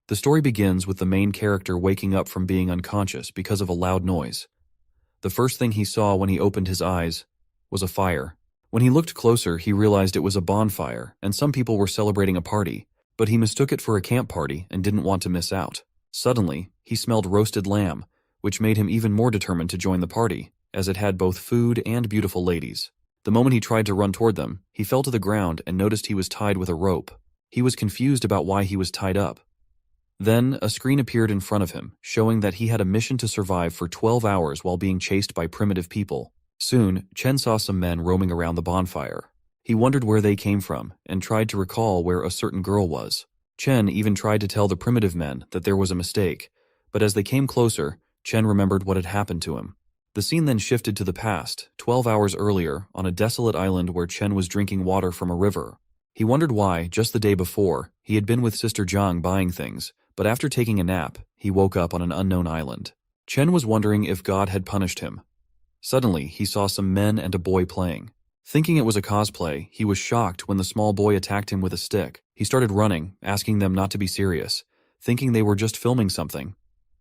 The story begins with the main character waking up from being unconscious because of a loud noise. The first thing he saw when he opened his eyes was a fire. When he looked closer, he realized it was a bonfire, and some people were celebrating a party, but he mistook it for a camp party and didn't want to miss out. Suddenly, he smelled roasted lamb, which made him even more determined to join the party, as it had both food and beautiful ladies. The moment he tried to run toward them, he fell to the ground and noticed he was tied with a rope. He was confused about why he was tied up. Then, a screen appeared in front of him, showing that he had a mission to survive for 12 hours while being chased by primitive people. Soon, Chen saw some men roaming around the bonfire. He wondered where they came from, and tried to recall where a certain girl was. Chen even tried to tell the primitive men that there was a mistake, but as they came closer, Chen remembered what had happened to him. The scene then shifted to the past, 12 hours earlier, on a desolate island where Chen was drinking water from a river. He wondered why, just the day before, he had been with Sister Zhang buying things, but after taking a nap, he woke up on an unknown island. Chen was wondering if God had punished him. Suddenly, he saw some men and a boy playing. Thinking it was a cosplay, he was shocked when the small boy attacked him with a stick. He started running, asking them not to be serious, thinking they were just filming something.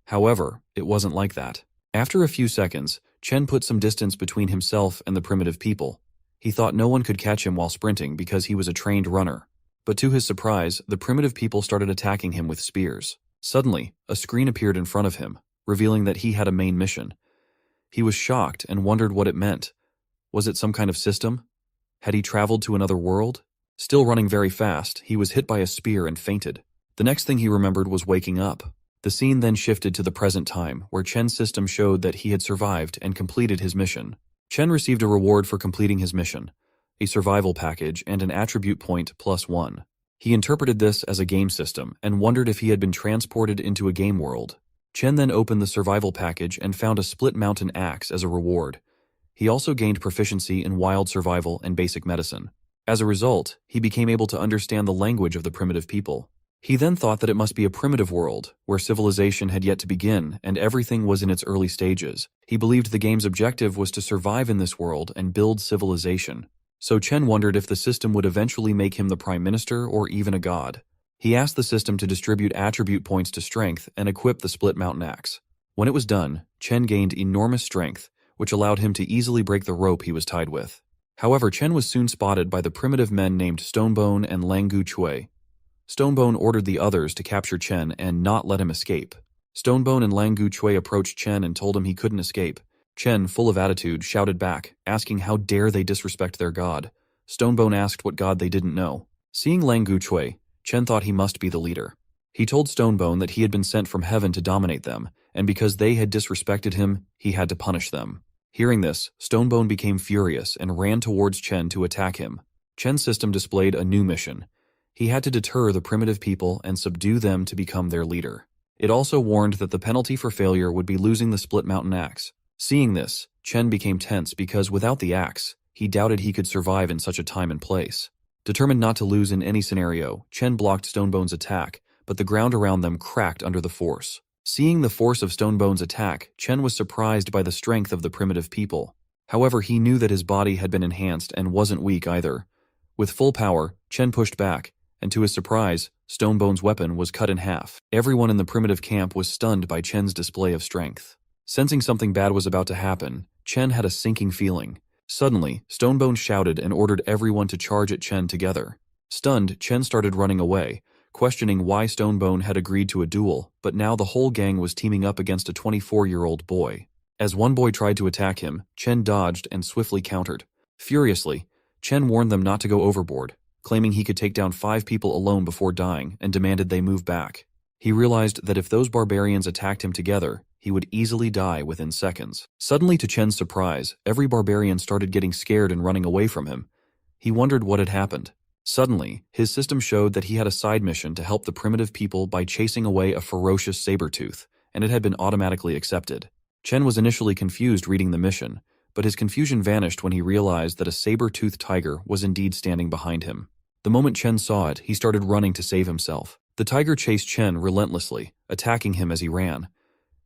However, it wasn't like that. After a few seconds, Chen put some distance between himself and the primitive people. He thought no one could catch him while sprinting because he was a trained runner. But to his surprise, the primitive people started attacking him with spears. Suddenly, a screen appeared in front of him, revealing that he had a main mission. He was shocked and wondered what it meant. Was it some kind of system? Had he traveled to another world? Still running very fast, he was hit by a spear and fainted. The next thing he remembered was waking up. The scene then shifted to the present time, where Chen's system showed that he had survived and completed his mission. Chen received a reward for completing his mission, a survival package and an attribute point +1. He interpreted this as a game system and wondered if he had been transported into a game world. Chen then opened the survival package and found a split mountain axe as a reward. He also gained proficiency in wild survival and basic medicine. As a result, he became able to understand the language of the primitive people. He then thought that it must be a primitive world, where civilization had yet to begin and everything was in its early stages. He believed the game's objective was to survive in this world and build civilization. So Chen wondered if the system would eventually make him the prime minister or even a god. He asked the system to distribute attribute points to strength and equip the split mountain axe. When it was done, Chen gained enormous strength, which allowed him to easily break the rope he was tied with. However, Chen was soon spotted by the primitive men named Stonebone and Langu Chui. Stonebone ordered the others to capture Chen and not let him escape. Stonebone and Langu Chui approached Chen and told him he couldn't escape. Chen, full of attitude, shouted back, asking how dare they disrespect their god. Stonebone asked what god they didn't know. Seeing Langu Chui, Chen thought he must be the leader. He told Stonebone that he had been sent from heaven to dominate them, and because they had disrespected him, he had to punish them. Hearing this, Stonebone became furious and ran towards Chen to attack him. Chen's system displayed a new mission. He had to deter the primitive people and subdue them to become their leader. It also warned that the penalty for failure would be losing the split mountain axe. Seeing this, Chen became tense because without the axe, he doubted he could survive in such a time and place. Determined not to lose in any scenario, Chen blocked Stonebone's attack, but the ground around them cracked under the force. Seeing the force of Stonebone's attack, Chen was surprised by the strength of the primitive people. However, he knew that his body had been enhanced and wasn't weak either. With full power, Chen pushed back, and to his surprise, Stonebone's weapon was cut in half. Everyone in the primitive camp was stunned by Chen's display of strength. Sensing something bad was about to happen, Chen had a sinking feeling. Suddenly, Stonebone shouted and ordered everyone to charge at Chen together. Stunned, Chen started running away, questioning why Stonebone had agreed to a duel, but now the whole gang was teaming up against a 24-year-old boy. As one boy tried to attack him, Chen dodged and swiftly countered. Furiously, Chen warned them not to go overboard, claiming he could take down 5 people alone before dying and demanded they move back. He realized that if those barbarians attacked him together, he would easily die within seconds. Suddenly, to Chen's surprise, every barbarian started getting scared and running away from him. He wondered what had happened. Suddenly, his system showed that he had a side mission to help the primitive people by chasing away a ferocious saber-tooth, and it had been automatically accepted. Chen was initially confused reading the mission, but his confusion vanished when he realized that a saber-toothed tiger was indeed standing behind him. The moment Chen saw it, he started running to save himself. The tiger chased Chen relentlessly, attacking him as he ran.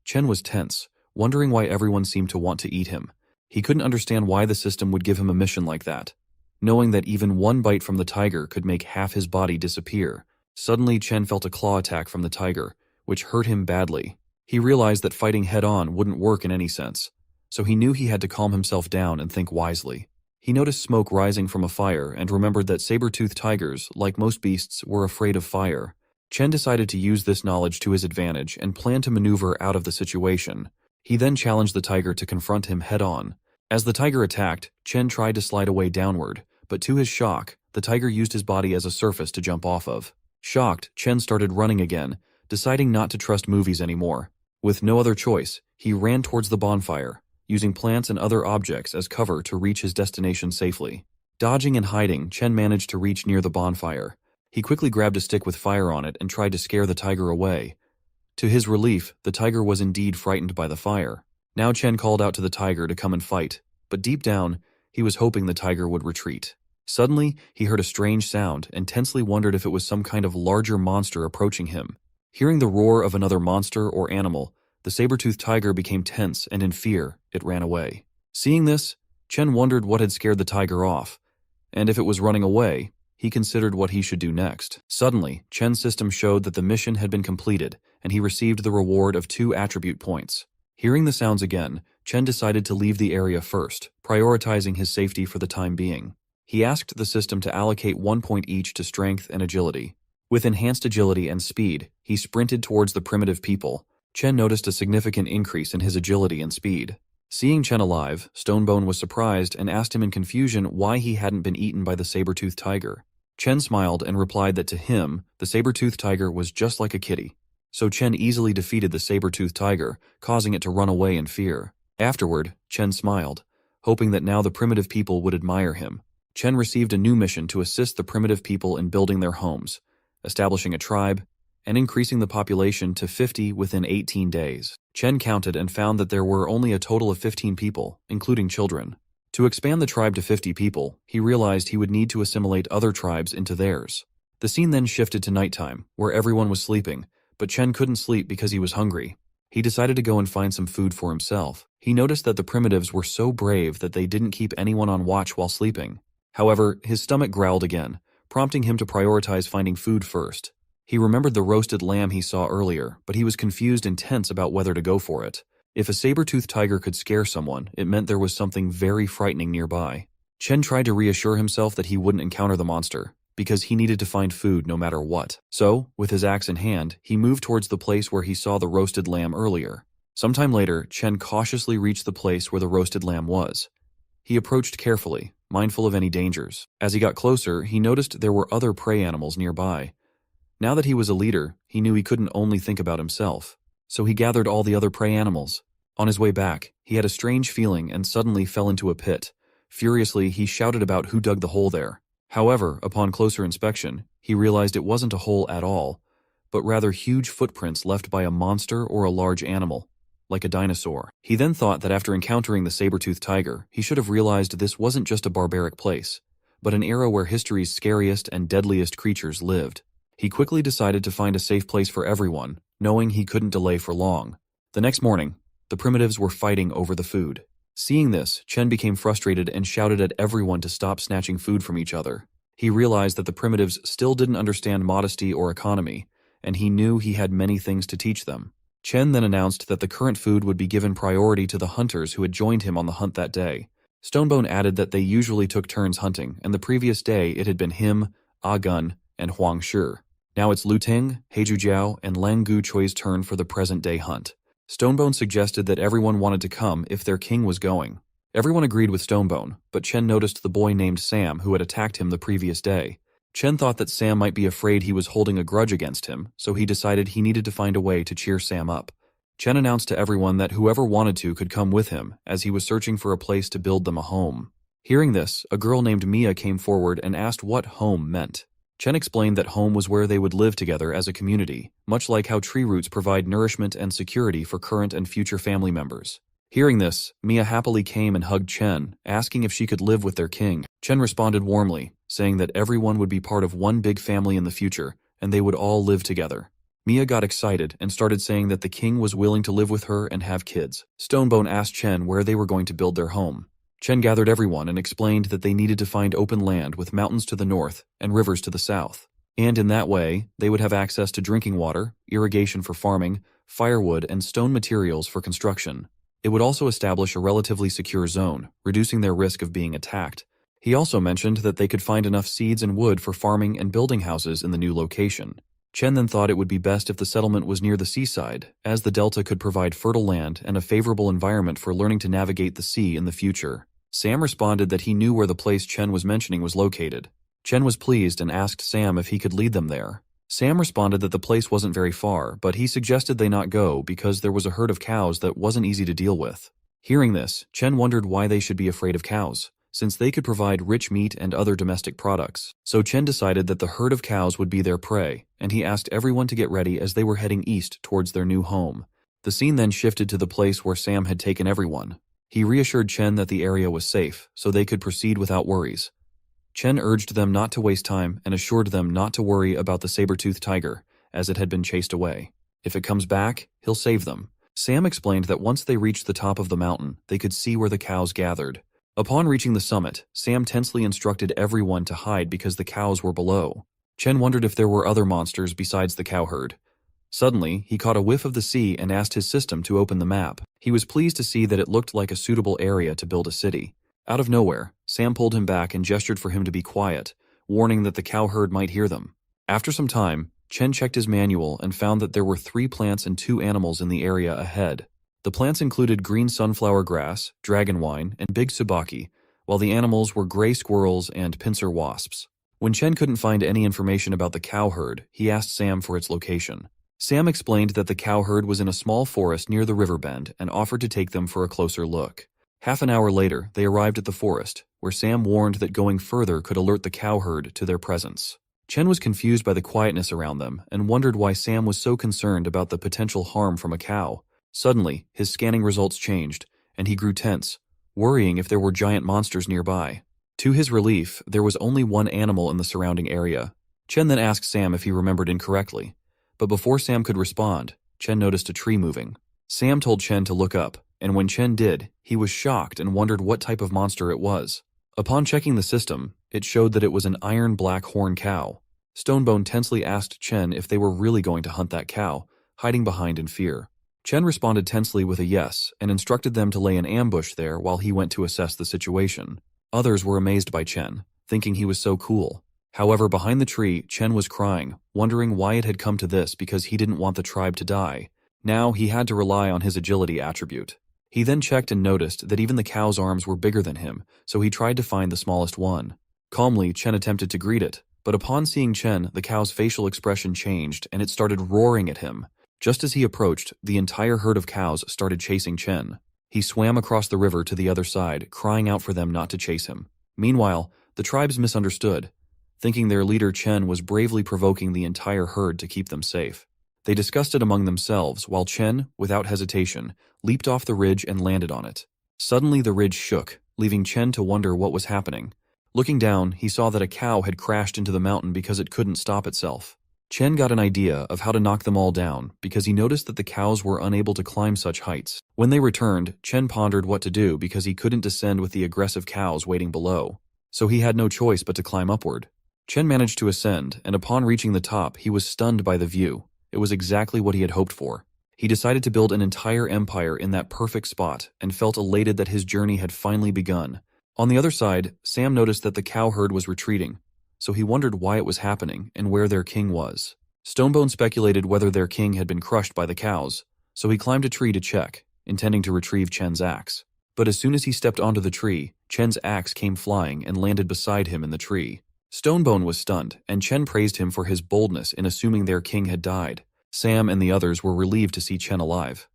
Chen was tense, wondering why everyone seemed to want to eat him. He couldn't understand why the system would give him a mission like that. Knowing that even one bite from the tiger could make half his body disappear, Suddenly, Chen felt a claw attack from the tiger, which hurt him badly. He realized that fighting head-on wouldn't work in any sense, so he knew he had to calm himself down and think wisely. He noticed smoke rising from a fire and remembered that saber-toothed tigers, like most beasts, were afraid of fire. Chen decided to use this knowledge to his advantage and planned to maneuver out of the situation. He then challenged the tiger to confront him head-on. As the tiger attacked, Chen tried to slide away downward, but to his shock, the tiger used his body as a surface to jump off of. Shocked, Chen started running again, deciding not to trust movies anymore. With no other choice, he ran towards the bonfire, using plants and other objects as cover to reach his destination safely. Dodging and hiding, Chen managed to reach near the bonfire. He quickly grabbed a stick with fire on it and tried to scare the tiger away. To his relief, the tiger was indeed frightened by the fire. Now Chen called out to the tiger to come and fight, but deep down, he was hoping the tiger would retreat. Suddenly, he heard a strange sound and tensely wondered if it was some kind of larger monster approaching him. Hearing the roar of another monster or animal, the saber-toothed tiger became tense and in fear, it ran away. Seeing this, Chen wondered what had scared the tiger off, and if it was running away, he considered what he should do next. Suddenly, Chen's system showed that the mission had been completed, and he received the reward of 2 attribute points. Hearing the sounds again, Chen decided to leave the area first, prioritizing his safety for the time being. He asked the system to allocate 1 point each to strength and agility. With enhanced agility and speed, he sprinted towards the primitive people. Chen noticed a significant increase in his agility and speed. Seeing Chen alive, Stonebone was surprised and asked him in confusion why he hadn't been eaten by the saber-toothed tiger. Chen smiled and replied that to him, the saber-toothed tiger was just like a kitty. So Chen easily defeated the saber-toothed tiger, causing it to run away in fear. Afterward, Chen smiled, hoping that now the primitive people would admire him. Chen received a new mission to assist the primitive people in building their homes, establishing a tribe, and increasing the population to 50 within 18 days. Chen counted and found that there were only a total of 15 people, including children. To expand the tribe to 50 people, he realized he would need to assimilate other tribes into theirs. The scene then shifted to nighttime, where everyone was sleeping, but Chen couldn't sleep because he was hungry. He decided to go and find some food for himself. He noticed that the primitives were so brave that they didn't keep anyone on watch while sleeping. However, his stomach growled again, prompting him to prioritize finding food first. He remembered the roasted lamb he saw earlier, but he was confused and tense about whether to go for it. If a saber-toothed tiger could scare someone, it meant there was something very frightening nearby. Chen tried to reassure himself that he wouldn't encounter the monster, because he needed to find food no matter what. So, with his axe in hand, he moved towards the place where he saw the roasted lamb earlier. Sometime later, Chen cautiously reached the place where the roasted lamb was. He approached carefully, mindful of any dangers. As he got closer, he noticed there were other prey animals nearby. Now that he was a leader, he knew he couldn't only think about himself. So he gathered all the other prey animals. On his way back, he had a strange feeling and suddenly fell into a pit. Furiously, he shouted about who dug the hole there. However, upon closer inspection, he realized it wasn't a hole at all, but rather huge footprints left by a monster or a large animal, like a dinosaur. He then thought that after encountering the saber-toothed tiger, he should have realized this wasn't just a barbaric place, but an era where history's scariest and deadliest creatures lived. He quickly decided to find a safe place for everyone, knowing he couldn't delay for long. The next morning, the primitives were fighting over the food. Seeing this, Chen became frustrated and shouted at everyone to stop snatching food from each other. He realized that the primitives still didn't understand modesty or economy, and he knew he had many things to teach them. Chen then announced that the current food would be given priority to the hunters who had joined him on the hunt that day. Stonebone added that they usually took turns hunting, and the previous day it had been him, Ah Gun, and Huang Shi. Now it's Lu Ting, Heiju Jiao, and Lang Gu Choi's turn for the present-day hunt. Stonebone suggested that everyone wanted to come if their king was going. Everyone agreed with Stonebone, but Chen noticed the boy named Sam who had attacked him the previous day. Chen thought that Sam might be afraid he was holding a grudge against him, so he decided he needed to find a way to cheer Sam up. Chen announced to everyone that whoever wanted to could come with him, as he was searching for a place to build them a home. Hearing this, a girl named Mia came forward and asked what home meant. Chen explained that home was where they would live together as a community, much like how tree roots provide nourishment and security for current and future family members. Hearing this, Mia happily came and hugged Chen, asking if she could live with their king. Chen responded warmly, saying that everyone would be part of one big family in the future, and they would all live together. Mia got excited and started saying that the king was willing to live with her and have kids. Stonebone asked Chen where they were going to build their home. Chen gathered everyone and explained that they needed to find open land with mountains to the north and rivers to the south. And in that way, they would have access to drinking water, irrigation for farming, firewood, and stone materials for construction. It would also establish a relatively secure zone, reducing their risk of being attacked. He also mentioned that they could find enough seeds and wood for farming and building houses in the new location. Chen then thought it would be best if the settlement was near the seaside, as the delta could provide fertile land and a favorable environment for learning to navigate the sea in the future. Sam responded that he knew where the place Chen was mentioning was located. Chen was pleased and asked Sam if he could lead them there. Sam responded that the place wasn't very far, but he suggested they not go because there was a herd of cows that wasn't easy to deal with. Hearing this, Chen wondered why they should be afraid of cows, since they could provide rich meat and other domestic products. So Chen decided that the herd of cows would be their prey, and he asked everyone to get ready as they were heading east towards their new home. The scene then shifted to the place where Sam had taken everyone. He reassured Chen that the area was safe, so they could proceed without worries. Chen urged them not to waste time and assured them not to worry about the saber-toothed tiger, as it had been chased away. If it comes back, he'll save them. Sam explained that once they reached the top of the mountain, they could see where the cows gathered. Upon reaching the summit, Sam tensely instructed everyone to hide because the cows were below. Chen wondered if there were other monsters besides the cow herd. Suddenly, he caught a whiff of the sea and asked his system to open the map. He was pleased to see that it looked like a suitable area to build a city. Out of nowhere, Sam pulled him back and gestured for him to be quiet, warning that the cow herd might hear them. After some time, Chen checked his manual and found that there were 3 plants and 2 animals in the area ahead. The plants included green sunflower grass, dragon wine, and big tsubaki, while the animals were gray squirrels and pincer wasps. When Chen couldn't find any information about the cow herd, he asked Sam for its location. Sam explained that the cow herd was in a small forest near the river bend and offered to take them for a closer look. Half an hour later, they arrived at the forest, where Sam warned that going further could alert the cow herd to their presence. Chen was confused by the quietness around them and wondered why Sam was so concerned about the potential harm from a cow. Suddenly, his scanning results changed, and he grew tense, worrying if there were giant monsters nearby. To his relief, there was only one animal in the surrounding area. Chen then asked Sam if he remembered incorrectly. But before Sam could respond, Chen noticed a tree moving. Sam told Chen to look up, and when Chen did, he was shocked and wondered what type of monster it was. Upon checking the system, it showed that it was an iron black horn cow. Stonebone tensely asked Chen if they were really going to hunt that cow, hiding behind in fear. Chen responded tensely with a yes and instructed them to lay an ambush there while he went to assess the situation. Others were amazed by Chen, thinking he was so cool. However, behind the tree, Chen was crying, wondering why it had come to this because he didn't want the tribe to die. Now he had to rely on his agility attribute. He then checked and noticed that even the cow's arms were bigger than him, so he tried to find the smallest one. Calmly, Chen attempted to greet it, but upon seeing Chen, the cow's facial expression changed and it started roaring at him. Just as he approached, the entire herd of cows started chasing Chen. He swam across the river to the other side, crying out for them not to chase him. Meanwhile, the tribes misunderstood, thinking their leader Chen was bravely provoking the entire herd to keep them safe. They discussed it among themselves, while Chen, without hesitation, leaped off the ridge and landed on it. Suddenly the ridge shook, leaving Chen to wonder what was happening. Looking down, he saw that a cow had crashed into the mountain because it couldn't stop itself. Chen got an idea of how to knock them all down because he noticed that the cows were unable to climb such heights. When they returned, Chen pondered what to do because he couldn't descend with the aggressive cows waiting below. So he had no choice but to climb upward. Chen managed to ascend, and upon reaching the top, he was stunned by the view. It was exactly what he had hoped for. He decided to build an entire empire in that perfect spot and felt elated that his journey had finally begun. On the other side, Sam noticed that the cow herd was retreating, so he wondered why it was happening and where their king was. Stonebone speculated whether their king had been crushed by the cows, so he climbed a tree to check, intending to retrieve Chen's axe. But as soon as he stepped onto the tree, Chen's axe came flying and landed beside him in the tree. Stonebone was stunned, and Chen praised him for his boldness in assuming their king had died. Sam and the others were relieved to see Chen alive.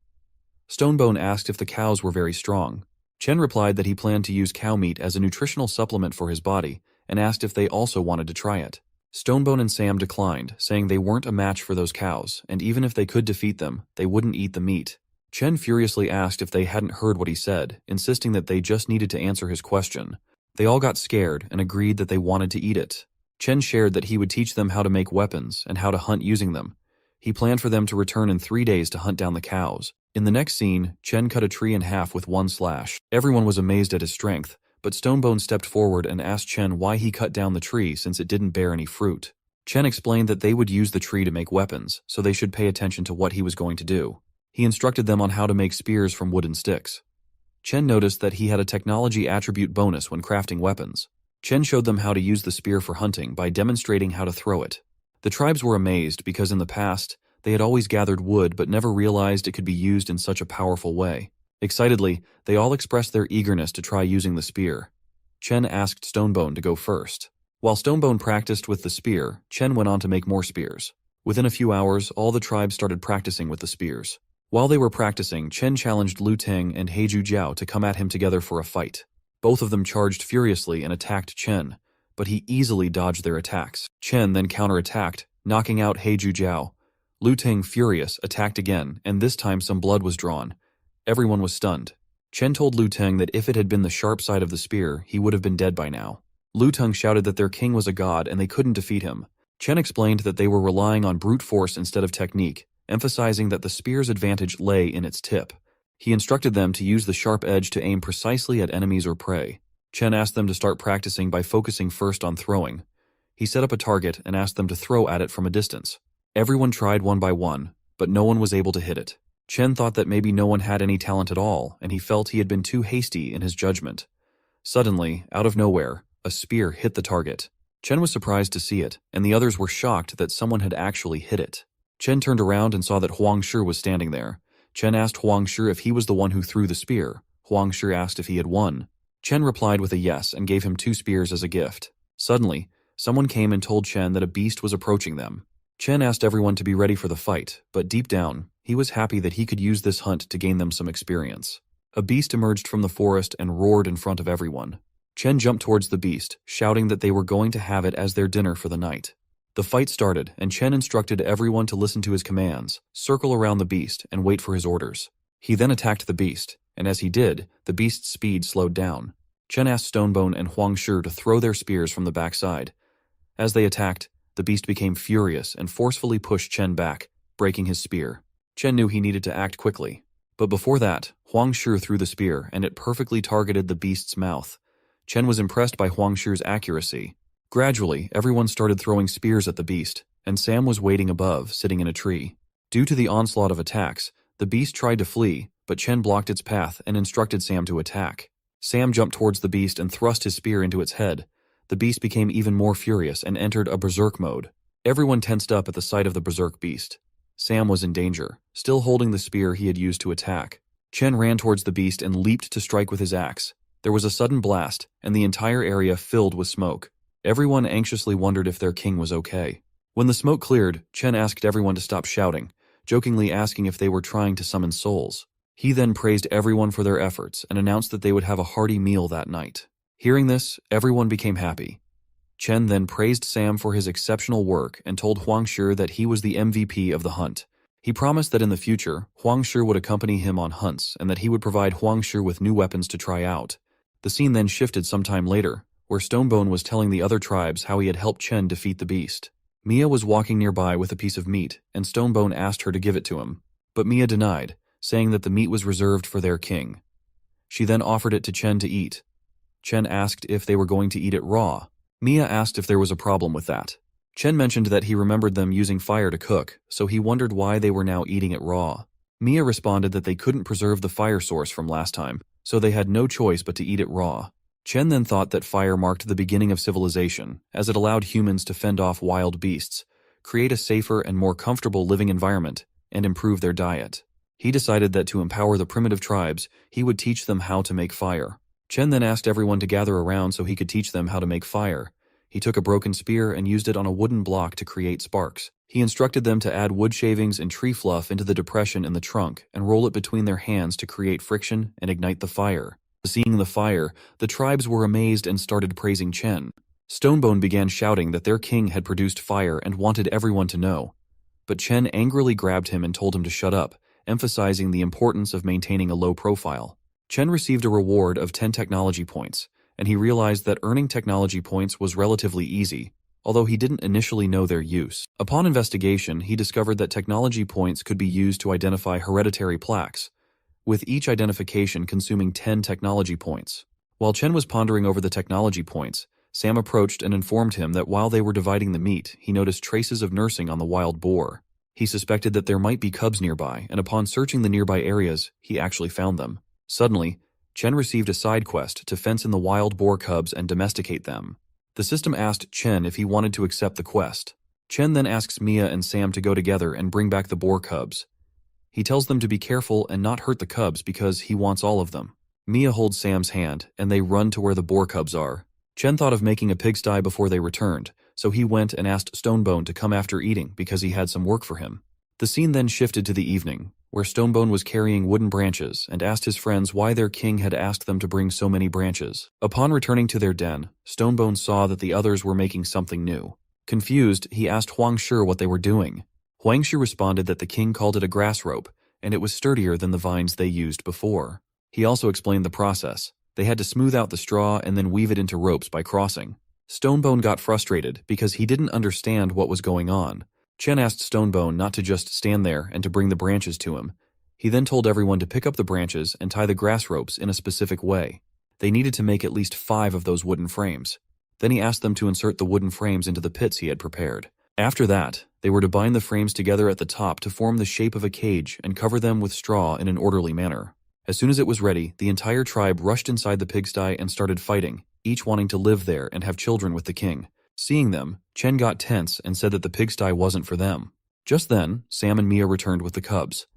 Stonebone asked if the cows were very strong. Chen replied that he planned to use cow meat as a nutritional supplement for his body, and asked if they also wanted to try it. Stonebone and Sam declined, saying they weren't a match for those cows, and even if they could defeat them, they wouldn't eat the meat. Chen furiously asked if they hadn't heard what he said, insisting that they just needed to answer his question. They all got scared and agreed that they wanted to eat it. Chen shared that he would teach them how to make weapons and how to hunt using them. He planned for them to return in 3 days to hunt down the cows. In the next scene, Chen cut a tree in half with one slash. Everyone was amazed at his strength, but Stonebone stepped forward and asked Chen why he cut down the tree since it didn't bear any fruit. Chen explained that they would use the tree to make weapons, so they should pay attention to what he was going to do. He instructed them on how to make spears from wooden sticks. Chen noticed that he had a technology attribute bonus when crafting weapons. Chen showed them how to use the spear for hunting by demonstrating how to throw it. The tribes were amazed because in the past, they had always gathered wood but never realized it could be used in such a powerful way. Excitedly, they all expressed their eagerness to try using the spear. Chen asked Stonebone to go first. While Stonebone practiced with the spear, Chen went on to make more spears. Within a few hours, all the tribes started practicing with the spears. While they were practicing, Chen challenged Lu Teng and Heiju Jiao to come at him together for a fight. Both of them charged furiously and attacked Chen, but he easily dodged their attacks. Chen then counterattacked, knocking out Heiju Jiao. Lu Teng, furious, attacked again, and this time some blood was drawn. Everyone was stunned. Chen told Lu Teng that if it had been the sharp side of the spear, he would have been dead by now. Lu Teng shouted that their king was a god and they couldn't defeat him. Chen explained that they were relying on brute force instead of technique, emphasizing that the spear's advantage lay in its tip. He instructed them to use the sharp edge to aim precisely at enemies or prey. Chen asked them to start practicing by focusing first on throwing. He set up a target and asked them to throw at it from a distance. Everyone tried one by one, but no one was able to hit it. Chen thought that maybe no one had any talent at all, and he felt he had been too hasty in his judgment. Suddenly, out of nowhere, a spear hit the target. Chen was surprised to see it, and the others were shocked that someone had actually hit it. Chen turned around and saw that Huang Shi was standing there. Chen asked Huang Shi if he was the one who threw the spear. Huang Shi asked if he had won. Chen replied with a yes and gave him 2 spears as a gift. Suddenly, someone came and told Chen that a beast was approaching them. Chen asked everyone to be ready for the fight, but deep down, he was happy that he could use this hunt to gain them some experience. A beast emerged from the forest and roared in front of everyone. Chen jumped towards the beast, shouting that they were going to have it as their dinner for the night. The fight started, and Chen instructed everyone to listen to his commands, circle around the beast, and wait for his orders. He then attacked the beast, and as he did, the beast's speed slowed down. Chen asked Stonebone and Huang Shi to throw their spears from the backside. As they attacked, the beast became furious and forcefully pushed Chen back, breaking his spear. Chen knew he needed to act quickly. But before that, Huang Shi threw the spear, and it perfectly targeted the beast's mouth. Chen was impressed by Huang Shi's accuracy. Gradually, everyone started throwing spears at the beast, and Sam was waiting above, sitting in a tree. Due to the onslaught of attacks, the beast tried to flee, but Chen blocked its path and instructed Sam to attack. Sam jumped towards the beast and thrust his spear into its head. The beast became even more furious and entered a berserk mode. Everyone tensed up at the sight of the berserk beast. Sam was in danger, still holding the spear he had used to attack. Chen ran towards the beast and leaped to strike with his axe. There was a sudden blast, and the entire area filled with smoke. Everyone anxiously wondered if their king was okay. When the smoke cleared, Chen asked everyone to stop shouting, jokingly asking if they were trying to summon souls. He then praised everyone for their efforts and announced that they would have a hearty meal that night. Hearing this, everyone became happy. Chen then praised Sam for his exceptional work and told Huang Shi that he was the MVP of the hunt. He promised that in the future, Huang Shi would accompany him on hunts and that he would provide Huang Shi with new weapons to try out. The scene then shifted sometime later, where Stonebone was telling the other tribes how he had helped Chen defeat the beast. Mia was walking nearby with a piece of meat, and Stonebone asked her to give it to him. But Mia denied, saying that the meat was reserved for their king. She then offered it to Chen to eat. Chen asked if they were going to eat it raw. Mia asked if there was a problem with that. Chen mentioned that he remembered them using fire to cook, so he wondered why they were now eating it raw. Mia responded that they couldn't preserve the fire source from last time, so they had no choice but to eat it raw. Chen then thought that fire marked the beginning of civilization, as it allowed humans to fend off wild beasts, create a safer and more comfortable living environment, and improve their diet. He decided that to empower the primitive tribes, he would teach them how to make fire. Chen then asked everyone to gather around so he could teach them how to make fire. He took a broken spear and used it on a wooden block to create sparks. He instructed them to add wood shavings and tree fluff into the depression in the trunk and roll it between their hands to create friction and ignite the fire. Seeing the fire, the tribes were amazed and started praising Chen. Stonebone began shouting that their king had produced fire and wanted everyone to know. But Chen angrily grabbed him and told him to shut up, emphasizing the importance of maintaining a low profile. Chen received a reward of 10 technology points, and he realized that earning technology points was relatively easy, although he didn't initially know their use. Upon investigation, he discovered that technology points could be used to identify hereditary plaques, with each identification consuming 10 technology points. While Chen was pondering over the technology points, Sam approached and informed him that while they were dividing the meat, he noticed traces of nursing on the wild boar. He suspected that there might be cubs nearby, and upon searching the nearby areas, he actually found them. Suddenly, Chen received a side quest to fence in the wild boar cubs and domesticate them. The system asked Chen if he wanted to accept the quest. Chen then asks Mia and Sam to go together and bring back the boar cubs. He tells them to be careful and not hurt the cubs because he wants all of them. Mia holds Sam's hand, and they run to where the boar cubs are. Chen thought of making a pigsty before they returned, so he went and asked Stonebone to come after eating because he had some work for him. The scene then shifted to the evening, where Stonebone was carrying wooden branches and asked his friends why their king had asked them to bring so many branches. Upon returning to their den, Stonebone saw that the others were making something new. Confused, he asked Huangshi what they were doing. Huangshi responded that the king called it a grass rope, and it was sturdier than the vines they used before. He also explained the process. They had to smooth out the straw and then weave it into ropes by crossing. Stonebone got frustrated because he didn't understand what was going on. Chen asked Stonebone not to just stand there and to bring the branches to him. He then told everyone to pick up the branches and tie the grass ropes in a specific way. They needed to make at least 5 of those wooden frames. Then he asked them to insert the wooden frames into the pits he had prepared. After that, they were to bind the frames together at the top to form the shape of a cage and cover them with straw in an orderly manner. As soon as it was ready, the entire tribe rushed inside the pigsty and started fighting, each wanting to live there and have children with the king. Seeing them, Chen got tense and said that the pigsty wasn't for them. Just then, Sam and Mia returned with the cubs.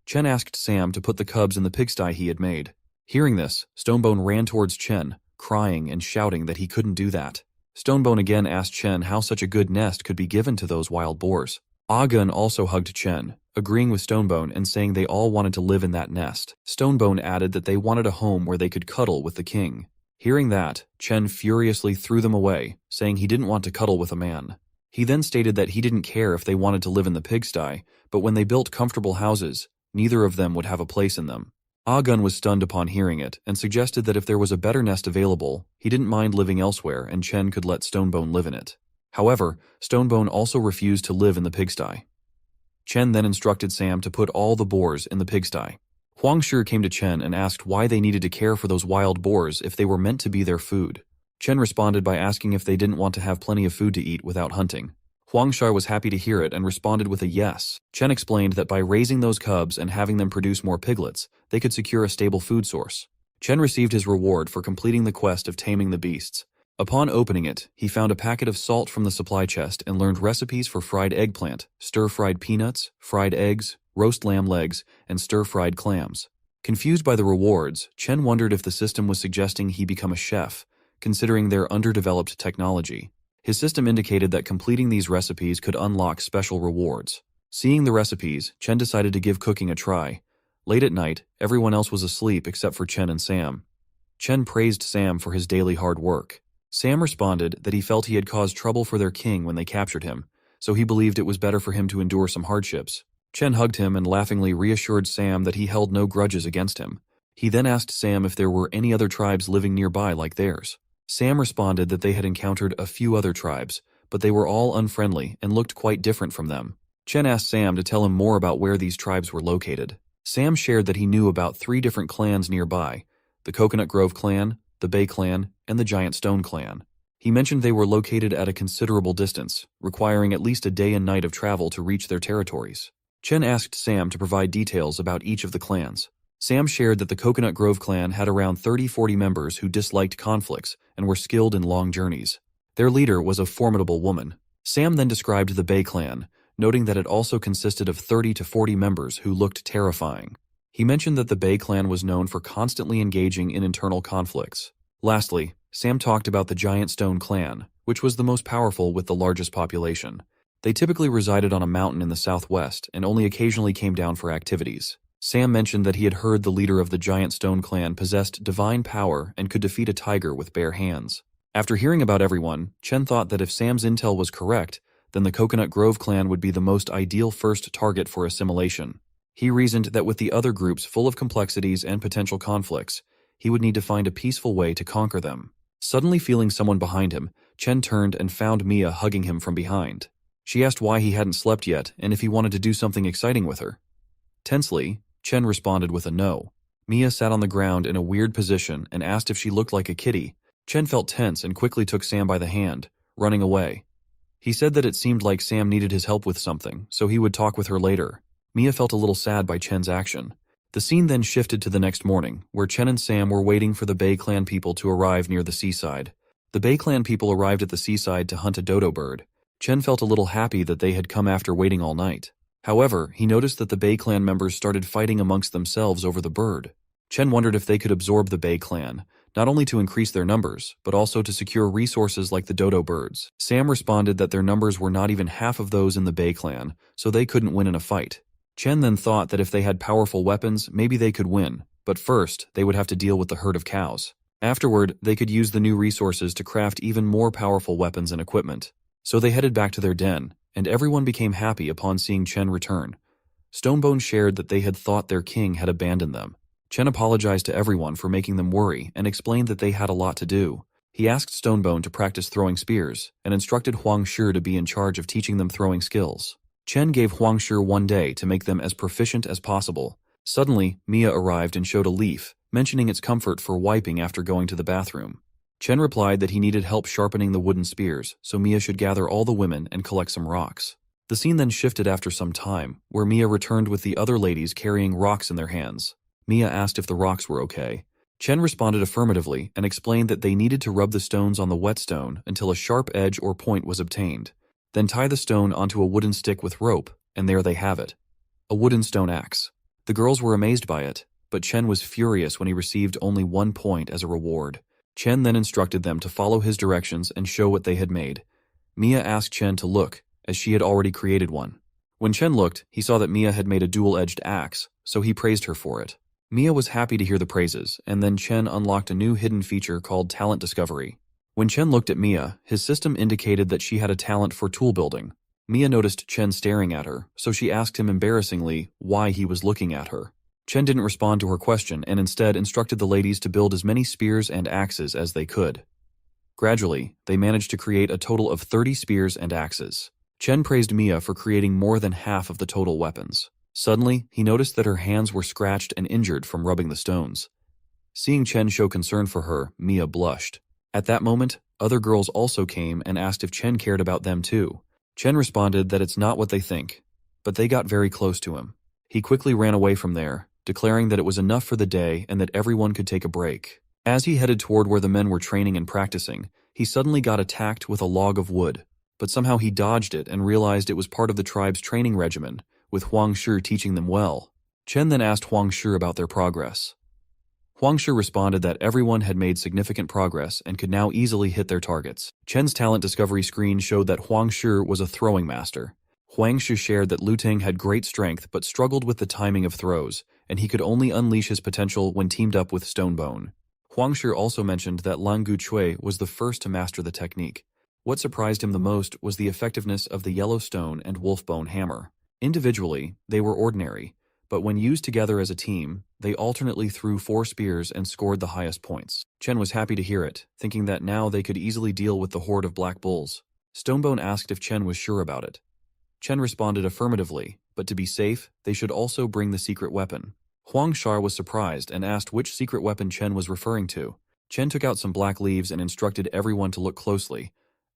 Chen asked Sam to put the cubs in the pigsty he had made. Hearing this, Stonebone ran towards Chen, crying and shouting that he couldn't do that. Stonebone again asked Chen how such a good nest could be given to those wild boars. Agun also hugged Chen, agreeing with Stonebone and saying they all wanted to live in that nest. Stonebone added that they wanted a home where they could cuddle with the king. Hearing that, Chen furiously threw them away, saying he didn't want to cuddle with a man. He then stated that he didn't care if they wanted to live in the pigsty, but when they built comfortable houses, neither of them would have a place in them. Agun was stunned upon hearing it and suggested that if there was a better nest available, he didn't mind living elsewhere and Chen could let Stonebone live in it. However, Stonebone also refused to live in the pigsty. Chen then instructed Sam to put all the boars in the pigsty. Huangshi came to Chen and asked why they needed to care for those wild boars if they were meant to be their food. Chen responded by asking if they didn't want to have plenty of food to eat without hunting. Huangshi was happy to hear it and responded with a yes. Chen explained that by raising those cubs and having them produce more piglets, they could secure a stable food source. Chen received his reward for completing the quest of taming the beasts. Upon opening it, he found a packet of salt from the supply chest and learned recipes for fried eggplant, stir-fried peanuts, fried eggs, roast lamb legs, and stir-fried clams. Confused by the rewards, Chen wondered if the system was suggesting he become a chef, considering their underdeveloped technology. His system indicated that completing these recipes could unlock special rewards. Seeing the recipes, Chen decided to give cooking a try. Late at night, everyone else was asleep except for Chen and Sam. Chen praised Sam for his daily hard work. Sam responded that he felt he had caused trouble for their king when they captured him, so he believed it was better for him to endure some hardships. Chen hugged him and laughingly reassured Sam that he held no grudges against him. He then asked Sam if there were any other tribes living nearby like theirs. Sam responded that they had encountered a few other tribes, but they were all unfriendly and looked quite different from them. Chen asked Sam to tell him more about where these tribes were located. Sam shared that he knew about 3 different clans nearby: the Coconut Grove clan, the Bay clan, and the Giant Stone clan. He mentioned they were located at a considerable distance, requiring at least a day and night of travel to reach their territories. Chen asked Sam to provide details about each of the clans. Sam shared that the Coconut Grove clan had around 30-40 members who disliked conflicts and were skilled in long journeys. Their leader was a formidable woman. Sam then described the Bay clan, noting that it also consisted of 30 to 40 members who looked terrifying. He mentioned that the Bay clan was known for constantly engaging in internal conflicts. Lastly, Sam talked about the Giant Stone clan, which was the most powerful with the largest population. They typically resided on a mountain in the southwest and only occasionally came down for activities. Sam mentioned that he had heard the leader of the Giant Stone clan possessed divine power and could defeat a tiger with bare hands. After hearing about everyone, Chen thought that if Sam's intel was correct, then the Coconut Grove clan would be the most ideal first target for assimilation. He reasoned that with the other groups full of complexities and potential conflicts, he would need to find a peaceful way to conquer them. Suddenly feeling someone behind him, Chen turned and found Mia hugging him from behind. She asked why he hadn't slept yet and if he wanted to do something exciting with her. Tensely, Chen responded with a no. Mia sat on the ground in a weird position and asked if she looked like a kitty, Chen felt tense and quickly took Sam by the hand, running away. He said that it seemed like Sam needed his help with something, so he would talk with her later. Mia felt a little sad by Chen's action. The scene then shifted to the next morning, where Chen and Sam were waiting for the Bay Clan people to arrive near the seaside. The Bay Clan people arrived at the seaside to hunt a dodo bird. Chen felt a little happy that they had come after waiting all night. However, he noticed that the Bay Clan members started fighting amongst themselves over the bird. Chen wondered if they could absorb the Bay Clan, not only to increase their numbers, but also to secure resources like the dodo birds. Sam responded that their numbers were not even half of those in the Bay Clan, so they couldn't win in a fight. Chen then thought that if they had powerful weapons, maybe they could win, but first, they would have to deal with the herd of cows. Afterward, they could use the new resources to craft even more powerful weapons and equipment. So they headed back to their den, and everyone became happy upon seeing Chen return. Stonebone shared that they had thought their king had abandoned them. Chen apologized to everyone for making them worry and explained that they had a lot to do. He asked Stonebone to practice throwing spears and instructed Huang Shi to be in charge of teaching them throwing skills. Chen gave Huang Shi one day to make them as proficient as possible. Suddenly, Mia arrived and showed a leaf, mentioning its comfort for wiping after going to the bathroom. Chen replied that he needed help sharpening the wooden spears, so Mia should gather all the women and collect some rocks. The scene then shifted after some time, where Mia returned with the other ladies carrying rocks in their hands. Mia asked if the rocks were okay. Chen responded affirmatively and explained that they needed to rub the stones on the whetstone until a sharp edge or point was obtained. Then tie the stone onto a wooden stick with rope, and there they have it. A wooden stone axe. The girls were amazed by it, but Chen was furious when he received only 1 point as a reward. Chen then instructed them to follow his directions and show what they had made. Mia asked Chen to look, as she had already created one. When Chen looked, he saw that Mia had made a dual-edged axe, so he praised her for it. Mia was happy to hear the praises, and then Chen unlocked a new hidden feature called Talent Discovery. When Chen looked at Mia, his system indicated that she had a talent for tool building. Mia noticed Chen staring at her, so she asked him embarrassingly why he was looking at her. Chen didn't respond to her question and instead instructed the ladies to build as many spears and axes as they could. Gradually, they managed to create a total of 30 spears and axes. Chen praised Mia for creating more than half of the total weapons. Suddenly, he noticed that her hands were scratched and injured from rubbing the stones. Seeing Chen show concern for her, Mia blushed. At that moment, other girls also came and asked if Chen cared about them too. Chen responded that it's not what they think, but they got very close to him. He quickly ran away from there, declaring that it was enough for the day and that everyone could take a break. As he headed toward where the men were training and practicing, he suddenly got attacked with a log of wood, but somehow he dodged it and realized it was part of the tribe's training regimen, with Huang Shi teaching them well. Chen then asked Huang Shi about their progress. Huang Shi responded that everyone had made significant progress and could now easily hit their targets. Chen's talent discovery screen showed that Huang Shi was a throwing master. Huang Shi shared that Lu Ting had great strength but struggled with the timing of throws, and he could only unleash his potential when teamed up with Stonebone. Huang Shi also mentioned that Lang Gu Chui was the first to master the technique. What surprised him the most was the effectiveness of the yellow stone and wolfbone hammer. Individually, they were ordinary, but when used together as a team, they alternately threw 4 spears and scored the highest points. Chen was happy to hear it, thinking that now they could easily deal with the horde of black bulls. Stonebone asked if Chen was sure about it. Chen responded affirmatively, but to be safe, they should also bring the secret weapon. Huang Shi was surprised and asked which secret weapon Chen was referring to. Chen took out some black leaves and instructed everyone to look closely,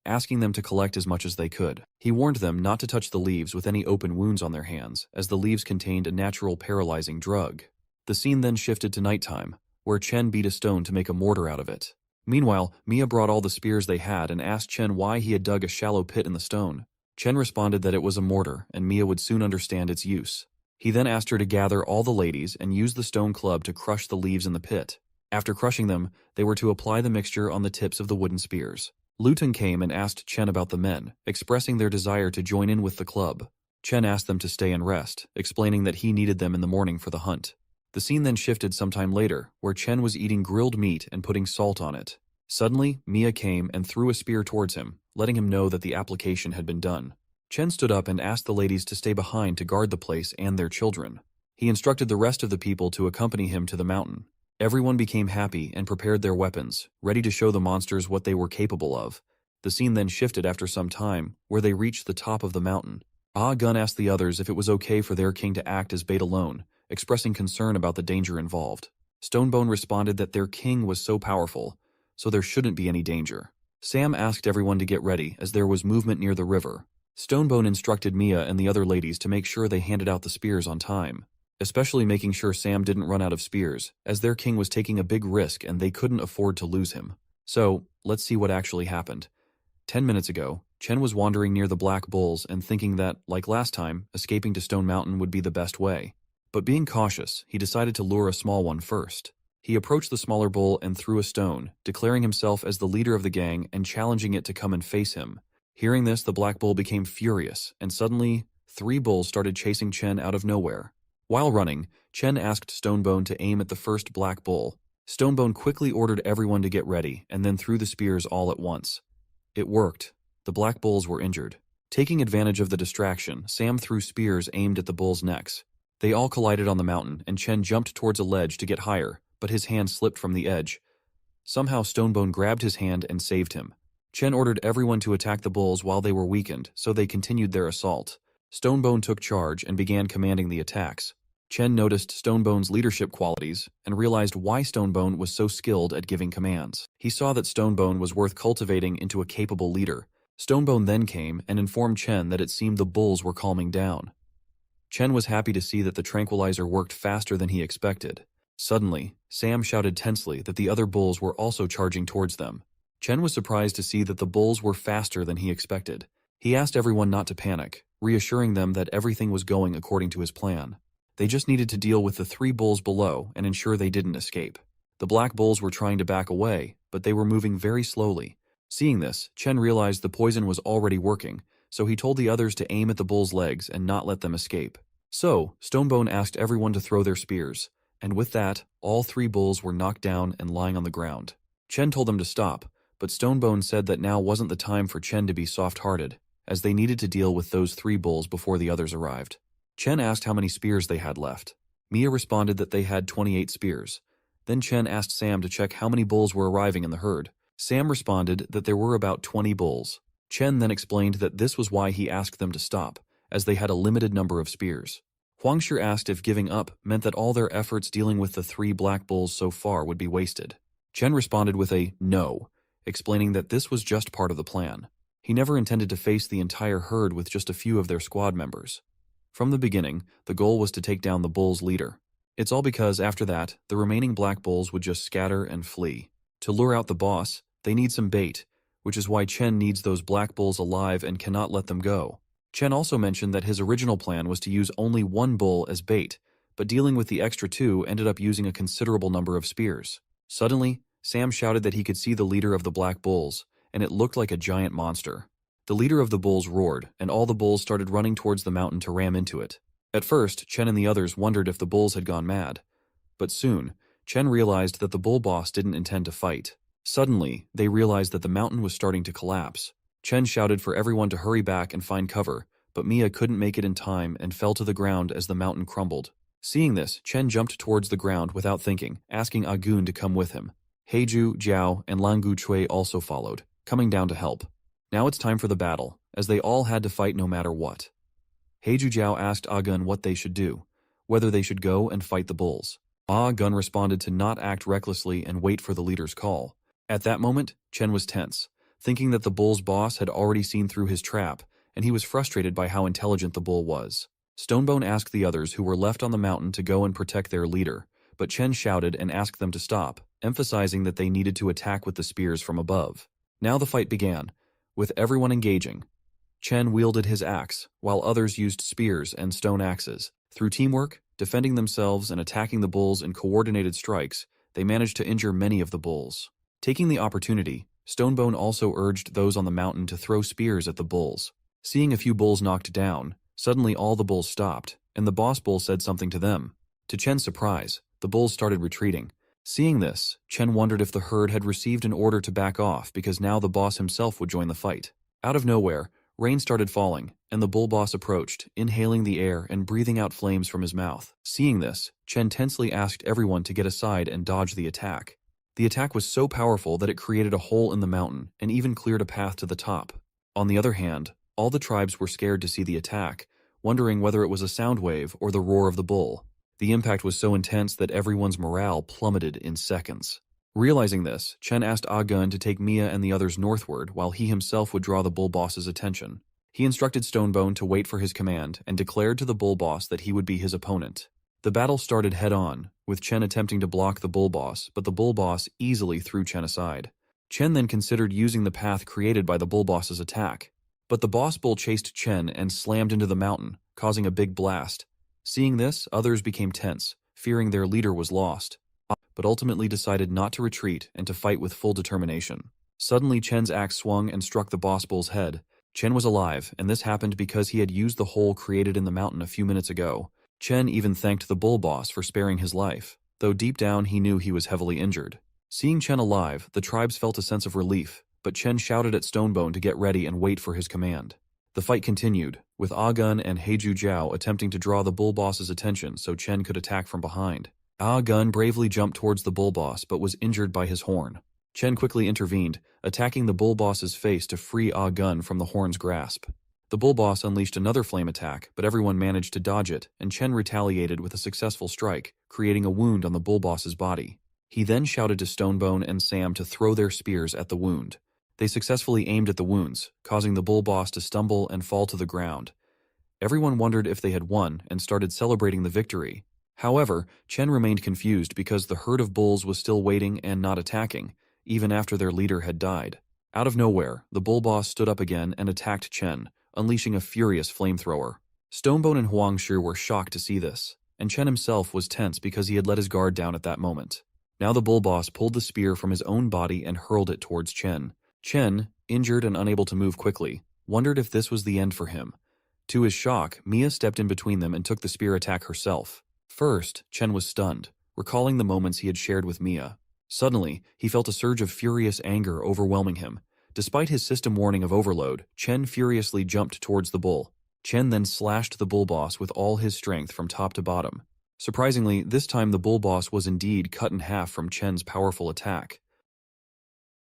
asking them to collect as much as they could. He warned them not to touch the leaves with any open wounds on their hands, as the leaves contained a natural paralyzing drug. The scene then shifted to nighttime, where Chen beat a stone to make a mortar out of it. Meanwhile, Mia brought all the spears they had and asked Chen why he had dug a shallow pit in the stone. Chen responded that it was a mortar, and Mia would soon understand its use. He then asked her to gather all the ladies and use the stone club to crush the leaves in the pit. After crushing them, they were to apply the mixture on the tips of the wooden spears. Lu Ting came and asked Chen about the men, expressing their desire to join in with the club. Chen asked them to stay and rest, explaining that he needed them in the morning for the hunt. The scene then shifted sometime later, where Chen was eating grilled meat and putting salt on it. Suddenly, Mia came and threw a spear towards him, letting him know that the application had been done. Chen stood up and asked the ladies to stay behind to guard the place and their children. He instructed the rest of the people to accompany him to the mountain. Everyone became happy and prepared their weapons, ready to show the monsters what they were capable of. The scene then shifted after some time, where they reached the top of the mountain. Ah Gun asked the others if it was okay for their king to act as bait alone, expressing concern about the danger involved. Stonebone responded that their king was so powerful, so there shouldn't be any danger. Sam asked everyone to get ready as there was movement near the river. Stonebone instructed Mia and the other ladies to make sure they handed out the spears on time, especially making sure Sam didn't run out of spears, as their king was taking a big risk and they couldn't afford to lose him. So, let's see what actually happened. 10 minutes ago, Chen was wandering near the black bulls and thinking that, like last time, escaping to Stone Mountain would be the best way. But being cautious, he decided to lure a small one first. He approached the smaller bull and threw a stone, declaring himself as the leader of the gang and challenging it to come and face him. Hearing this, the black bull became furious, and suddenly, 3 bulls started chasing Chen out of nowhere. While running, Chen asked Stonebone to aim at the first black bull. Stonebone quickly ordered everyone to get ready and then threw the spears all at once. It worked. The black bulls were injured. Taking advantage of the distraction, Sam threw spears aimed at the bulls' necks. They all collided on the mountain, and Chen jumped towards a ledge to get higher, but his hand slipped from the edge. Somehow Stonebone grabbed his hand and saved him. Chen ordered everyone to attack the bulls while they were weakened, so they continued their assault. Stonebone took charge and began commanding the attacks. Chen noticed Stonebone's leadership qualities and realized why Stonebone was so skilled at giving commands. He saw that Stonebone was worth cultivating into a capable leader. Stonebone then came and informed Chen that it seemed the bulls were calming down. Chen was happy to see that the tranquilizer worked faster than he expected. Suddenly, Sam shouted tensely that the other bulls were also charging towards them. Chen was surprised to see that the bulls were faster than he expected. He asked everyone not to panic, reassuring them that everything was going according to his plan. They just needed to deal with the 3 bulls below and ensure they didn't escape. The black bulls were trying to back away, but they were moving very slowly. Seeing this, Chen realized the poison was already working, so he told the others to aim at the bulls' legs and not let them escape. So, Stonebone asked everyone to throw their spears, and with that, all 3 bulls were knocked down and lying on the ground. Chen told them to stop, but Stonebone said that now wasn't the time for Chen to be soft-hearted, as they needed to deal with those 3 bulls before the others arrived. Chen asked how many spears they had left. Mia responded that they had 28 spears. Then Chen asked Sam to check how many bulls were arriving in the herd. Sam responded that there were about 20 bulls. Chen then explained that this was why he asked them to stop, as they had a limited number of spears. Huangshi asked if giving up meant that all their efforts dealing with the 3 black bulls so far would be wasted. Chen responded with a no, explaining that this was just part of the plan. He never intended to face the entire herd with just a few of their squad members. From the beginning, the goal was to take down the bulls' leader. It's all because, after that, the remaining black bulls would just scatter and flee. To lure out the boss, they need some bait, which is why Chen needs those black bulls alive and cannot let them go. Chen also mentioned that his original plan was to use only 1 bull as bait, but dealing with the extra 2 ended up using a considerable number of spears. Suddenly, Sam shouted that he could see the leader of the black bulls, and it looked like a giant monster. The leader of the bulls roared, and all the bulls started running towards the mountain to ram into it. At first, Chen and the others wondered if the bulls had gone mad. But soon, Chen realized that the bull boss didn't intend to fight. Suddenly, they realized that the mountain was starting to collapse. Chen shouted for everyone to hurry back and find cover, but Mia couldn't make it in time and fell to the ground as the mountain crumbled. Seeing this, Chen jumped towards the ground without thinking, asking Agun to come with him. Heiju, Jiao, and Langu Chui also followed, coming down to help. Now it's time for the battle, as they all had to fight no matter what. Heiju Jiao asked Agun what they should do, whether they should go and fight the bulls. Agun responded to not act recklessly and wait for the leader's call. At that moment, Chen was tense, thinking that the bull's boss had already seen through his trap, and he was frustrated by how intelligent the bull was. Stonebone asked the others who were left on the mountain to go and protect their leader, but Chen shouted and asked them to stop, emphasizing that they needed to attack with the spears from above. Now the fight began, with everyone engaging. Chen wielded his axe, while others used spears and stone axes. Through teamwork, defending themselves and attacking the bulls in coordinated strikes, they managed to injure many of the bulls. Taking the opportunity, Stonebone also urged those on the mountain to throw spears at the bulls. Seeing a few bulls knocked down, suddenly all the bulls stopped, and the boss bull said something to them. To Chen's surprise, the bulls started retreating. Seeing this, Chen wondered if the herd had received an order to back off because now the boss himself would join the fight. Out of nowhere, rain started falling, and the bull boss approached, inhaling the air and breathing out flames from his mouth. Seeing this, Chen tensely asked everyone to get aside and dodge the attack. The attack was so powerful that it created a hole in the mountain and even cleared a path to the top. On the other hand, all the tribes were scared to see the attack, wondering whether it was a sound wave or the roar of the bull. The impact was so intense that everyone's morale plummeted in seconds. Realizing this, Chen asked Gun to take Mia and the others northward while he himself would draw the bull boss's attention. He instructed Stonebone to wait for his command and declared to the bull boss that he would be his opponent. The battle started head-on, with Chen attempting to block the bull boss, but the bull boss easily threw Chen aside. Chen then considered using the path created by the bull boss's attack. But the boss bull chased Chen and slammed into the mountain, causing a big blast. Seeing this, others became tense, fearing their leader was lost, but ultimately decided not to retreat and to fight with full determination. Suddenly Chen's axe swung and struck the boss bull's head. Chen was alive, and this happened because he had used the hole created in the mountain a few minutes ago. Chen even thanked the bull boss for sparing his life, though deep down he knew he was heavily injured. Seeing Chen alive, the tribes felt a sense of relief, but Chen shouted at Stonebone to get ready and wait for his command. The fight continued, with Gun and Heiju Jiao attempting to draw the bull boss's attention so Chen could attack from behind. Gun bravely jumped towards the bull boss but was injured by his horn. Chen quickly intervened, attacking the bull boss's face to free Gun from the horn's grasp. The bull boss unleashed another flame attack, but everyone managed to dodge it, and Chen retaliated with a successful strike, creating a wound on the bull boss's body. He then shouted to Stonebone and Sam to throw their spears at the wound. They successfully aimed at the wounds, causing the bull boss to stumble and fall to the ground. Everyone wondered if they had won and started celebrating the victory. However, Chen remained confused because the herd of bulls was still waiting and not attacking, even after their leader had died. Out of nowhere, the bull boss stood up again and attacked Chen, unleashing a furious flamethrower. Stonebone and Huangshu were shocked to see this, and Chen himself was tense because he had let his guard down at that moment. Now the bull boss pulled the spear from his own body and hurled it towards Chen. Chen, injured and unable to move quickly, wondered if this was the end for him. To his shock, Mia stepped in between them and took the spear attack herself. First, Chen was stunned, recalling the moments he had shared with Mia. Suddenly, he felt a surge of furious anger overwhelming him. Despite his system warning of overload, Chen furiously jumped towards the bull. Chen then slashed the bull boss with all his strength from top to bottom. Surprisingly, this time the bull boss was indeed cut in half from Chen's powerful attack.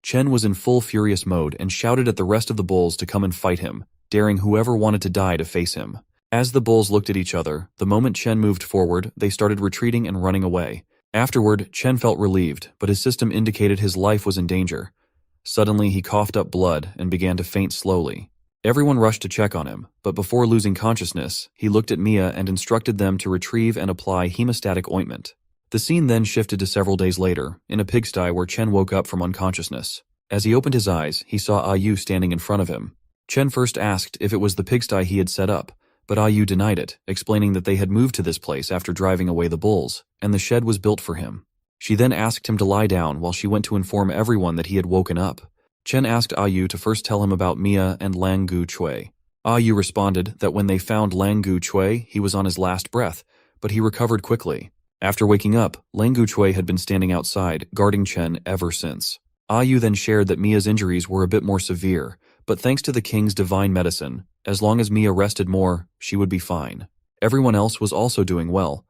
Chen was in full furious mode and shouted at the rest of the bulls to come and fight him, daring whoever wanted to die to face him. As the bulls looked at each other, the moment Chen moved forward, they started retreating and running away. Afterward, Chen felt relieved, but his system indicated his life was in danger. Suddenly, he coughed up blood and began to faint slowly. Everyone rushed to check on him, but before losing consciousness, he looked at Mia and instructed them to retrieve and apply hemostatic ointment. The scene then shifted to several days later, in a pigsty where Chen woke up from unconsciousness. As he opened his eyes, he saw Ayu standing in front of him. Chen first asked if it was the pigsty he had set up, but Ayu denied it, explaining that they had moved to this place after driving away the bulls, and the shed was built for him. She then asked him to lie down while she went to inform everyone that he had woken up. Chen asked Ayu to first tell him about Mia and Lang Gu Chui. Ayu responded that when they found Lang Gu Chui, he was on his last breath, but he recovered quickly. After waking up, Lang Gu Chui had been standing outside, guarding Chen ever since. Ayu then shared that Mia's injuries were a bit more severe, but thanks to the king's divine medicine, as long as Mia rested more, she would be fine. Everyone else was also doing well.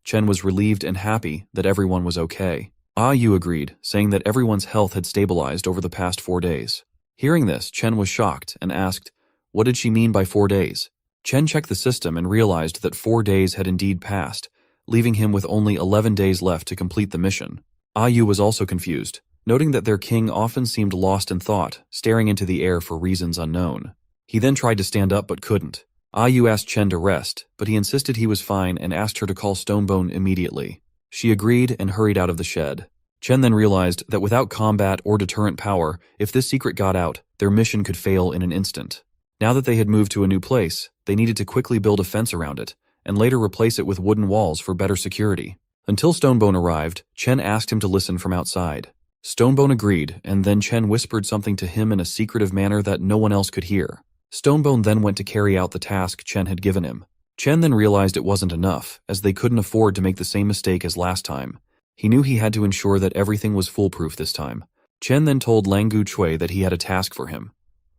Chen was relieved and happy that everyone was okay. Ayu agreed, saying that everyone's health had stabilized over the past 4 days. Hearing this, Chen was shocked and asked, what did she mean by 4 days? Chen checked the system and realized that 4 days had indeed passed, leaving him with only 11 days left to complete the mission. Ayu was also confused, noting that their king often seemed lost in thought, staring into the air for reasons unknown. He then tried to stand up but couldn't. Ayu asked Chen to rest, but he insisted he was fine and asked her to call Stonebone immediately. She agreed and hurried out of the shed. Chen then realized that without combat or deterrent power, if this secret got out, their mission could fail in an instant. Now that they had moved to a new place, they needed to quickly build a fence around it, and later replace it with wooden walls for better security. Until Stonebone arrived, Chen asked him to listen from outside. Stonebone agreed, and then Chen whispered something to him in a secretive manner that no one else could hear. Stonebone then went to carry out the task Chen had given him. Chen then realized it wasn't enough, as they couldn't afford to make the same mistake as last time. He knew he had to ensure that everything was foolproof this time. Chen then told Lang Gu Chui that he had a task for him.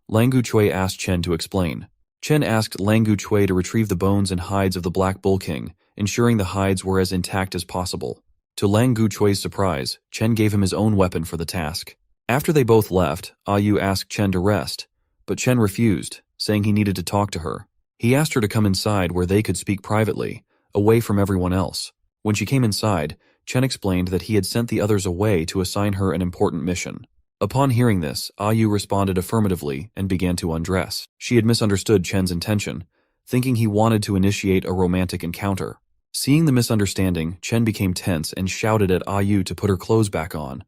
Lang Gu Chui asked Chen to explain. Chen asked Lang Gu Chui to retrieve the bones and hides of the Black Bull King, ensuring the hides were as intact as possible. To Lang Gu Chui's surprise, Chen gave him his own weapon for the task. After they both left, Ayu asked Chen to rest, but Chen refused, saying he needed to talk to her. He asked her to come inside where they could speak privately, away from everyone else. When she came inside, Chen explained that he had sent the others away to assign her an important mission. Upon hearing this, Yu responded affirmatively and began to undress. She had misunderstood Chen's intention, thinking he wanted to initiate a romantic encounter. Seeing the misunderstanding, Chen became tense and shouted at Yu to put her clothes back on.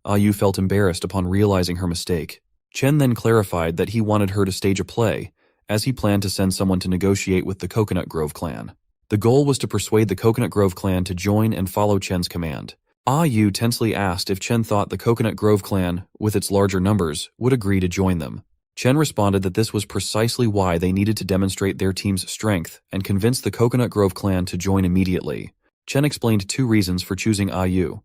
Yu felt embarrassed upon realizing her mistake. Chen then clarified that he wanted her to stage a play, as he planned to send someone to negotiate with the Coconut Grove clan. The goal was to persuade the Coconut Grove clan to join and follow Chen's command. Yu tensely asked if Chen thought the Coconut Grove clan, with its larger numbers, would agree to join them. Chen responded that this was precisely why they needed to demonstrate their team's strength and convince the Coconut Grove clan to join immediately. Chen explained 2 reasons for choosing Yu.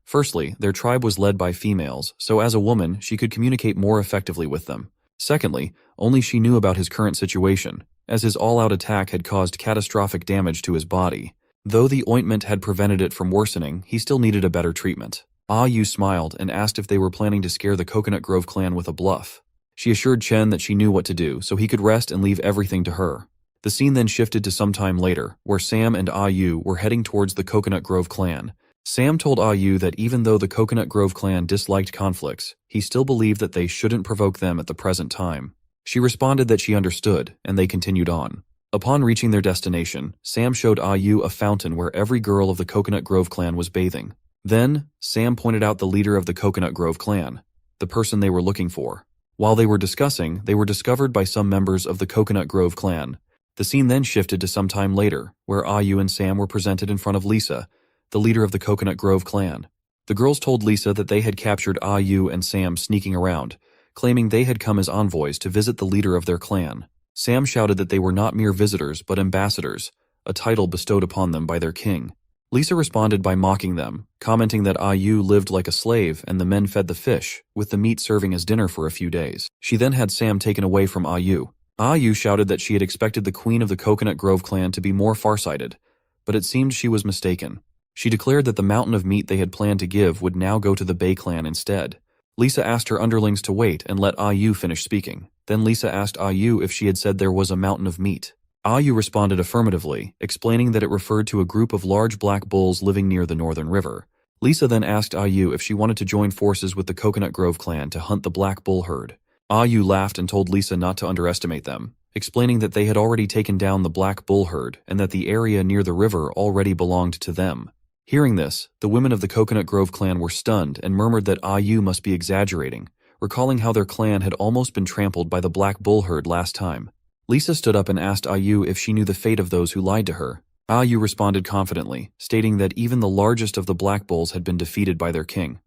Firstly, their tribe was led by females, so as a woman, she could communicate more effectively with them. Secondly, only she knew about his current situation, as his all-out attack had caused catastrophic damage to his body. Though the ointment had prevented it from worsening, he still needed a better treatment. Yu smiled and asked if they were planning to scare the Coconut Grove clan with a bluff. She assured Chen that she knew what to do, so he could rest and leave everything to her. The scene then shifted to some time later, where Sam and Yu were heading towards the Coconut Grove clan. Sam told Yu that even though the Coconut Grove clan disliked conflicts, he still believed that they shouldn't provoke them at the present time. She responded that she understood, and they continued on. Upon reaching their destination, Sam showed Yu a fountain where every girl of the Coconut Grove clan was bathing. Then, Sam pointed out the leader of the Coconut Grove clan, the person they were looking for. While they were discussing, they were discovered by some members of the Coconut Grove clan. The scene then shifted to some time later, where Yu and Sam were presented in front of Lisa, the leader of the Coconut Grove clan. The girls told Lisa that they had captured Yu and Sam sneaking around, claiming they had come as envoys to visit the leader of their clan. Sam shouted that they were not mere visitors but ambassadors, a title bestowed upon them by their king. Lisa responded by mocking them, commenting that Yu lived like a slave and the men fed the fish, with the meat serving as dinner for a few days. She then had Sam taken away from Yu. Yu shouted that she had expected the queen of the Coconut Grove clan to be more farsighted, but it seemed she was mistaken. She declared that the mountain of meat they had planned to give would now go to the Bay clan instead. Lisa asked her underlings to wait and let Yu finish speaking. Then Lisa asked Yu if she had said there was a mountain of meat. Yu responded affirmatively, explaining that it referred to a group of large black bulls living near the northern river. Lisa then asked Yu if she wanted to join forces with the Coconut Grove clan to hunt the black bull herd. Yu laughed and told Lisa not to underestimate them, explaining that they had already taken down the black bull herd and that the area near the river already belonged to them. Hearing this, the women of the Coconut Grove clan were stunned and murmured that Yu must be exaggerating, recalling how their clan had almost been trampled by the black bull herd last time. Lisa stood up and asked Yu if she knew the fate of those who lied to her. Yu responded confidently, stating that even the largest of the black bulls had been defeated by their king.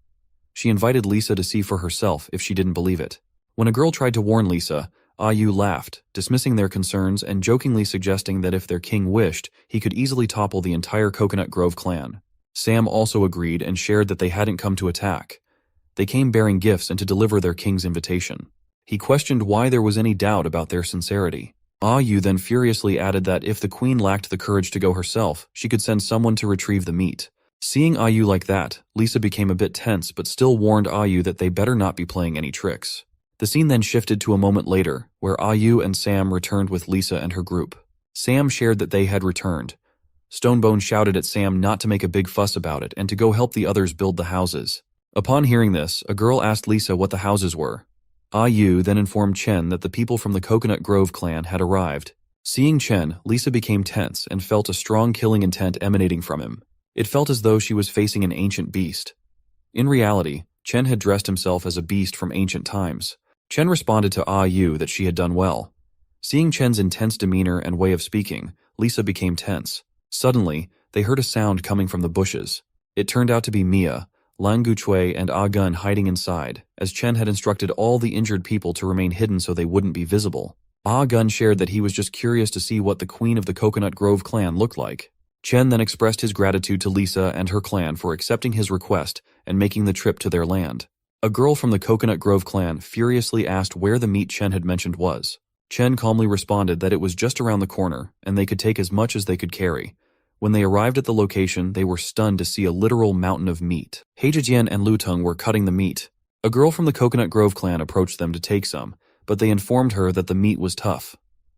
She invited Lisa to see for herself if she didn't believe it. When a girl tried to warn Lisa, Yu laughed, dismissing their concerns and jokingly suggesting that if their king wished, he could easily topple the entire Coconut Grove clan. Sam also agreed and shared that they hadn't come to attack. They came bearing gifts and to deliver their king's invitation. He questioned why there was any doubt about their sincerity. Yu then furiously added that if the queen lacked the courage to go herself, she could send someone to retrieve the meat. Seeing Yu like that, Lisa became a bit tense but still warned Yu that they better not be playing any tricks. The scene then shifted to a moment later, where Yu and Sam returned with Lisa and her group. Sam shared that they had returned. Stonebone shouted at Sam not to make a big fuss about it and to go help the others build the houses. Upon hearing this, a girl asked Lisa what the houses were. Yu then informed Chen that the people from the Coconut Grove clan had arrived. Seeing Chen, Lisa became tense and felt a strong killing intent emanating from him. It felt as though she was facing an ancient beast. In reality, Chen had dressed himself as a beast from ancient times. Chen responded to Yu that she had done well. Seeing Chen's intense demeanor and way of speaking, Lisa became tense. Suddenly, they heard a sound coming from the bushes. It turned out to be Mia, Lang Guchui, and Gun hiding inside, as Chen had instructed all the injured people to remain hidden so they wouldn't be visible. Gun shared that he was just curious to see what the queen of the Coconut Grove clan looked like. Chen then expressed his gratitude to Lisa and her clan for accepting his request and making the trip to their land. A girl from the Coconut Grove clan furiously asked where the meat Chen had mentioned was. Chen calmly responded that it was just around the corner and they could take as much as they could carry. When they arrived at the location, they were stunned to see a literal mountain of meat. Heijian and Lutung were cutting the meat. A girl from the Coconut Grove clan approached them to take some, but they informed her that the meat was tough.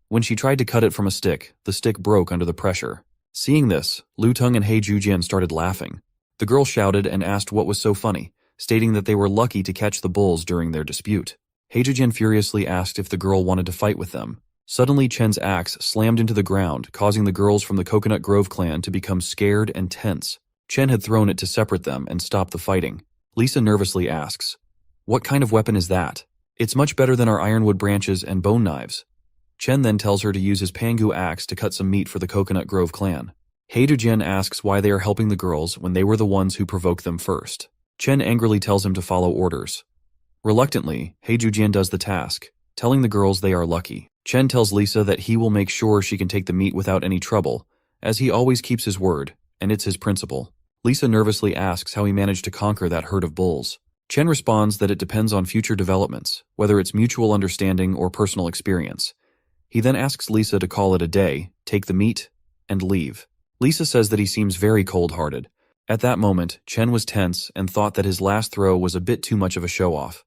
When she tried to cut it from a stick, the stick broke under the pressure. Seeing this, Lutung and Heijian started laughing. The girl shouted and asked what was so funny, stating that they were lucky to catch the bulls during their dispute. Heijujin furiously asked if the girl wanted to fight with them. Suddenly, Chen's axe slammed into the ground, causing the girls from the Coconut Grove clan to become scared and tense. Chen had thrown it to separate them and stop the fighting. Lisa nervously asks, "What kind of weapon is that?" "It's much better than our ironwood branches and bone knives." Chen then tells her to use his Pangu axe to cut some meat for the Coconut Grove clan. Heijujin asks why they are helping the girls when they were the ones who provoked them first. Chen angrily tells him to follow orders. Reluctantly, Heijujin does the task, telling the girls they are lucky. Chen tells Lisa that he will make sure she can take the meat without any trouble, as he always keeps his word, and it's his principle. Lisa nervously asks how he managed to conquer that herd of bulls. Chen responds that it depends on future developments, whether it's mutual understanding or personal experience. He then asks Lisa to call it a day, take the meat, and leave. Lisa says that he seems very cold-hearted. At that moment, Chen was tense and thought that his last throw was a bit too much of a show-off.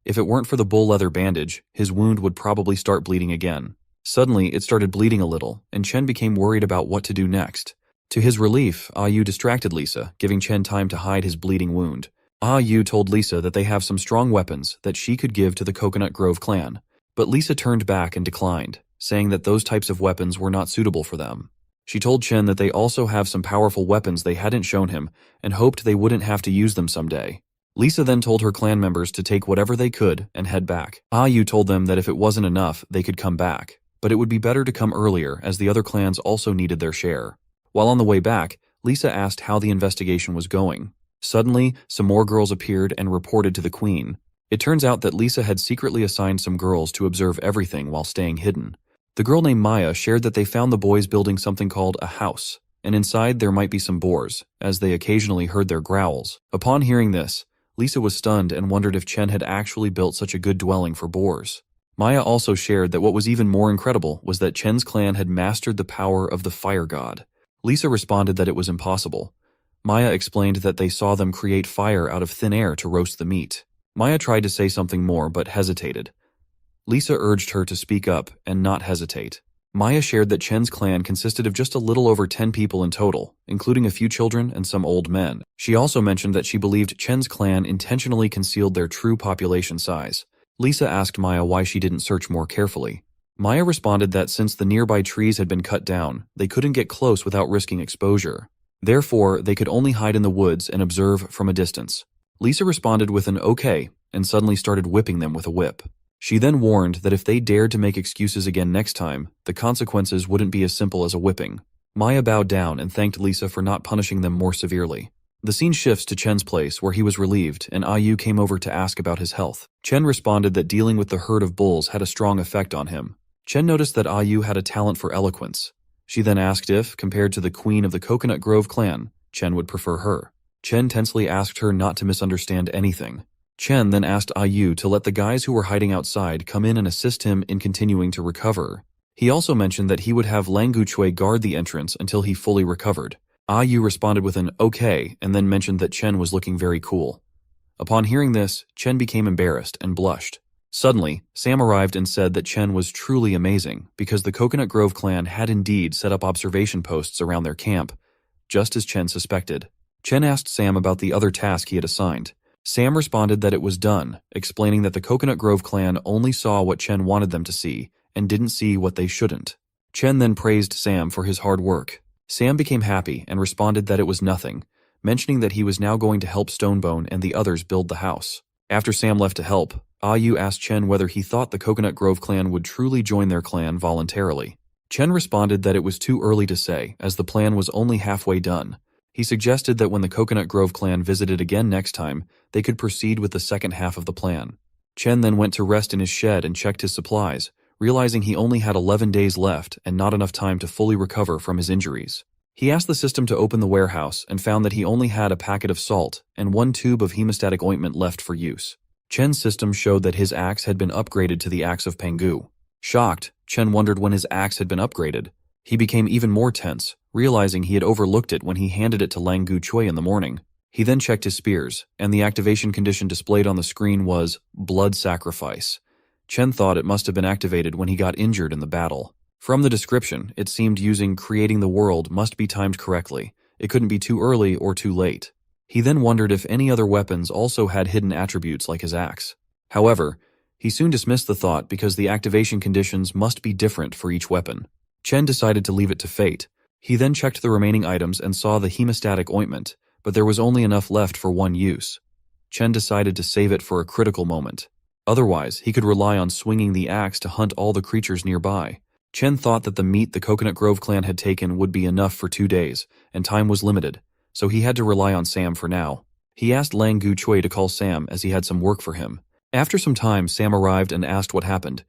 If it weren't for the bull leather bandage, his wound would probably start bleeding again. Suddenly, it started bleeding a little, and Chen became worried about what to do next. To his relief, Yu distracted Lisa, giving Chen time to hide his bleeding wound. Yu told Lisa that they have some strong weapons that she could give to the Coconut Grove clan, but Lisa turned back and declined, saying that those types of weapons were not suitable for them. She told Chen that they also have some powerful weapons they hadn't shown him and hoped they wouldn't have to use them someday. Lisa then told her clan members to take whatever they could and head back. Yu told them that if it wasn't enough, they could come back, but it would be better to come earlier as the other clans also needed their share. While on the way back, Lisa asked how the investigation was going. Suddenly, some more girls appeared and reported to the queen. It turns out that Lisa had secretly assigned some girls to observe everything while staying hidden. The girl named Maya shared that they found the boys building something called a house, and inside there might be some boars, as they occasionally heard their growls. Upon hearing this, Lisa was stunned and wondered if Chen had actually built such a good dwelling for boars. Maya also shared that what was even more incredible was that Chen's clan had mastered the power of the fire god. Lisa responded that it was impossible. Maya explained that they saw them create fire out of thin air to roast the meat. Maya tried to say something more but hesitated. Lisa urged her to speak up and not hesitate. Maya shared that Chen's clan consisted of just a little over 10 people in total, including a few children and some old men. She also mentioned that she believed Chen's clan intentionally concealed their true population size. Lisa asked Maya why she didn't search more carefully. Maya responded that since the nearby trees had been cut down, they couldn't get close without risking exposure. Therefore, they could only hide in the woods and observe from a distance. Lisa responded with an okay and suddenly started whipping them with a whip. She then warned that if they dared to make excuses again next time, the consequences wouldn't be as simple as a whipping. Maya bowed down and thanked Lisa for not punishing them more severely. The scene shifts to Chen's place where he was relieved and Yu came over to ask about his health. Chen responded that dealing with the herd of bulls had a strong effect on him. Chen noticed that Yu had a talent for eloquence. She then asked if, compared to the queen of the Coconut Grove clan, Chen would prefer her. Chen tensely asked her not to misunderstand anything. Chen then asked Yu to let the guys who were hiding outside come in and assist him in continuing to recover. He also mentioned that he would have Lang Guchui guard the entrance until he fully recovered. Yu responded with an okay and then mentioned that Chen was looking very cool. Upon hearing this, Chen became embarrassed and blushed. Suddenly, Sam arrived and said that Chen was truly amazing because the Coconut Grove clan had indeed set up observation posts around their camp, just as Chen suspected. Chen asked Sam about the other task he had assigned. Sam responded that it was done, explaining that the Coconut Grove clan only saw what Chen wanted them to see and didn't see what they shouldn't. Chen then praised Sam for his hard work. Sam became happy and responded that it was nothing, mentioning that he was now going to help Stonebone and the others build the house. After Sam left to help, Yu asked Chen whether he thought the Coconut Grove clan would truly join their clan voluntarily. Chen responded that it was too early to say, as the plan was only halfway done. He suggested that when the Coconut Grove clan visited again next time, they could proceed with the second half of the plan. Chen then went to rest in his shed and checked his supplies, realizing he only had 11 days left and not enough time to fully recover from his injuries. He asked the system to open the warehouse and found that he only had a packet of salt and 1 tube of hemostatic ointment left for use. Chen's system showed that his axe had been upgraded to the axe of Pangu. Shocked, Chen wondered when his axe had been upgraded. He became even more tense, realizing he had overlooked it when he handed it to Lang Guchui in the morning. He then checked his spears, and the activation condition displayed on the screen was blood sacrifice. Chen thought it must have been activated when he got injured in the battle. From the description, it seemed using creating the world must be timed correctly. It couldn't be too early or too late. He then wondered if any other weapons also had hidden attributes like his axe. However, he soon dismissed the thought because the activation conditions must be different for each weapon. Chen decided to leave it to fate. He then checked the remaining items and saw the hemostatic ointment, but there was only enough left for one use. Chen decided to save it for a critical moment. Otherwise, he could rely on swinging the axe to hunt all the creatures nearby. Chen thought that the meat the Coconut Grove clan had taken would be enough for 2 days, and time was limited, so he had to rely on Sam for now. He asked Lang Gu Chui to call Sam as he had some work for him. After some time, Sam arrived and asked what happened.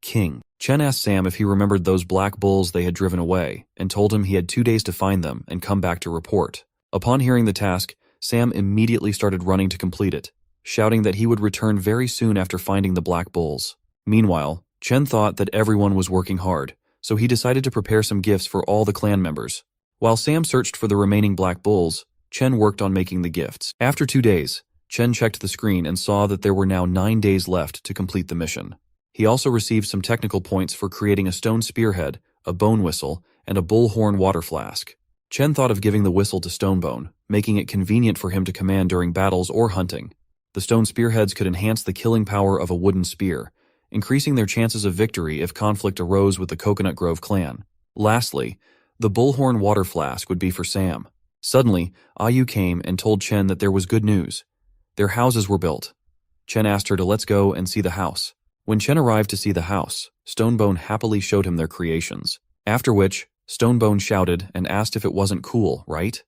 King. Chen asked Sam if he remembered those black bulls they had driven away, and told him he had 2 days to find them and come back to report. Upon hearing the task, Sam immediately started running to complete it, shouting that he would return very soon after finding the black bulls. Meanwhile, Chen thought that everyone was working hard, so he decided to prepare some gifts for all the clan members. While Sam searched for the remaining black bulls, Chen worked on making the gifts. After 2 days, Chen checked the screen and saw that there were now 9 days left to complete the mission. He also received some technical points for creating a stone spearhead, a bone whistle, and a bullhorn water flask. Chen thought of giving the whistle to Stonebone, making it convenient for him to command during battles or hunting. The stone spearheads could enhance the killing power of a wooden spear, increasing their chances of victory if conflict arose with the Coconut Grove clan. Lastly, the bullhorn water flask would be for Sam. Suddenly, Ayu came and told Chen that there was good news. Their houses were built. Chen asked her to let's go and see the house. When Chen arrived to see the house, Stonebone happily showed him their creations. After which, Stonebone shouted and asked if it wasn't cool, right?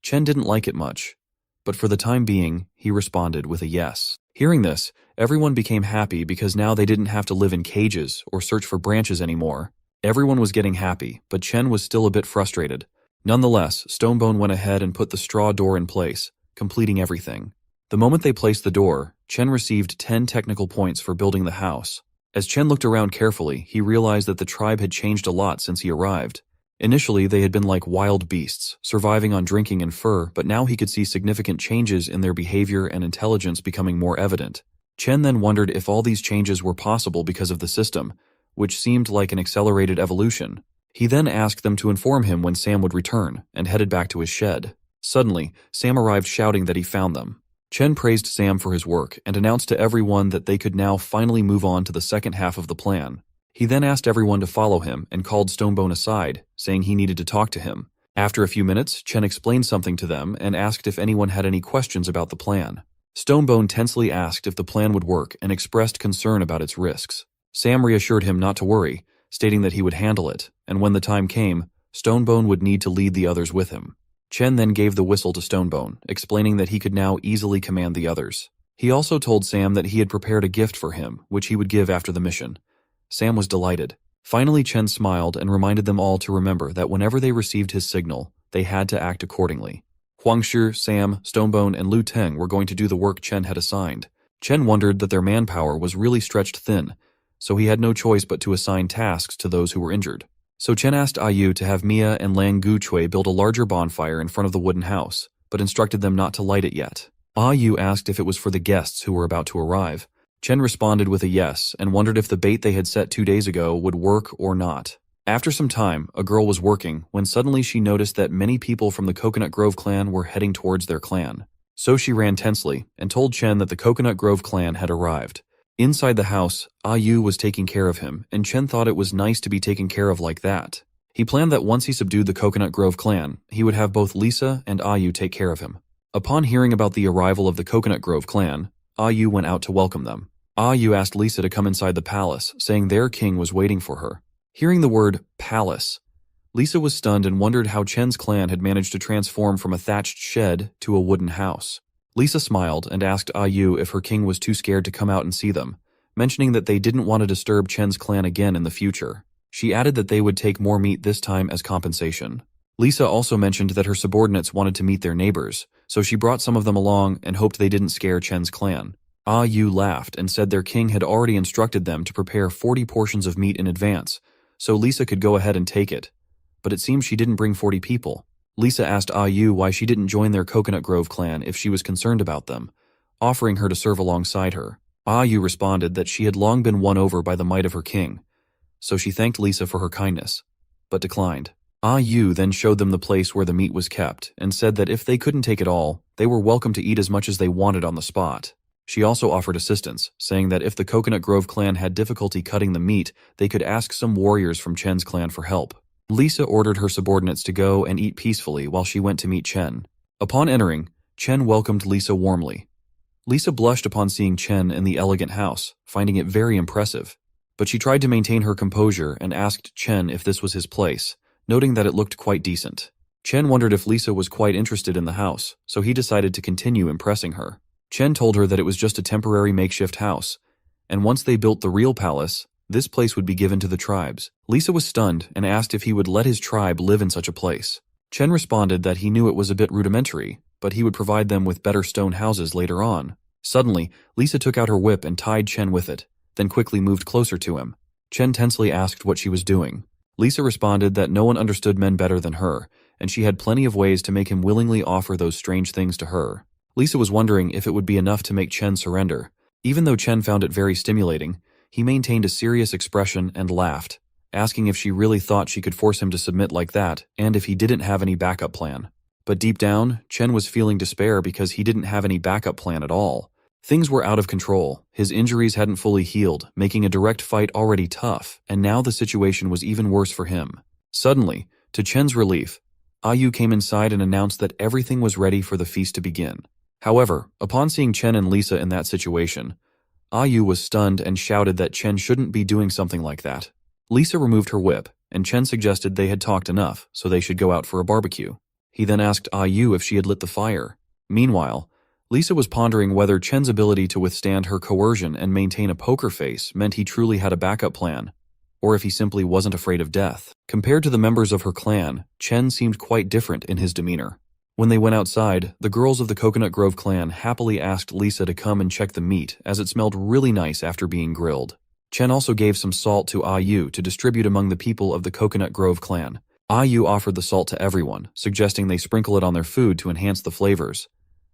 Chen didn't like it much, but for the time being, he responded with a yes. Hearing this, everyone became happy because now they didn't have to live in cages or search for branches anymore. Everyone was getting happy, but Chen was still a bit frustrated. Nonetheless, Stonebone went ahead and put the straw door in place, completing everything. The moment they placed the door, Chen received 10 technical points for building the house. As Chen looked around carefully, he realized that the tribe had changed a lot since he arrived. Initially, they had been like wild beasts, surviving on drinking and fur, but now he could see significant changes in their behavior and intelligence becoming more evident. Chen then wondered if all these changes were possible because of the system, which seemed like an accelerated evolution. He then asked them to inform him when Sam would return, and headed back to his shed. Suddenly, Sam arrived shouting that he found them. Chen praised Sam for his work and announced to everyone that they could now finally move on to the second half of the plan. He then asked everyone to follow him and called Stonebone aside, saying he needed to talk to him. After a few minutes, Chen explained something to them and asked if anyone had any questions about the plan. Stonebone tensely asked if the plan would work and expressed concern about its risks. Sam reassured him not to worry, stating that he would handle it, and when the time came, Stonebone would need to lead the others with him. Chen then gave the whistle to Stonebone, explaining that he could now easily command the others. He also told Sam that he had prepared a gift for him, which he would give after the mission. Sam was delighted. Finally, Chen smiled and reminded them all to remember that whenever they received his signal, they had to act accordingly. Huangshi, Sam, Stonebone, and Lu Teng were going to do the work Chen had assigned. Chen wondered that their manpower was really stretched thin, so he had no choice but to assign tasks to those who were injured. So Chen asked Ayu to have Mia and Lang Gu Chui build a larger bonfire in front of the wooden house, but instructed them not to light it yet. Ayu asked if it was for the guests who were about to arrive. Chen responded with a yes and wondered if the bait they had set 2 days ago would work or not. After some time, a girl was working when suddenly she noticed that many people from the Coconut Grove clan were heading towards their clan. So she ran tensely and told Chen that the Coconut Grove clan had arrived. Inside the house, Ayu was taking care of him, and Chen thought it was nice to be taken care of like that. He planned that once he subdued the Coconut Grove clan, he would have both Lisa and Ayu take care of him. Upon hearing about the arrival of the Coconut Grove clan, Ayu went out to welcome them. Ayu asked Lisa to come inside the palace, saying their king was waiting for her. Hearing the word palace, Lisa was stunned and wondered how Chen's clan had managed to transform from a thatched shed to a wooden house. Lisa smiled and asked Ayu if her king was too scared to come out and see them, mentioning that they didn't want to disturb Chen's clan again in the future. She added that they would take more meat this time as compensation. Lisa also mentioned that her subordinates wanted to meet their neighbors, so she brought some of them along and hoped they didn't scare Chen's clan. Ayu laughed and said their king had already instructed them to prepare 40 portions of meat in advance, so Lisa could go ahead and take it. But it seems she didn't bring 40 people. Lisa asked Ayu why she didn't join their Coconut Grove clan if she was concerned about them, offering her to serve alongside her. Ayu responded that she had long been won over by the might of her king, so she thanked Lisa for her kindness, but declined. Ah Yu then showed them the place where the meat was kept and said that if they couldn't take it all, they were welcome to eat as much as they wanted on the spot. She also offered assistance, saying that if the Coconut Grove clan had difficulty cutting the meat, they could ask some warriors from Chen's clan for help. Lisa ordered her subordinates to go and eat peacefully while she went to meet Chen. Upon entering, Chen welcomed Lisa warmly. Lisa blushed upon seeing Chen in the elegant house, finding it very impressive. But she tried to maintain her composure and asked Chen if this was his place, noting that it looked quite decent. Chen wondered if Lisa was quite interested in the house, so he decided to continue impressing her. Chen told her that it was just a temporary makeshift house, and once they built the real palace, this place would be given to the tribes. Lisa was stunned and asked if he would let his tribe live in such a place. Chen responded that he knew it was a bit rudimentary, but he would provide them with better stone houses later on. Suddenly, Lisa took out her whip and tied Chen with it, then quickly moved closer to him. Chen tensely asked what she was doing. Lisa responded that no one understood men better than her, and she had plenty of ways to make him willingly offer those strange things to her. Lisa was wondering if it would be enough to make Chen surrender. Even though Chen found it very stimulating, he maintained a serious expression and laughed, asking if she really thought she could force him to submit like that and if he didn't have any backup plan. But deep down, Chen was feeling despair because he didn't have any backup plan at all. Things were out of control, his injuries hadn't fully healed, making a direct fight already tough, and now the situation was even worse for him. Suddenly, to Chen's relief, Ayu came inside and announced that everything was ready for the feast to begin. However, upon seeing Chen and Lisa in that situation, Ayu was stunned and shouted that Chen shouldn't be doing something like that. Lisa removed her whip, and Chen suggested they had talked enough, so they should go out for a barbecue. He then asked Ayu if she had lit the fire. Meanwhile, Lisa was pondering whether Chen's ability to withstand her coercion and maintain a poker face meant he truly had a backup plan, or if he simply wasn't afraid of death. Compared to the members of her clan, Chen seemed quite different in his demeanor. When they went outside, the girls of the Coconut Grove clan happily asked Lisa to come and check the meat as it smelled really nice after being grilled. Chen also gave some salt to Ayu to distribute among the people of the Coconut Grove clan. Ayu offered the salt to everyone, suggesting they sprinkle it on their food to enhance the flavors.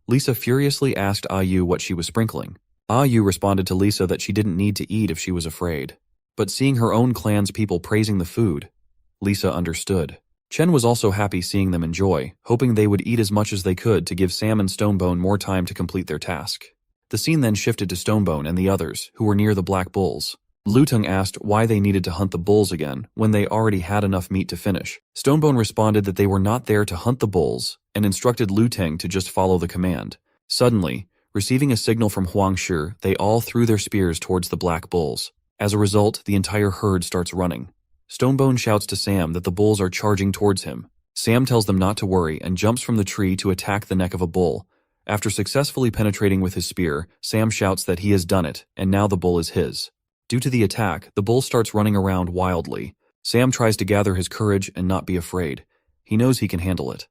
Lisa furiously asked Ayu what she was sprinkling. Ayu responded to Lisa that she didn't need to eat if she was afraid. But seeing her own clan's people praising the food, Lisa understood. Chen was also happy seeing them enjoy, hoping they would eat as much as they could to give Sam and Stonebone more time to complete their task. The scene then shifted to Stonebone and the others, who were near the black bulls. Luteng asked why they needed to hunt the bulls again when they already had enough meat to finish. Stonebone responded that they were not there to hunt the bulls and instructed Luteng to just follow the command. Suddenly, receiving a signal from Huang Shi, they all threw their spears towards the black bulls. As a result, the entire herd starts running. Stonebone shouts to Sam that the bulls are charging towards him. Sam tells them not to worry and jumps from the tree to attack the neck of a bull. After successfully penetrating with his spear, Sam shouts that he has done it, and now the bull is his. Due to the attack, the bull starts running around wildly. Sam tries to gather his courage and not be afraid. He knows he can handle it.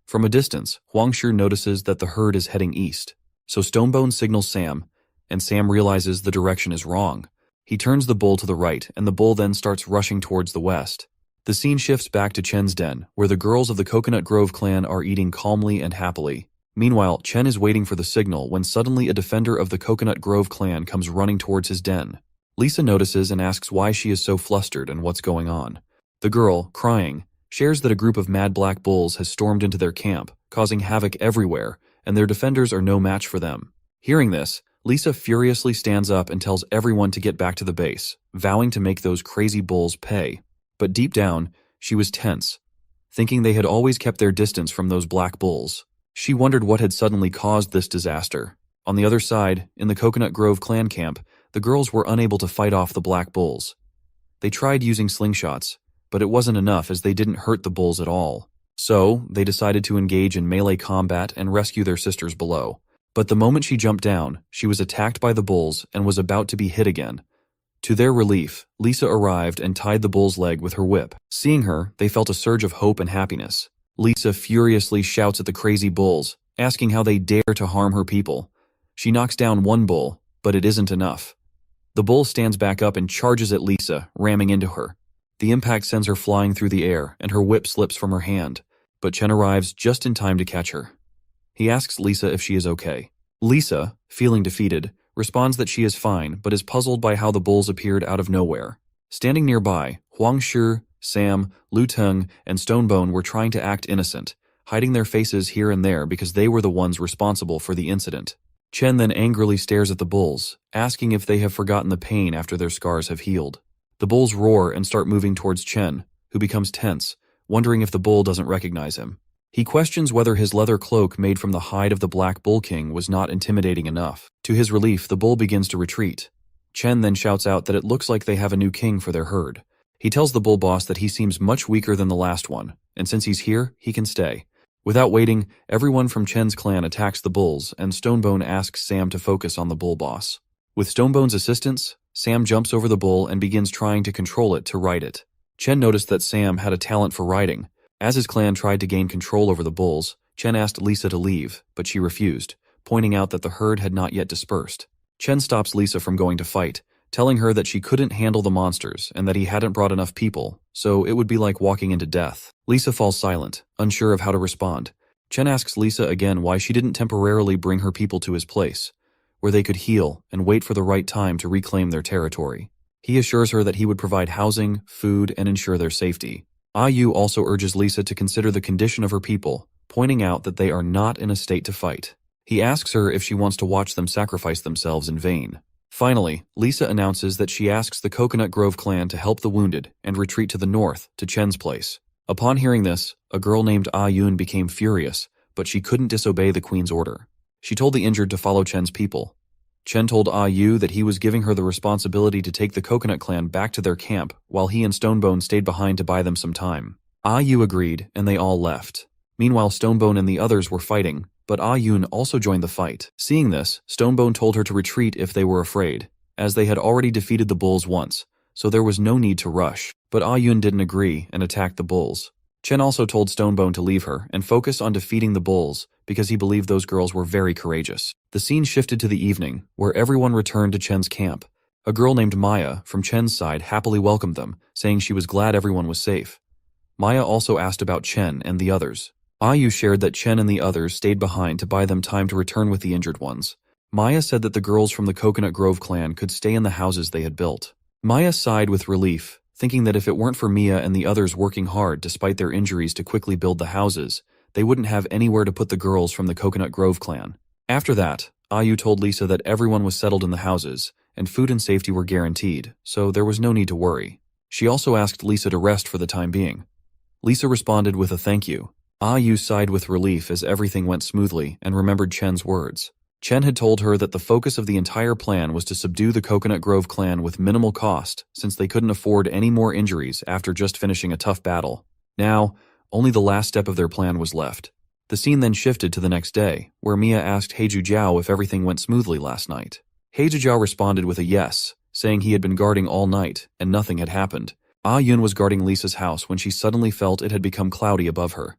From a distance, Huang Shi notices that the herd is heading east. So Stonebone signals Sam, and Sam realizes the direction is wrong. He turns the bull to the right, and the bull then starts rushing towards the west. The scene shifts back to Chen's den, where the girls of the Coconut Grove clan are eating calmly and happily. Meanwhile, Chen is waiting for the signal when suddenly a defender of the Coconut Grove clan comes running towards his den. Lisa notices and asks why she is so flustered and what's going on. The girl, crying, shares that a group of mad black bulls has stormed into their camp, causing havoc everywhere, and their defenders are no match for them. Hearing this, Lisa furiously stands up and tells everyone to get back to the base, vowing to make those crazy bulls pay. But deep down, she was tense, thinking they had always kept their distance from those black bulls. She wondered what had suddenly caused this disaster. On the other side, in the Coconut Grove clan camp, the girls were unable to fight off the black bulls. They tried using slingshots, but it wasn't enough as they didn't hurt the bulls at all. So, they decided to engage in melee combat and rescue their sisters below. But the moment she jumped down, she was attacked by the bulls and was about to be hit again. To their relief, Lisa arrived and tied the bull's leg with her whip. Seeing her, they felt a surge of hope and happiness. Lisa furiously shouts at the crazy bulls, asking how they dare to harm her people. She knocks down one bull, but it isn't enough. The bull stands back up and charges at Lisa, ramming into her. The impact sends her flying through the air, and her whip slips from her hand, but Chen arrives just in time to catch her. He asks Lisa if she is okay. Lisa, feeling defeated, responds that she is fine but is puzzled by how the bulls appeared out of nowhere. Standing nearby, Huang Shi, Sam, Luteng, and Stonebone were trying to act innocent, hiding their faces here and there because they were the ones responsible for the incident. Chen then angrily stares at the bulls, asking if they have forgotten the pain after their scars have healed. The bulls roar and start moving towards Chen, who becomes tense, wondering if the bull doesn't recognize him. He questions whether his leather cloak made from the hide of the Black Bull King was not intimidating enough. To his relief, the bull begins to retreat. Chen then shouts out that it looks like they have a new king for their herd. He tells the bull boss that he seems much weaker than the last one, and since he's here, he can stay. Without waiting, everyone from Chen's clan attacks the bulls, and Stonebone asks Sam to focus on the bull boss. With Stonebone's assistance, Sam jumps over the bull and begins trying to control it to ride it. Chen noticed that Sam had a talent for riding. As his clan tried to gain control over the bulls, Chen asked Lisa to leave, but she refused, pointing out that the herd had not yet dispersed. Chen stops Lisa from going to fight, telling her that she couldn't handle the monsters and that he hadn't brought enough people, so it would be like walking into death. Lisa falls silent, unsure of how to respond. Chen asks Lisa again why she didn't temporarily bring her people to his place, where they could heal and wait for the right time to reclaim their territory. He assures her that he would provide housing, food, and ensure their safety. Yu also urges Lisa to consider the condition of her people, pointing out that they are not in a state to fight. He asks her if she wants to watch them sacrifice themselves in vain. Finally, Lisa announces that she asks the Coconut Grove clan to help the wounded and retreat to the north, to Chen's place. Upon hearing this, a girl named Yun became furious, but she couldn't disobey the queen's order. She told the injured to follow Chen's people. Chen told Yu that he was giving her the responsibility to take the Coconut clan back to their camp, while he and Stonebone stayed behind to buy them some time. Yu agreed, and they all left. Meanwhile, Stonebone and the others were fighting, but Yun also joined the fight. Seeing this, Stonebone told her to retreat if they were afraid, as they had already defeated the bulls once, so there was no need to rush. But Yun didn't agree and attacked the bulls. Chen also told Stonebone to leave her and focus on defeating the bulls because he believed those girls were very courageous. The scene shifted to the evening, where everyone returned to Chen's camp. A girl named Maya from Chen's side happily welcomed them, saying she was glad everyone was safe. Maya also asked about Chen and the others. Yu shared that Chen and the others stayed behind to buy them time to return with the injured ones. Maya said that the girls from the Coconut Grove clan could stay in the houses they had built. Maya sighed with relief, thinking that if it weren't for Mia and the others working hard despite their injuries to quickly build the houses, they wouldn't have anywhere to put the girls from the Coconut Grove clan. After that, Yu told Lisa that everyone was settled in the houses, and food and safety were guaranteed, so there was no need to worry. She also asked Lisa to rest for the time being. Lisa responded with a thank you. Yu sighed with relief as everything went smoothly and remembered Chen's words. Chen had told her that the focus of the entire plan was to subdue the Coconut Grove clan with minimal cost, since they couldn't afford any more injuries after just finishing a tough battle. Now, only the last step of their plan was left. The scene then shifted to the next day, where Mia asked Heiju Jiao if everything went smoothly last night. Heiju Jiao responded with a yes, saying he had been guarding all night and nothing had happened. Yun was guarding Lisa's house when she suddenly felt it had become cloudy above her.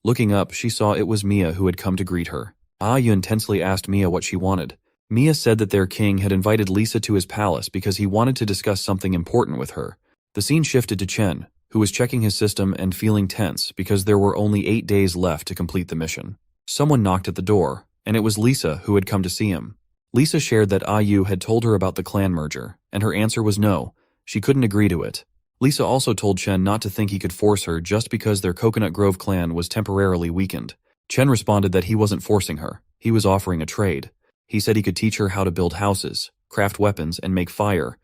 Looking up, she saw it was Mia who had come to greet her. Yun tensely asked Mia what she wanted. Mia said that their king had invited Lisa to his palace because he wanted to discuss something important with her. The scene shifted to Chen, who was checking his system and feeling tense because there were only 8 days left to complete the mission. Someone knocked at the door, and it was Lisa who had come to see him. Lisa shared that Yu had told her about the clan merger, and her answer was no, she couldn't agree to it. Lisa also told Chen not to think he could force her just because their Coconut Grove clan was temporarily weakened. Chen responded that he wasn't forcing her, he was offering a trade. He said he could teach her how to build houses, craft weapons, and make fire,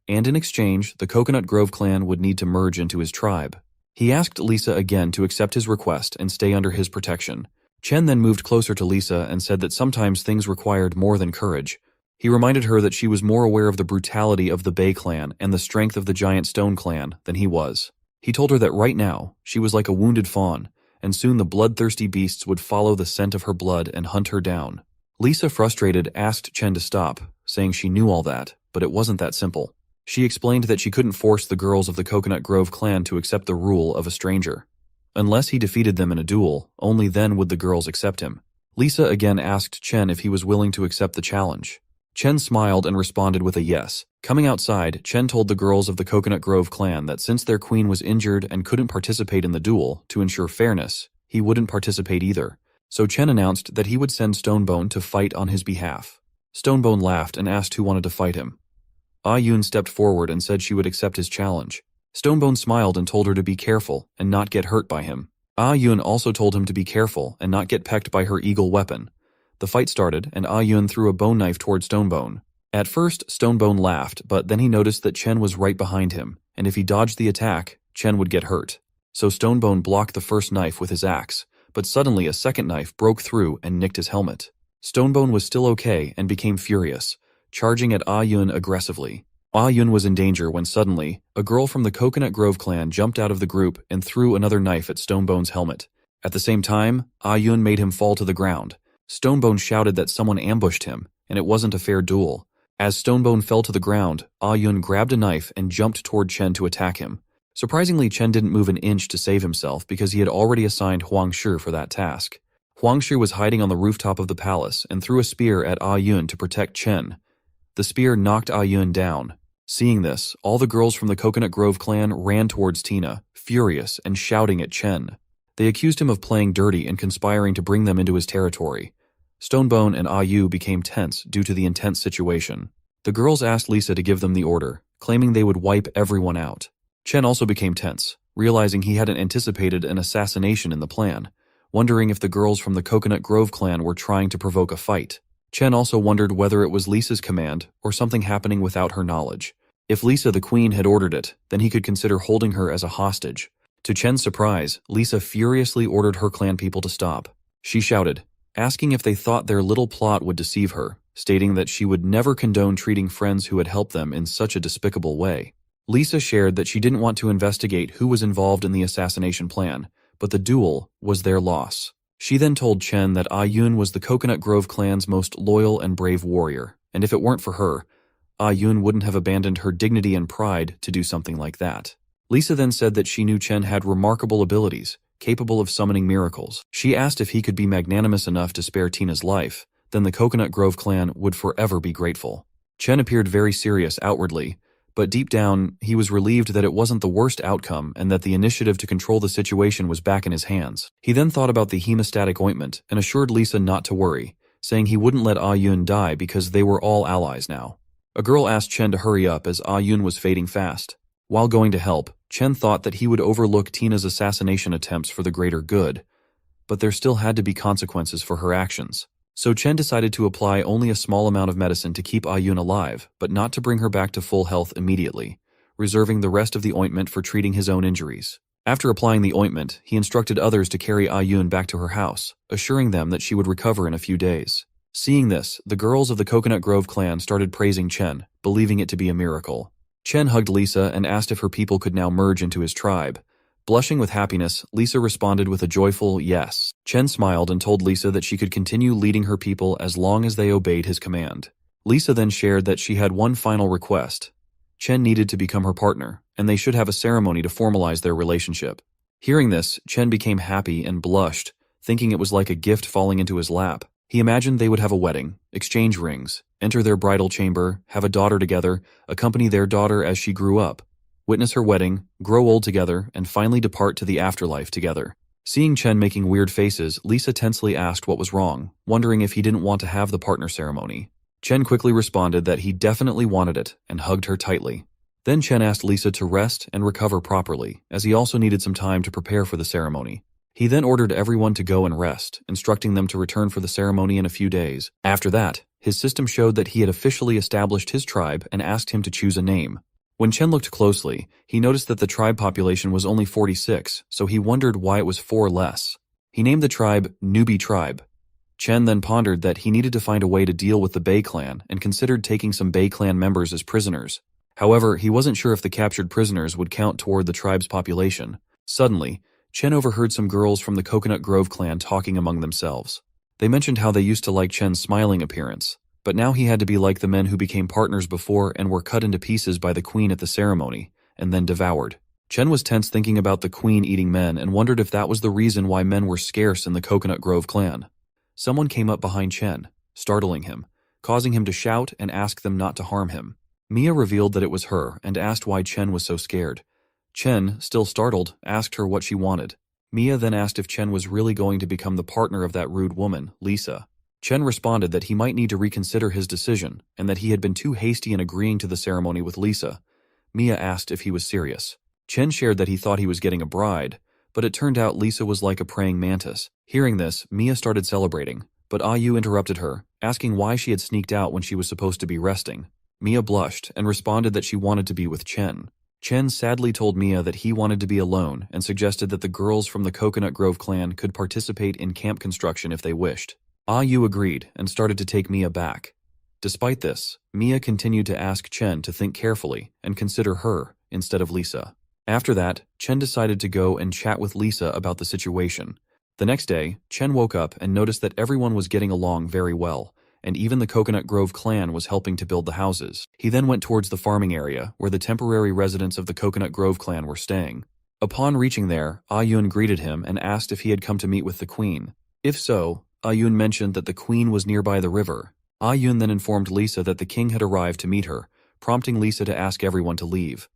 and in exchange, the Coconut Grove clan would need to merge into his tribe. He asked Lisa again to accept his request and stay under his protection. Chen then moved closer to Lisa and said that sometimes things required more than courage. He reminded her that she was more aware of the brutality of the Bay clan and the strength of the Giant Stone clan than he was. He told her that right now, she was like a wounded fawn, and soon the bloodthirsty beasts would follow the scent of her blood and hunt her down. Lisa, frustrated, asked Chen to stop, saying she knew all that, but it wasn't that simple. She explained that she couldn't force the girls of the Coconut Grove clan to accept the rule of a stranger. Unless he defeated them in a duel, only then would the girls accept him. Lisa again asked Chen if he was willing to accept the challenge. Chen smiled and responded with a yes. Coming outside, Chen told the girls of the Coconut Grove clan that since their queen was injured and couldn't participate in the duel, to ensure fairness, he wouldn't participate either. So Chen announced that he would send Stonebone to fight on his behalf. Stonebone laughed and asked who wanted to fight him. Yun stepped forward and said she would accept his challenge. Stonebone smiled and told her to be careful and not get hurt by him. Ah-Yun also told him to be careful and not get pecked by her eagle weapon. The fight started, and Ah-Yun threw a bone knife toward Stonebone. At first, Stonebone laughed, but then he noticed that Chen was right behind him, and if he dodged the attack, Chen would get hurt. So Stonebone blocked the first knife with his axe, but suddenly a second knife broke through and nicked his helmet. Stonebone was still okay and became furious, charging at Ah-Yun aggressively. Ah-Yun was in danger when suddenly, a girl from the Coconut Grove clan jumped out of the group and threw another knife at Stonebone's helmet. At the same time, Ah-Yun made him fall to the ground. Stonebone shouted that someone ambushed him, and it wasn't a fair duel. As Stonebone fell to the ground, Ah-Yun grabbed a knife and jumped toward Chen to attack him. Surprisingly, Chen didn't move an inch to save himself because he had already assigned Huang Shi for that task. Huang Shi was hiding on the rooftop of the palace and threw a spear at Ah-Yun to protect Chen. The spear knocked Ah-Yun down. Seeing this, all the girls from the Coconut Grove clan ran towards Tina, furious and shouting at Chen. They accused him of playing dirty and conspiring to bring them into his territory. Stonebone and Ah-Yu became tense due to the intense situation. The girls asked Lisa to give them the order, claiming they would wipe everyone out. Chen also became tense, realizing he hadn't anticipated an assassination in the plan, wondering if the girls from the Coconut Grove clan were trying to provoke a fight. Chen also wondered whether it was Lisa's command or something happening without her knowledge. If Lisa the queen had ordered it, then he could consider holding her as a hostage. To Chen's surprise, Lisa furiously ordered her clan people to stop. She shouted, asking if they thought their little plot would deceive her, stating that she would never condone treating friends who had helped them in such a despicable way. Lisa shared that she didn't want to investigate who was involved in the assassination plan, but the duel was their loss. She then told Chen that Ah-Yun was the Coconut Grove clan's most loyal and brave warrior, and if it weren't for her, Ah-Yun wouldn't have abandoned her dignity and pride to do something like that. Lisa then said that she knew Chen had remarkable abilities, capable of summoning miracles. She asked if he could be magnanimous enough to spare Tina's life, then the Coconut Grove clan would forever be grateful. Chen appeared very serious outwardly, but deep down, he was relieved that it wasn't the worst outcome and that the initiative to control the situation was back in his hands. He then thought about the hemostatic ointment and assured Lisa not to worry, saying he wouldn't let Ah-Yun die because they were all allies now. A girl asked Chen to hurry up as Ah-Yun was fading fast. While going to help, Chen thought that he would overlook Tina's assassination attempts for the greater good, but there still had to be consequences for her actions. So Chen decided to apply only a small amount of medicine to keep Ah-Yun alive, but not to bring her back to full health immediately, reserving the rest of the ointment for treating his own injuries. After applying the ointment, he instructed others to carry Ah-Yun back to her house, assuring them that she would recover in a few days. Seeing this, the girls of the Coconut Grove clan started praising Chen, believing it to be a miracle. Chen hugged Lisa and asked if her people could now merge into his tribe. Blushing with happiness, Lisa responded with a joyful yes. Chen smiled and told Lisa that she could continue leading her people as long as they obeyed his command. Lisa then shared that she had one final request. Chen needed to become her partner, and they should have a ceremony to formalize their relationship. Hearing this, Chen became happy and blushed, thinking it was like a gift falling into his lap. He imagined they would have a wedding, exchange rings, enter their bridal chamber, have a daughter together, accompany their daughter as she grew up, witness her wedding, grow old together, and finally depart to the afterlife together. Seeing Chen making weird faces, Lisa tensely asked what was wrong, wondering if he didn't want to have the partner ceremony. Chen quickly responded that he definitely wanted it and hugged her tightly. Then Chen asked Lisa to rest and recover properly, as he also needed some time to prepare for the ceremony. He then ordered everyone to go and rest, instructing them to return for the ceremony in a few days. After that, his system showed that he had officially established his tribe and asked him to choose a name. When Chen looked closely, he noticed that the tribe population was only 46, so he wondered why it was 4 less. He named the tribe Newbie Tribe. Chen then pondered that he needed to find a way to deal with the Bei clan and considered taking some Bei clan members as prisoners. However, he wasn't sure if the captured prisoners would count toward the tribe's population. Suddenly, Chen overheard some girls from the Coconut Grove clan talking among themselves. They mentioned how they used to like Chen's smiling appearance, but now he had to be like the men who became partners before and were cut into pieces by the queen at the ceremony, and then devoured. Chen was tense thinking about the queen eating men and wondered if that was the reason why men were scarce in the Coconut Grove clan. Someone came up behind Chen, startling him, causing him to shout and ask them not to harm him. Mia revealed that it was her and asked why Chen was so scared. Chen, still startled, asked her what she wanted. Mia then asked if Chen was really going to become the partner of that rude woman, Lisa. Chen responded that he might need to reconsider his decision and that he had been too hasty in agreeing to the ceremony with Lisa. Mia asked if he was serious. Chen shared that he thought he was getting a bride, but it turned out Lisa was like a praying mantis. Hearing this, Mia started celebrating, but Ayu interrupted her, asking why she had sneaked out when she was supposed to be resting. Mia blushed and responded that she wanted to be with Chen. Chen sadly told Mia that he wanted to be alone and suggested that the girls from the Coconut Grove clan could participate in camp construction if they wished. Ayu agreed and started to take Mia back. Despite this, Mia continued to ask Chen to think carefully and consider her instead of Lisa. After that, Chen decided to go and chat with Lisa about the situation. The next day, Chen woke up and noticed that everyone was getting along very well, and even the Coconut Grove clan was helping to build the houses. He then went towards the farming area where the temporary residents of the Coconut Grove clan were staying. Upon reaching there, Ayun greeted him and asked if he had come to meet with the queen. If so, Ayun mentioned that the queen was nearby the river. Ayun then informed Lisa that the king had arrived to meet her, prompting Lisa to ask everyone to leave.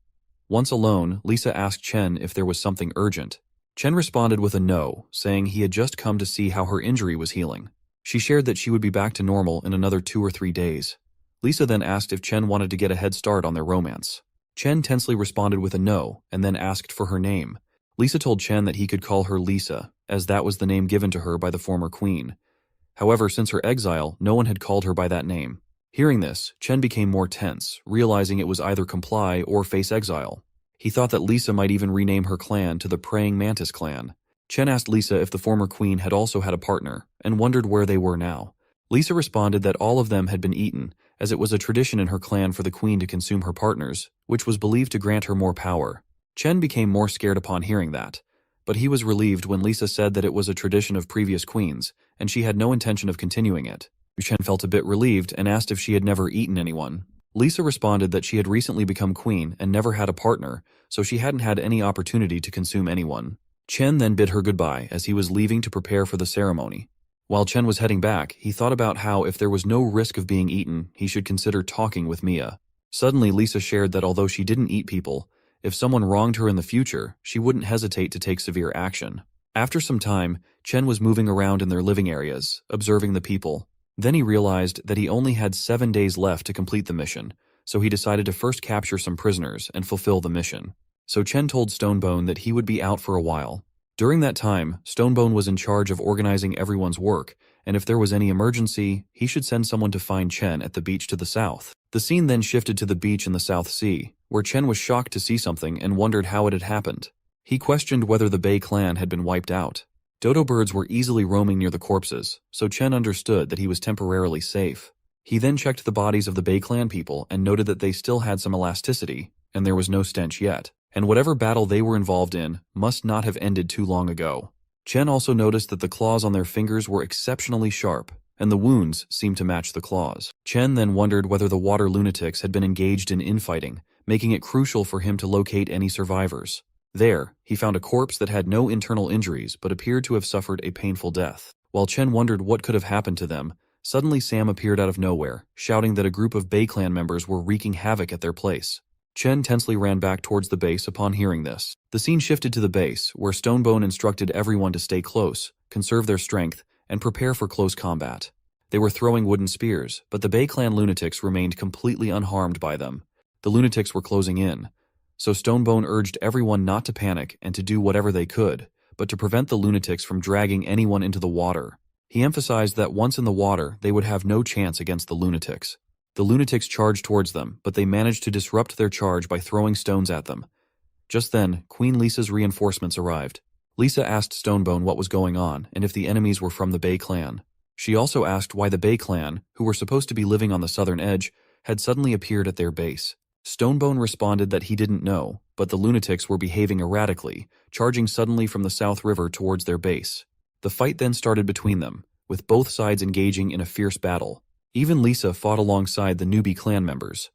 Once alone, Lisa asked Chen if there was something urgent. Chen responded with a no, saying he had just come to see how her injury was healing. She shared that she would be back to normal in another 2 or 3 days. Lisa then asked if Chen wanted to get a head start on their romance. Chen tensely responded with a no, and then asked for her name. Lisa told Chen that he could call her Lisa, as that was the name given to her by the former queen. However, since her exile, no one had called her by that name. Hearing this, Chen became more tense, realizing it was either comply or face exile. He thought that Lisa might even rename her clan to the Praying Mantis clan. Chen asked Lisa if the former queen had also had a partner, and wondered where they were now. Lisa responded that all of them had been eaten, as it was a tradition in her clan for the queen to consume her partners, which was believed to grant her more power. Chen became more scared upon hearing that, but he was relieved when Lisa said that it was a tradition of previous queens, and she had no intention of continuing it. Chen felt a bit relieved and asked if she had never eaten anyone. Lisa responded that she had recently become queen and never had a partner, so she hadn't had any opportunity to consume anyone. Chen then bid her goodbye as he was leaving to prepare for the ceremony. While Chen was heading back, he thought about how if there was no risk of being eaten, he should consider talking with Mia. Suddenly, Lisa shared that although she didn't eat people, if someone wronged her in the future, she wouldn't hesitate to take severe action. After some time, Chen was moving around in their living areas, observing the people. Then he realized that he only had 7 days left to complete the mission, so he decided to first capture some prisoners and fulfill the mission. So Chen told Stonebone that he would be out for a while. During that time, Stonebone was in charge of organizing everyone's work, and if there was any emergency, he should send someone to find Chen at the beach to the south. The scene then shifted to the beach in the South Sea, where Chen was shocked to see something and wondered how it had happened. He questioned whether the Bay clan had been wiped out. Dodo birds were easily roaming near the corpses, so Chen understood that he was temporarily safe. He then checked the bodies of the Bay clan people and noted that they still had some elasticity, and there was no stench yet, and whatever battle they were involved in must not have ended too long ago. Chen also noticed that the claws on their fingers were exceptionally sharp, and the wounds seemed to match the claws. Chen then wondered whether the water lunatics had been engaged in infighting, making it crucial for him to locate any survivors. There, he found a corpse that had no internal injuries but appeared to have suffered a painful death. While Chen wondered what could have happened to them, suddenly Sam appeared out of nowhere, shouting that a group of Bay clan members were wreaking havoc at their place. Chen tensely ran back towards the base upon hearing this. The scene shifted to the base, where Stonebone instructed everyone to stay close, conserve their strength, and prepare for close combat. They were throwing wooden spears, but the Bay clan lunatics remained completely unharmed by them. The lunatics were closing in, so Stonebone urged everyone not to panic and to do whatever they could, but to prevent the lunatics from dragging anyone into the water. He emphasized that once in the water, they would have no chance against the lunatics. The lunatics charged towards them, but they managed to disrupt their charge by throwing stones at them. Just then, Queen Lisa's reinforcements arrived. Lisa asked Stonebone what was going on and if the enemies were from the Bay clan. She also asked why the Bay clan, who were supposed to be living on the southern edge, had suddenly appeared at their base. Stonebone responded that he didn't know, but the lunatics were behaving erratically, charging suddenly from the South River towards their base. The fight then started between them, with both sides engaging in a fierce battle. Even Lisa fought alongside the newbie clan members.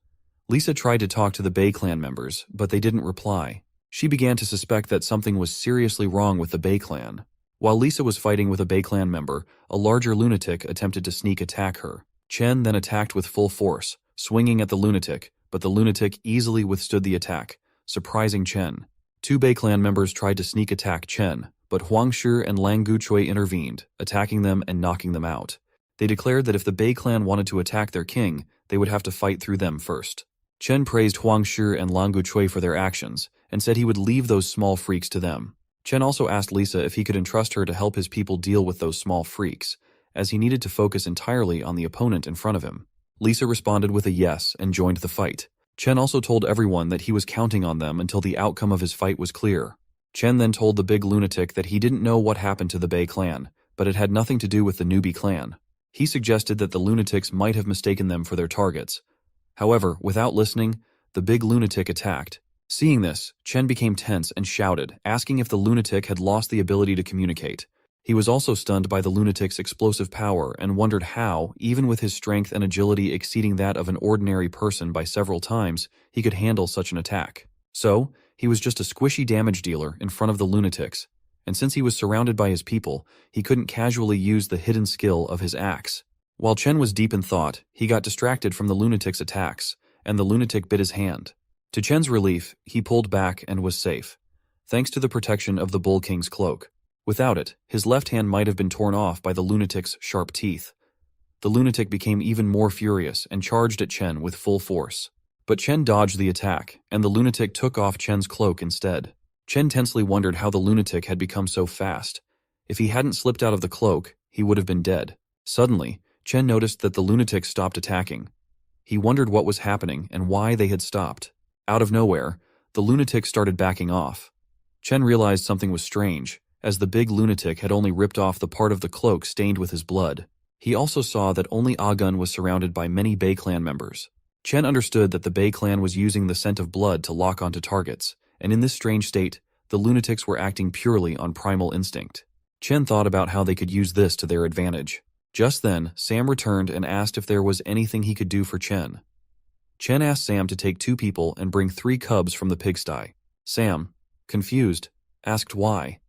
Lisa tried to talk to the Bay clan members, but they didn't reply. She began to suspect that something was seriously wrong with the Bay clan. While Lisa was fighting with a Bay clan member, a larger lunatic attempted to sneak attack her. Chen then attacked with full force, swinging at the lunatic, but the lunatic easily withstood the attack, surprising Chen. 2 Bay clan members tried to sneak attack Chen, but Huang Shi and Lang Guchui intervened, attacking them and knocking them out. They declared that if the Bay clan wanted to attack their king, they would have to fight through them first. Chen praised Huang Shi and Lang Guchui for their actions, and said he would leave those small freaks to them. Chen also asked Lisa if he could entrust her to help his people deal with those small freaks, as he needed to focus entirely on the opponent in front of him. Lisa responded with a yes and joined the fight. Chen also told everyone that he was counting on them until the outcome of his fight was clear. Chen then told the big lunatic that he didn't know what happened to the Bei clan, but it had nothing to do with the newbie clan. He suggested that the lunatics might have mistaken them for their targets. However, without listening, the big lunatic attacked. Seeing this, Chen became tense and shouted, asking if the lunatic had lost the ability to communicate. He was also stunned by the lunatic's explosive power and wondered how, even with his strength and agility exceeding that of an ordinary person by several times, he could handle such an attack. So, he was just a squishy damage dealer in front of the lunatics, and since he was surrounded by his people, he couldn't casually use the hidden skill of his axe. While Chen was deep in thought, he got distracted from the lunatic's attacks, and the lunatic bit his hand. To Chen's relief, he pulled back and was safe, thanks to the protection of the Bull King's cloak. Without it, his left hand might have been torn off by the lunatic's sharp teeth. The lunatic became even more furious and charged at Chen with full force. But Chen dodged the attack, and the lunatic took off Chen's cloak instead. Chen tensely wondered how the lunatic had become so fast. If he hadn't slipped out of the cloak, he would have been dead. Suddenly, Chen noticed that the lunatic stopped attacking. He wondered what was happening and why they had stopped. Out of nowhere, the lunatic started backing off. Chen realized something was strange, as the big lunatic had only ripped off the part of the cloak stained with his blood. He also saw that only Agun was surrounded by many Bei clan members. Chen understood that the Bei clan was using the scent of blood to lock onto targets, and in this strange state, the lunatics were acting purely on primal instinct. Chen thought about how they could use this to their advantage. Just then, Sam returned and asked if there was anything he could do for Chen. Chen asked Sam to take 2 people and bring 3 cubs from the pigsty. Sam, confused, asked why,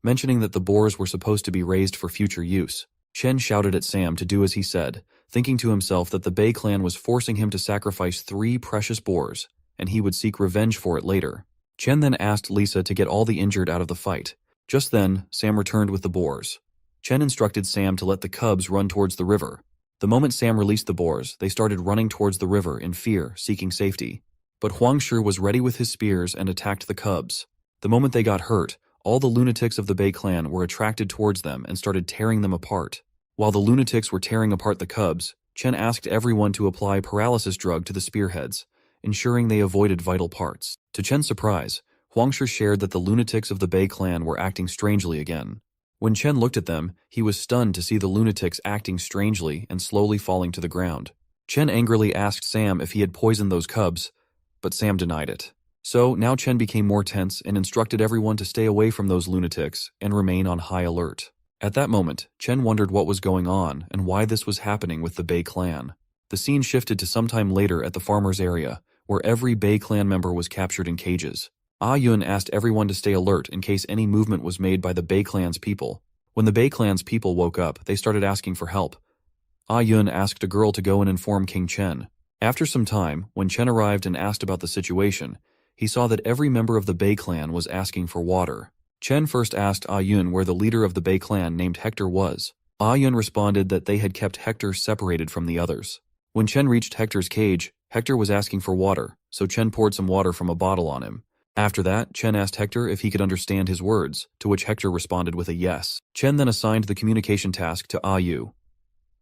mentioning that the boars were supposed to be raised for future use. Chen shouted at Sam to do as he said, thinking to himself that the Bei clan was forcing him to sacrifice 3 precious boars, and he would seek revenge for it later. Chen then asked Lisa to get all the injured out of the fight. Just then, Sam returned with the boars. Chen instructed Sam to let the cubs run towards the river. The moment Sam released the boars, they started running towards the river in fear, seeking safety. But Huangshi was ready with his spears and attacked the cubs. The moment they got hurt, all the lunatics of the Bei clan were attracted towards them and started tearing them apart. While the lunatics were tearing apart the cubs, Chen asked everyone to apply paralysis drug to the spearheads, ensuring they avoided vital parts. To Chen's surprise, Huangshi shared that the lunatics of the Bei clan were acting strangely again. When Chen looked at them, he was stunned to see the lunatics acting strangely and slowly falling to the ground. Chen angrily asked Sam if he had poisoned those cubs, but Sam denied it. So now Chen became more tense and instructed everyone to stay away from those lunatics and remain on high alert. At that moment, Chen wondered what was going on and why this was happening with the Bei clan. The scene shifted to sometime later at the farmer's area, where every Bei clan member was captured in cages. Yun asked everyone to stay alert in case any movement was made by the Bei clan's people. When the Bei clan's people woke up, they started asking for help. Yun asked a girl to go and inform King Chen. After some time, when Chen arrived and asked about the situation, he saw that every member of the Bei clan was asking for water. Chen first asked Yun where the leader of the Bei clan named Hector was. Yun responded that they had kept Hector separated from the others. When Chen reached Hector's cage, Hector was asking for water, so Chen poured some water from a bottle on him. After that, Chen asked Hector if he could understand his words, to which Hector responded with a yes. Chen then assigned the communication task to Yu.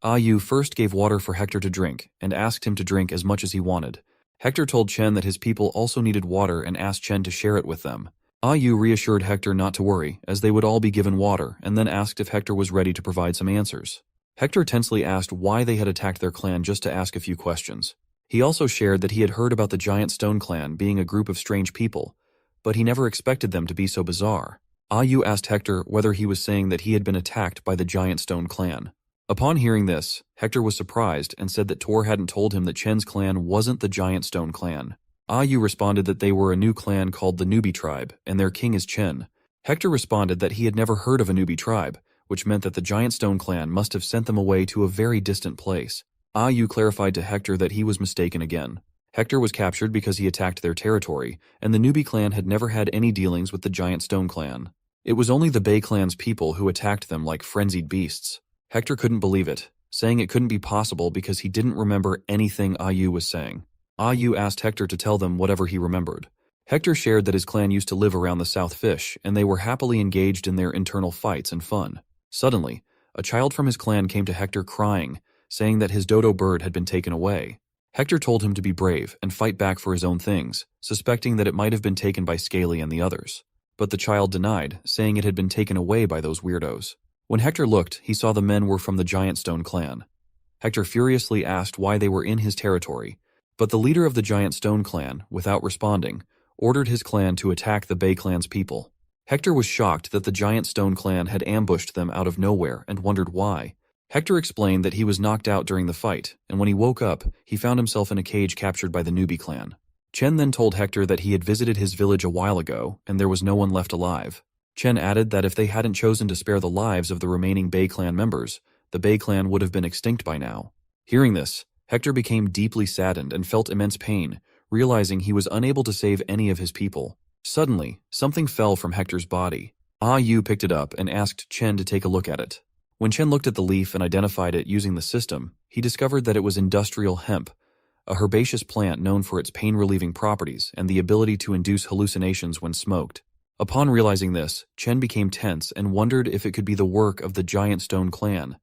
Yu first gave water for Hector to drink, and asked him to drink as much as he wanted. Hector told Chen that his people also needed water and asked Chen to share it with them. Yu reassured Hector not to worry, as they would all be given water, and then asked if Hector was ready to provide some answers. Hector tensely asked why they had attacked their clan just to ask a few questions. He also shared that he had heard about the Giant Stone clan being a group of strange people, but he never expected them to be so bizarre. Yu asked Hector whether he was saying that he had been attacked by the Giant Stone clan. Upon hearing this, Hector was surprised and said that Tor hadn't told him that Chen's clan wasn't the Giant Stone clan. Yu responded that they were a new clan called the Newbie tribe, and their king is Chen. Hector responded that he had never heard of a Newbie tribe, which meant that the Giant Stone clan must have sent them away to a very distant place. Yu clarified to Hector that he was mistaken again. Hector was captured because he attacked their territory, and the Newbie clan had never had any dealings with the Giant Stone clan. It was only the Bei clan's people who attacked them like frenzied beasts. Hector couldn't believe it, saying it couldn't be possible because he didn't remember anything Yu was saying. Yu asked Hector to tell them whatever he remembered. Hector shared that his clan used to live around the South Fish, and they were happily engaged in their internal fights and fun. Suddenly, a child from his clan came to Hector crying, saying that his dodo bird had been taken away. Hector told him to be brave and fight back for his own things, suspecting that it might have been taken by Scaly and the others. But the child denied, saying it had been taken away by those weirdos. When Hector looked, he saw the men were from the Giant Stone clan. Hector furiously asked why they were in his territory, but the leader of the Giant Stone clan, without responding, ordered his clan to attack the Bay clan's people. Hector was shocked that the Giant Stone clan had ambushed them out of nowhere and wondered why. Hector explained that he was knocked out during the fight, and when he woke up, he found himself in a cage captured by the Newbie clan. Chen then told Hector that he had visited his village a while ago, and there was no one left alive. Chen added that if they hadn't chosen to spare the lives of the remaining Bay clan members, the Bay clan would have been extinct by now. Hearing this, Hector became deeply saddened and felt immense pain, realizing he was unable to save any of his people. Suddenly, something fell from Hector's body. Ah Yu picked it up and asked Chen to take a look at it. When Chen looked at the leaf and identified it using the system, he discovered that it was industrial hemp, a herbaceous plant known for its pain-relieving properties and the ability to induce hallucinations when smoked. Upon realizing this, Chen became tense and wondered if it could be the work of the Giant Stone clan.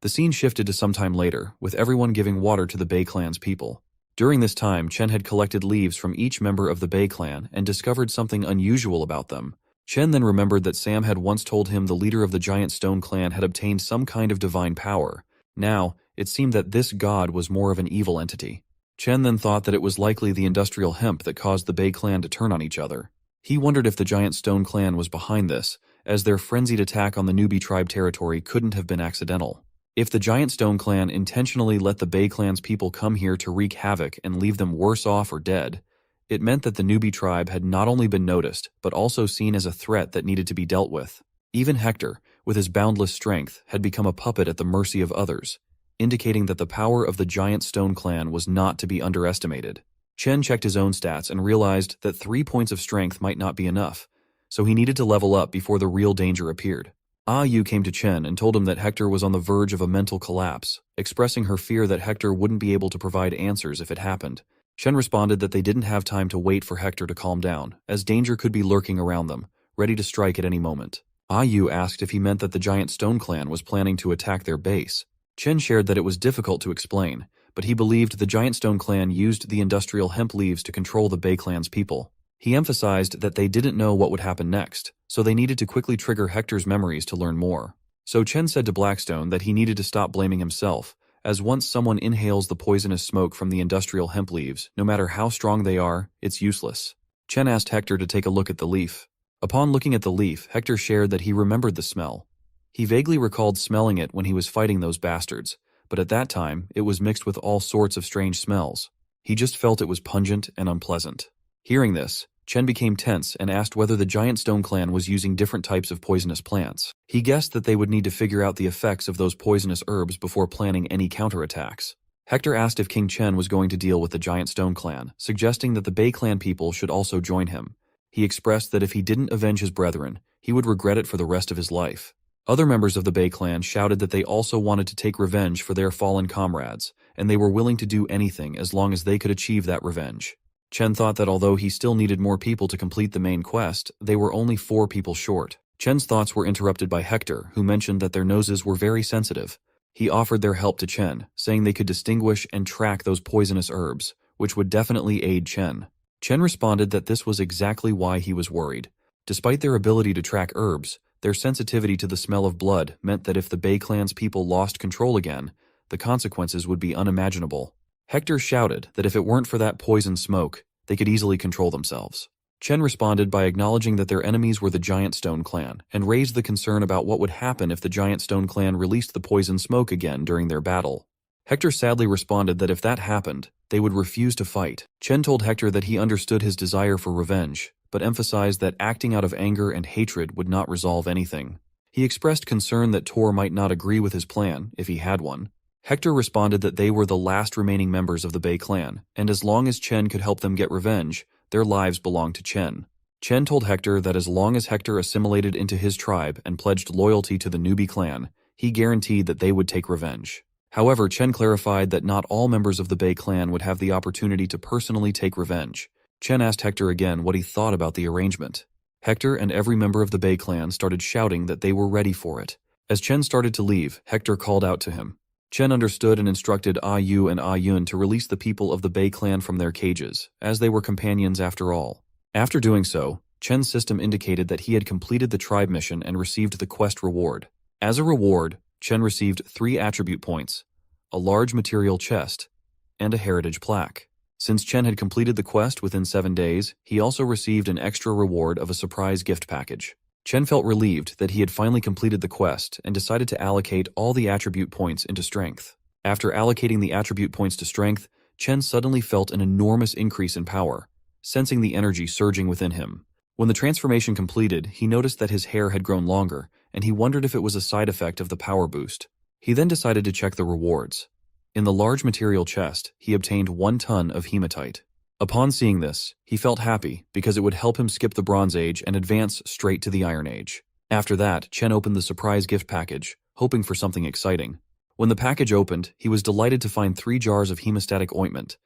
The scene shifted to some time later, with everyone giving water to the Bay clan's people. During this time, Chen had collected leaves from each member of the Bay clan and discovered something unusual about them. Chen then remembered that Sam had once told him the leader of the Giant Stone clan had obtained some kind of divine power. Now, it seemed that this god was more of an evil entity. Chen then thought that it was likely the industrial hemp that caused the Bay clan to turn on each other. He wondered if the Giant Stone clan was behind this, as their frenzied attack on the Newbie tribe territory couldn't have been accidental. If the Giant Stone clan intentionally let the Bay clan's people come here to wreak havoc and leave them worse off or dead, it meant that the Newbie tribe had not only been noticed, but also seen as a threat that needed to be dealt with. Even Hector, with his boundless strength, had become a puppet at the mercy of others, indicating that the power of the Giant Stone clan was not to be underestimated. Chen checked his own stats and realized that 3 points of strength might not be enough, so he needed to level up before the real danger appeared. Ah Yu came to Chen and told him that Hector was on the verge of a mental collapse, expressing her fear that Hector wouldn't be able to provide answers if it happened. Chen responded that they didn't have time to wait for Hector to calm down, as danger could be lurking around them, ready to strike at any moment. Ah Yu asked if he meant that the Giant Stone clan was planning to attack their base. Chen shared that it was difficult to explain, but he believed the Giant Stone clan used the industrial hemp leaves to control the Bay clan's people. He emphasized that they didn't know what would happen next, so they needed to quickly trigger Hector's memories to learn more. So Chen said to Blackstone that he needed to stop blaming himself, as once someone inhales the poisonous smoke from the industrial hemp leaves, no matter how strong they are, it's useless. Chen asked Hector to take a look at the leaf. Upon looking at the leaf, Hector shared that he remembered the smell. He vaguely recalled smelling it when he was fighting those bastards, but at that time, it was mixed with all sorts of strange smells. He just felt it was pungent and unpleasant. Hearing this, Chen became tense and asked whether the Giant Stone clan was using different types of poisonous plants. He guessed that they would need to figure out the effects of those poisonous herbs before planning any counterattacks. Hector asked if King Chen was going to deal with the Giant Stone clan, suggesting that the Bay clan people should also join him. He expressed that if he didn't avenge his brethren, he would regret it for the rest of his life. Other members of the Bay clan shouted that they also wanted to take revenge for their fallen comrades, and they were willing to do anything as long as they could achieve that revenge. Chen thought that although he still needed more people to complete the main quest, they were only 4 people short. Chen's thoughts were interrupted by Hector, who mentioned that their noses were very sensitive. He offered their help to Chen, saying they could distinguish and track those poisonous herbs, which would definitely aid Chen. Chen responded that this was exactly why he was worried. Despite their ability to track herbs, their sensitivity to the smell of blood meant that if the Bay clan's people lost control again, the consequences would be unimaginable. Hector shouted that if it weren't for that poison smoke, they could easily control themselves. Chen responded by acknowledging that their enemies were the Giant Stone clan, and raised the concern about what would happen if the Giant Stone clan released the poison smoke again during their battle. Hector sadly responded that if that happened, they would refuse to fight. Chen told Hector that he understood his desire for revenge, but emphasized that acting out of anger and hatred would not resolve anything. He expressed concern that Tor might not agree with his plan, if he had one. Hector responded that they were the last remaining members of the Bay clan, and as long as Chen could help them get revenge, their lives belonged to Chen. Chen told Hector that as long as Hector assimilated into his tribe and pledged loyalty to the Newbie clan, he guaranteed that they would take revenge. However, Chen clarified that not all members of the Bay clan would have the opportunity to personally take revenge. Chen asked Hector again what he thought about the arrangement. Hector and every member of the Bei clan started shouting that they were ready for it. As Chen started to leave, Hector called out to him. Chen understood and instructed Ah Yu and Ah Yun to release the people of the Bei clan from their cages, as they were companions after all. After doing so, Chen's system indicated that he had completed the tribe mission and received the quest reward. As a reward, Chen received 3 attribute points, a large material chest, and a heritage plaque. Since Chen had completed the quest within 7 days, he also received an extra reward of a surprise gift package. Chen felt relieved that he had finally completed the quest and decided to allocate all the attribute points into strength. After allocating the attribute points to strength, Chen suddenly felt an enormous increase in power, sensing the energy surging within him. When the transformation completed, he noticed that his hair had grown longer, and he wondered if it was a side effect of the power boost. He then decided to check the rewards. In the large material chest, he obtained 1 ton of hematite. Upon seeing this, he felt happy because it would help him skip the Bronze Age and advance straight to the Iron Age. After that, Chen opened the surprise gift package, hoping for something exciting. When the package opened, he was delighted to find 3 jars of hemostatic ointment.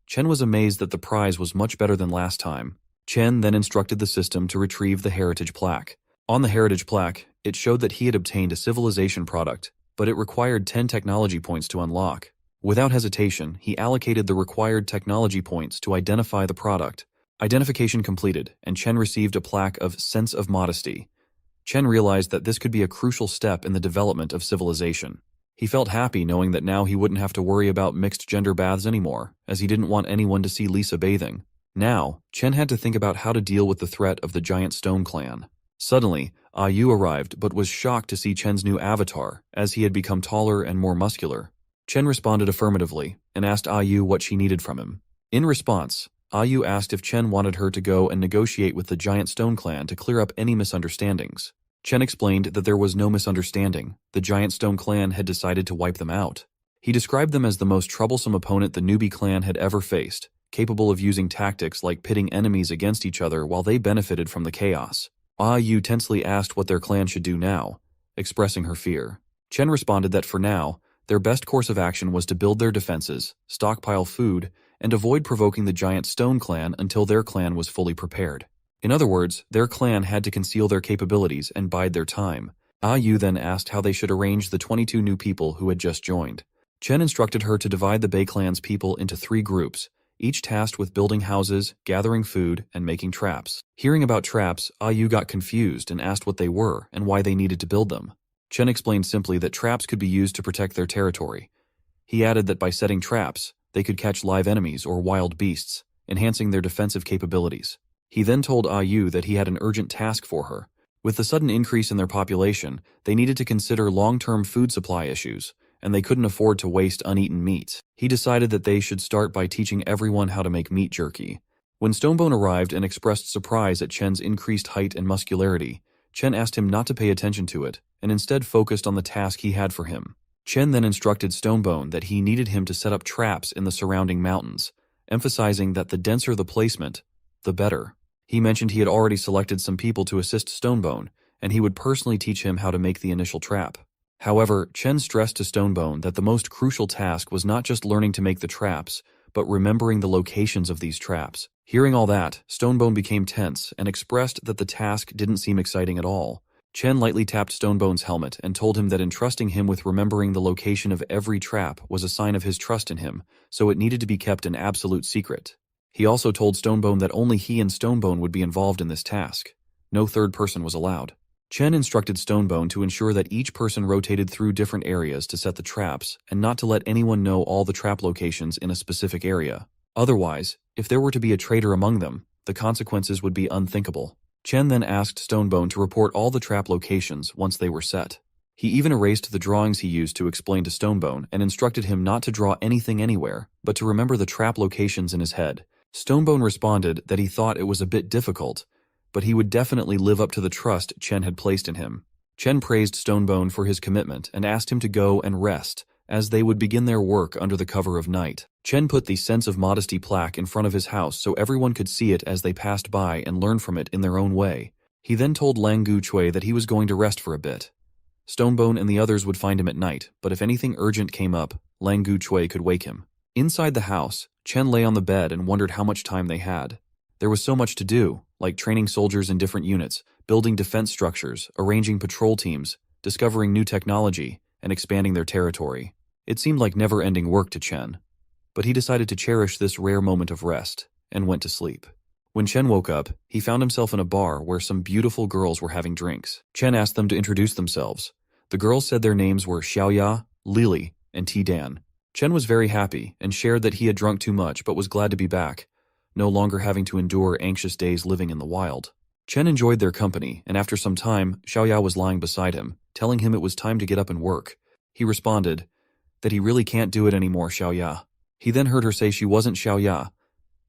Chen was amazed that the prize was much better than last time. Chen then instructed the system to retrieve the heritage plaque. On the heritage plaque, it showed that he had obtained a civilization product, but it required 10 technology points to unlock. Without hesitation, he allocated the required technology points to identify the product. Identification completed, and Chen received a plaque of Sense of Modesty. Chen realized that this could be a crucial step in the development of civilization. He felt happy knowing that now he wouldn't have to worry about mixed-gender baths anymore, as he didn't want anyone to see Lisa bathing. Now, Chen had to think about how to deal with the threat of the giant stone clan. Suddenly, Ah Yu arrived but was shocked to see Chen's new avatar, as he had become taller and more muscular. Chen responded affirmatively and asked Ah Yu what she needed from him. In response, Ah Yu asked if Chen wanted her to go and negotiate with the giant stone clan to clear up any misunderstandings. Chen explained that there was no misunderstanding. The giant stone clan had decided to wipe them out. He described them as the most troublesome opponent the newbie clan had ever faced, capable of using tactics like pitting enemies against each other while they benefited from the chaos. Ah Yu tensely asked what their clan should do now, expressing her fear. Chen responded that for now, their best course of action was to build their defenses, stockpile food, and avoid provoking the giant stone clan until their clan was fully prepared. In other words, their clan had to conceal their capabilities and bide their time. Ah Yu then asked how they should arrange the 22 new people who had just joined. Chen instructed her to divide the Bei clan's people into 3 groups, each tasked with building houses, gathering food, and making traps. Hearing about traps, Ah Yu got confused and asked what they were and why they needed to build them. Chen explained simply that traps could be used to protect their territory. He added that by setting traps, they could catch live enemies or wild beasts, enhancing their defensive capabilities. He then told Ah Yu that he had an urgent task for her. With the sudden increase in their population, they needed to consider long-term food supply issues, and they couldn't afford to waste uneaten meat. He decided that they should start by teaching everyone how to make meat jerky. When Stonebone arrived and expressed surprise at Chen's increased height and muscularity, Chen asked him not to pay attention to it, and instead focused on the task he had for him. Chen then instructed Stonebone that he needed him to set up traps in the surrounding mountains, emphasizing that the denser the placement, the better. He mentioned he had already selected some people to assist Stonebone, and he would personally teach him how to make the initial trap. However, Chen stressed to Stonebone that the most crucial task was not just learning to make the traps, but remembering the locations of these traps. Hearing all that, Stonebone became tense and expressed that the task didn't seem exciting at all. Chen lightly tapped Stonebone's helmet and told him that entrusting him with remembering the location of every trap was a sign of his trust in him, so it needed to be kept an absolute secret. He also told Stonebone that only he and Stonebone would be involved in this task. No third person was allowed. Chen instructed Stonebone to ensure that each person rotated through different areas to set the traps and not to let anyone know all the trap locations in a specific area. Otherwise, if there were to be a traitor among them, the consequences would be unthinkable. Chen then asked Stonebone to report all the trap locations once they were set. He even erased the drawings he used to explain to Stonebone and instructed him not to draw anything anywhere, but to remember the trap locations in his head. Stonebone responded that he thought it was a bit difficult, but he would definitely live up to the trust Chen had placed in him. Chen praised Stonebone for his commitment and asked him to go and rest, as they would begin their work under the cover of night. Chen put the Sense of Modesty plaque in front of his house so everyone could see it as they passed by and learn from it in their own way. He then told Lang Gu Chui that he was going to rest for a bit. Stonebone and the others would find him at night, but if anything urgent came up, Lang Gu Chui could wake him. Inside the house, Chen lay on the bed and wondered how much time they had. There was so much to do, like training soldiers in different units, building defense structures, arranging patrol teams, discovering new technology, and expanding their territory. It seemed like never-ending work to Chen. But he decided to cherish this rare moment of rest, and went to sleep. When Chen woke up, he found himself in a bar where some beautiful girls were having drinks. Chen asked them to introduce themselves. The girls said their names were Xiaoya, Lily, and Dan. Chen was very happy and shared that he had drunk too much but was glad to be back, no longer having to endure anxious days living in the wild. Chen enjoyed their company, and after some time, Xiaoya was lying beside him, telling him it was time to get up and work. He responded that he really can't do it anymore, Xiaoya. He then heard her say she wasn't Xiaoya.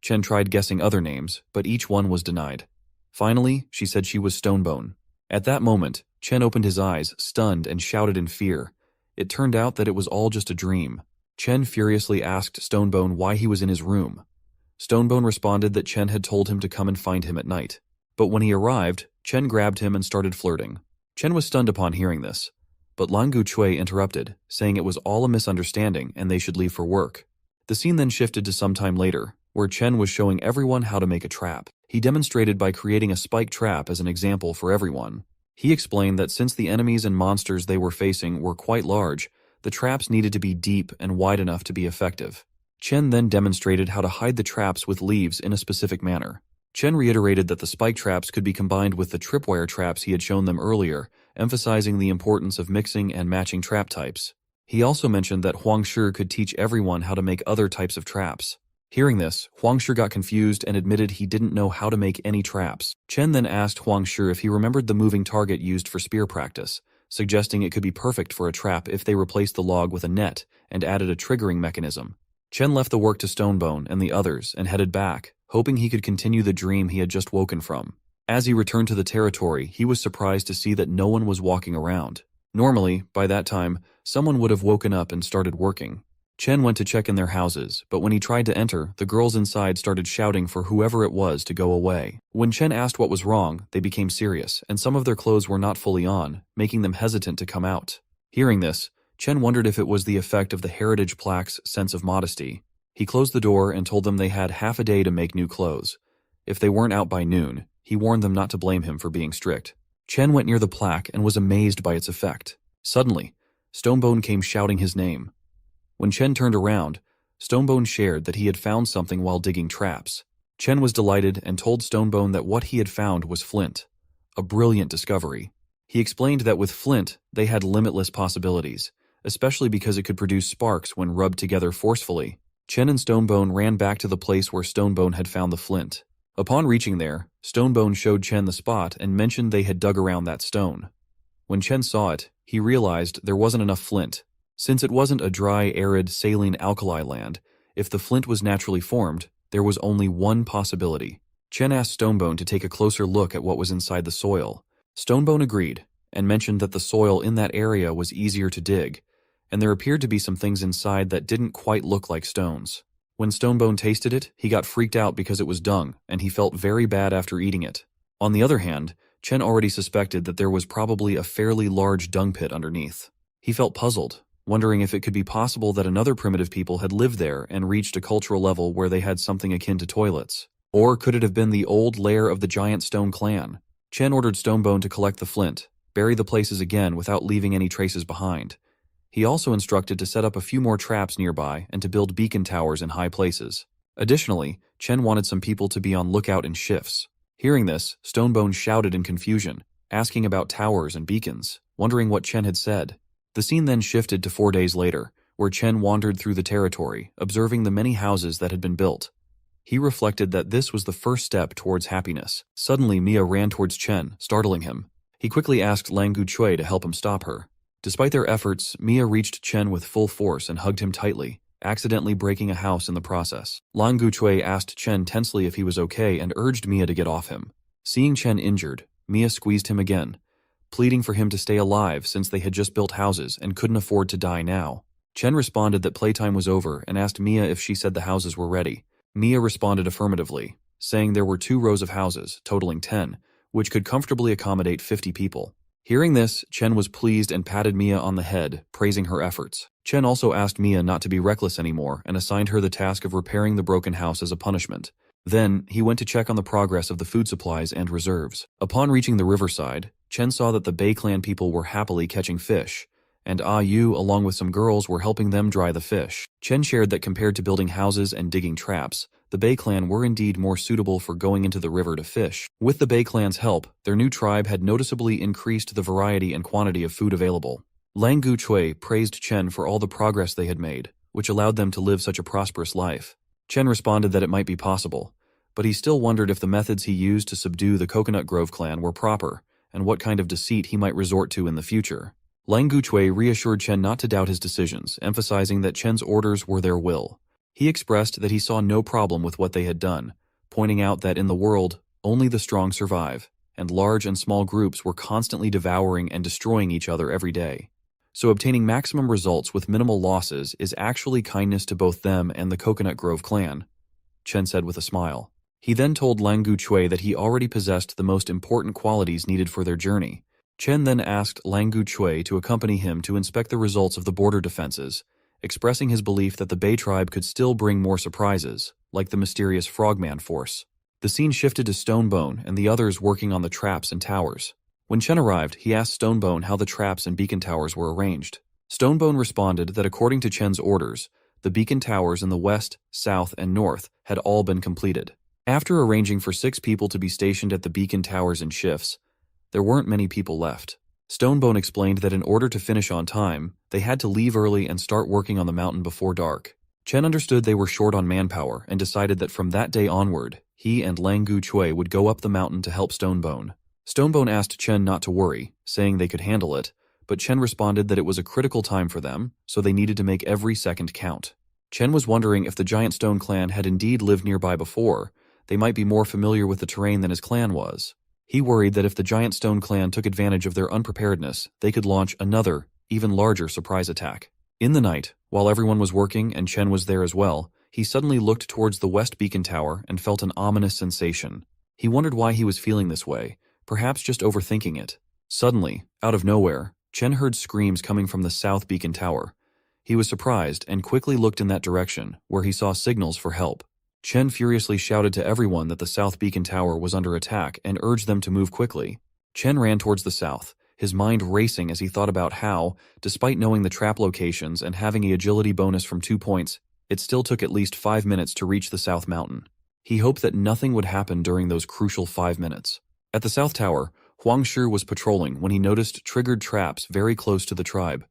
Chen tried guessing other names, but each one was denied. Finally, she said she was Stonebone. At that moment, Chen opened his eyes, stunned, and shouted in fear. It turned out that it was all just a dream. Chen furiously asked Stonebone why he was in his room. Stonebone responded that Chen had told him to come and find him at night. But when he arrived, Chen grabbed him and started flirting. Chen was stunned upon hearing this. But Lan Guchui interrupted, saying it was all a misunderstanding and they should leave for work. The scene then shifted to some time later, where Chen was showing everyone how to make a trap. He demonstrated by creating a spike trap as an example for everyone. He explained that since the enemies and monsters they were facing were quite large, the traps needed to be deep and wide enough to be effective. Chen then demonstrated how to hide the traps with leaves in a specific manner. Chen reiterated that the spike traps could be combined with the tripwire traps he had shown them earlier, emphasizing the importance of mixing and matching trap types. He also mentioned that Huang Shi could teach everyone how to make other types of traps. Hearing this, Huang Shi got confused and admitted he didn't know how to make any traps. Chen then asked Huang Shi if he remembered the moving target used for spear practice, suggesting it could be perfect for a trap if they replaced the log with a net and added a triggering mechanism. Chen left the work to Stonebone and the others and headed back, hoping he could continue the dream he had just woken from. As he returned to the territory, he was surprised to see that no one was walking around. Normally, by that time, someone would have woken up and started working. Chen went to check in their houses, but when he tried to enter, the girls inside started shouting for whoever it was to go away. When Chen asked what was wrong, they became serious, and some of their clothes were not fully on, making them hesitant to come out. Hearing this, Chen wondered if it was the effect of the heritage plaque's sense of modesty. He closed the door and told them they had half a day to make new clothes. If they weren't out by noon, he warned them not to blame him for being strict. Chen went near the plaque and was amazed by its effect. Suddenly, Stonebone came shouting his name. When Chen turned around, Stonebone shared that he had found something while digging traps. Chen was delighted and told Stonebone that what he had found was flint. A brilliant discovery. He explained that with flint, they had limitless possibilities, especially because it could produce sparks when rubbed together forcefully. Chen and Stonebone ran back to the place where Stonebone had found the flint. Upon reaching there, Stonebone showed Chen the spot and mentioned they had dug around that stone. When Chen saw it, he realized there wasn't enough flint. Since it wasn't a dry, arid, saline alkali land, if the flint was naturally formed, there was only one possibility. Chen asked Stonebone to take a closer look at what was inside the soil. Stonebone agreed, and mentioned that the soil in that area was easier to dig, and there appeared to be some things inside that didn't quite look like stones. When Stonebone tasted it, he got freaked out because it was dung, and he felt very bad after eating it. On the other hand, Chen already suspected that there was probably a fairly large dung pit underneath. He felt puzzled, wondering if it could be possible that another primitive people had lived there and reached a cultural level where they had something akin to toilets. Or could it have been the old lair of the giant stone clan? Chen ordered Stonebone to collect the flint, bury the places again without leaving any traces behind. He also instructed to set up a few more traps nearby and to build beacon towers in high places. Additionally, Chen wanted some people to be on lookout in shifts. Hearing this, Stonebone shouted in confusion, asking about towers and beacons, wondering what Chen had said. The scene then shifted to 4 days later, where Chen wandered through the territory, observing the many houses that had been built. He reflected that this was the first step towards happiness. Suddenly, Mia ran towards Chen, startling him. He quickly asked Lan Guchui to help him stop her. Despite their efforts, Mia reached Chen with full force and hugged him tightly, accidentally breaking a house in the process. Lan Guchui asked Chen tensely if he was okay and urged Mia to get off him. Seeing Chen injured, Mia squeezed him again, pleading for him to stay alive since they had just built houses and couldn't afford to die now. Chen responded that playtime was over and asked Mia if she said the houses were ready. Mia responded affirmatively, saying there were 2 rows of houses, totaling 10, which could comfortably accommodate 50 people. Hearing this, Chen was pleased and patted Mia on the head, praising her efforts. Chen also asked Mia not to be reckless anymore and assigned her the task of repairing the broken house as a punishment. Then, he went to check on the progress of the food supplies and reserves. Upon reaching the riverside, Chen saw that the Bay Clan people were happily catching fish, and Ah Yu, along with some girls, were helping them dry the fish. Chen shared that compared to building houses and digging traps, the Bay Clan were indeed more suitable for going into the river to fish. With the Bay Clan's help, their new tribe had noticeably increased the variety and quantity of food available. Lang Gu Chui praised Chen for all the progress they had made, which allowed them to live such a prosperous life. Chen responded that it might be possible, but he still wondered if the methods he used to subdue the Coconut Grove clan were proper, and what kind of deceit he might resort to in the future. Lang Guchui reassured Chen not to doubt his decisions, emphasizing that Chen's orders were their will. He expressed that he saw no problem with what they had done, pointing out that in the world, only the strong survive, and large and small groups were constantly devouring and destroying each other every day. So obtaining maximum results with minimal losses is actually kindness to both them and the Coconut Grove clan, Chen said with a smile. He then told Lang Guchui that he already possessed the most important qualities needed for their journey. Chen then asked Lang Guchui to accompany him to inspect the results of the border defenses, expressing his belief that the Bay tribe could still bring more surprises, like the mysterious Frogman force. The scene shifted to Stonebone and the others working on the traps and towers. When Chen arrived, he asked Stonebone how the traps and beacon towers were arranged. Stonebone responded that according to Chen's orders, the beacon towers in the west, south, and north had all been completed. After arranging for 6 people to be stationed at the beacon towers in shifts, there weren't many people left. Stonebone explained that in order to finish on time, they had to leave early and start working on the mountain before dark. Chen understood they were short on manpower and decided that from that day onward, he and Lang Guchui would go up the mountain to help Stonebone. Stonebone asked Chen not to worry, saying they could handle it, but Chen responded that it was a critical time for them, so they needed to make every second count. Chen was wondering if the Giant Stone clan had indeed lived nearby before. They might be more familiar with the terrain than his clan was. He worried that if the Giant Stone clan took advantage of their unpreparedness, they could launch another, even larger surprise attack. In the night, while everyone was working and Chen was there as well, he suddenly looked towards the West Beacon Tower and felt an ominous sensation. He wondered why he was feeling this way, perhaps just overthinking it. Suddenly, out of nowhere, Chen heard screams coming from the South Beacon Tower. He was surprised and quickly looked in that direction, where he saw signals for help. Chen furiously shouted to everyone that the South Beacon Tower was under attack and urged them to move quickly. Chen ran towards the south, his mind racing as he thought about how, despite knowing the trap locations and having an agility bonus from 2 points, it still took at least 5 minutes to reach the South Mountain. He hoped that nothing would happen during those crucial 5 minutes. At the South Tower, Huang Shi was patrolling when he noticed triggered traps very close to the tribe.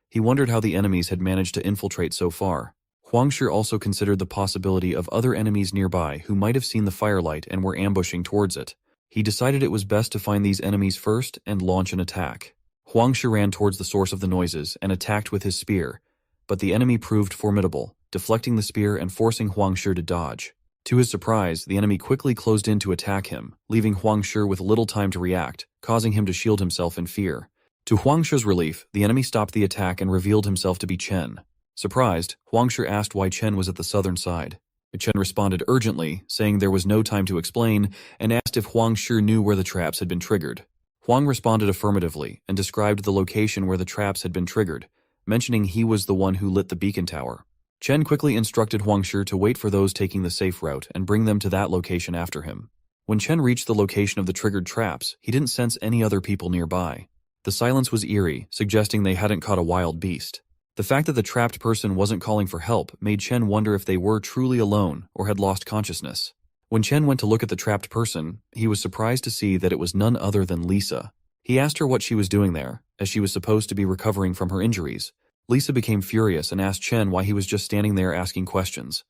He wondered how the enemies had managed to infiltrate so far. Huang Shi also considered the possibility of other enemies nearby who might have seen the firelight and were ambushing towards it. He decided it was best to find these enemies first and launch an attack. Huang Shi ran towards the source of the noises and attacked with his spear, but the enemy proved formidable, deflecting the spear and forcing Huang Shi to dodge. To his surprise, the enemy quickly closed in to attack him, leaving Huang Shi with little time to react, causing him to shield himself in fear. To Huang Shi's relief, the enemy stopped the attack and revealed himself to be Chen. Surprised, Huang Shi asked why Chen was at the southern side. Chen responded urgently, saying there was no time to explain, and asked if Huang Shi knew where the traps had been triggered. Huang responded affirmatively and described the location where the traps had been triggered, mentioning he was the one who lit the beacon tower. Chen quickly instructed Huang Shi to wait for those taking the safe route and bring them to that location after him. When Chen reached the location of the triggered traps, he didn't sense any other people nearby. The silence was eerie, suggesting they hadn't caught a wild beast. The fact that the trapped person wasn't calling for help made Chen wonder if they were truly alone or had lost consciousness. When Chen went to look at the trapped person, he was surprised to see that it was none other than Lisa. He asked her what she was doing there, as she was supposed to be recovering from her injuries. Lisa became furious and asked Chen why he was just standing there asking questions.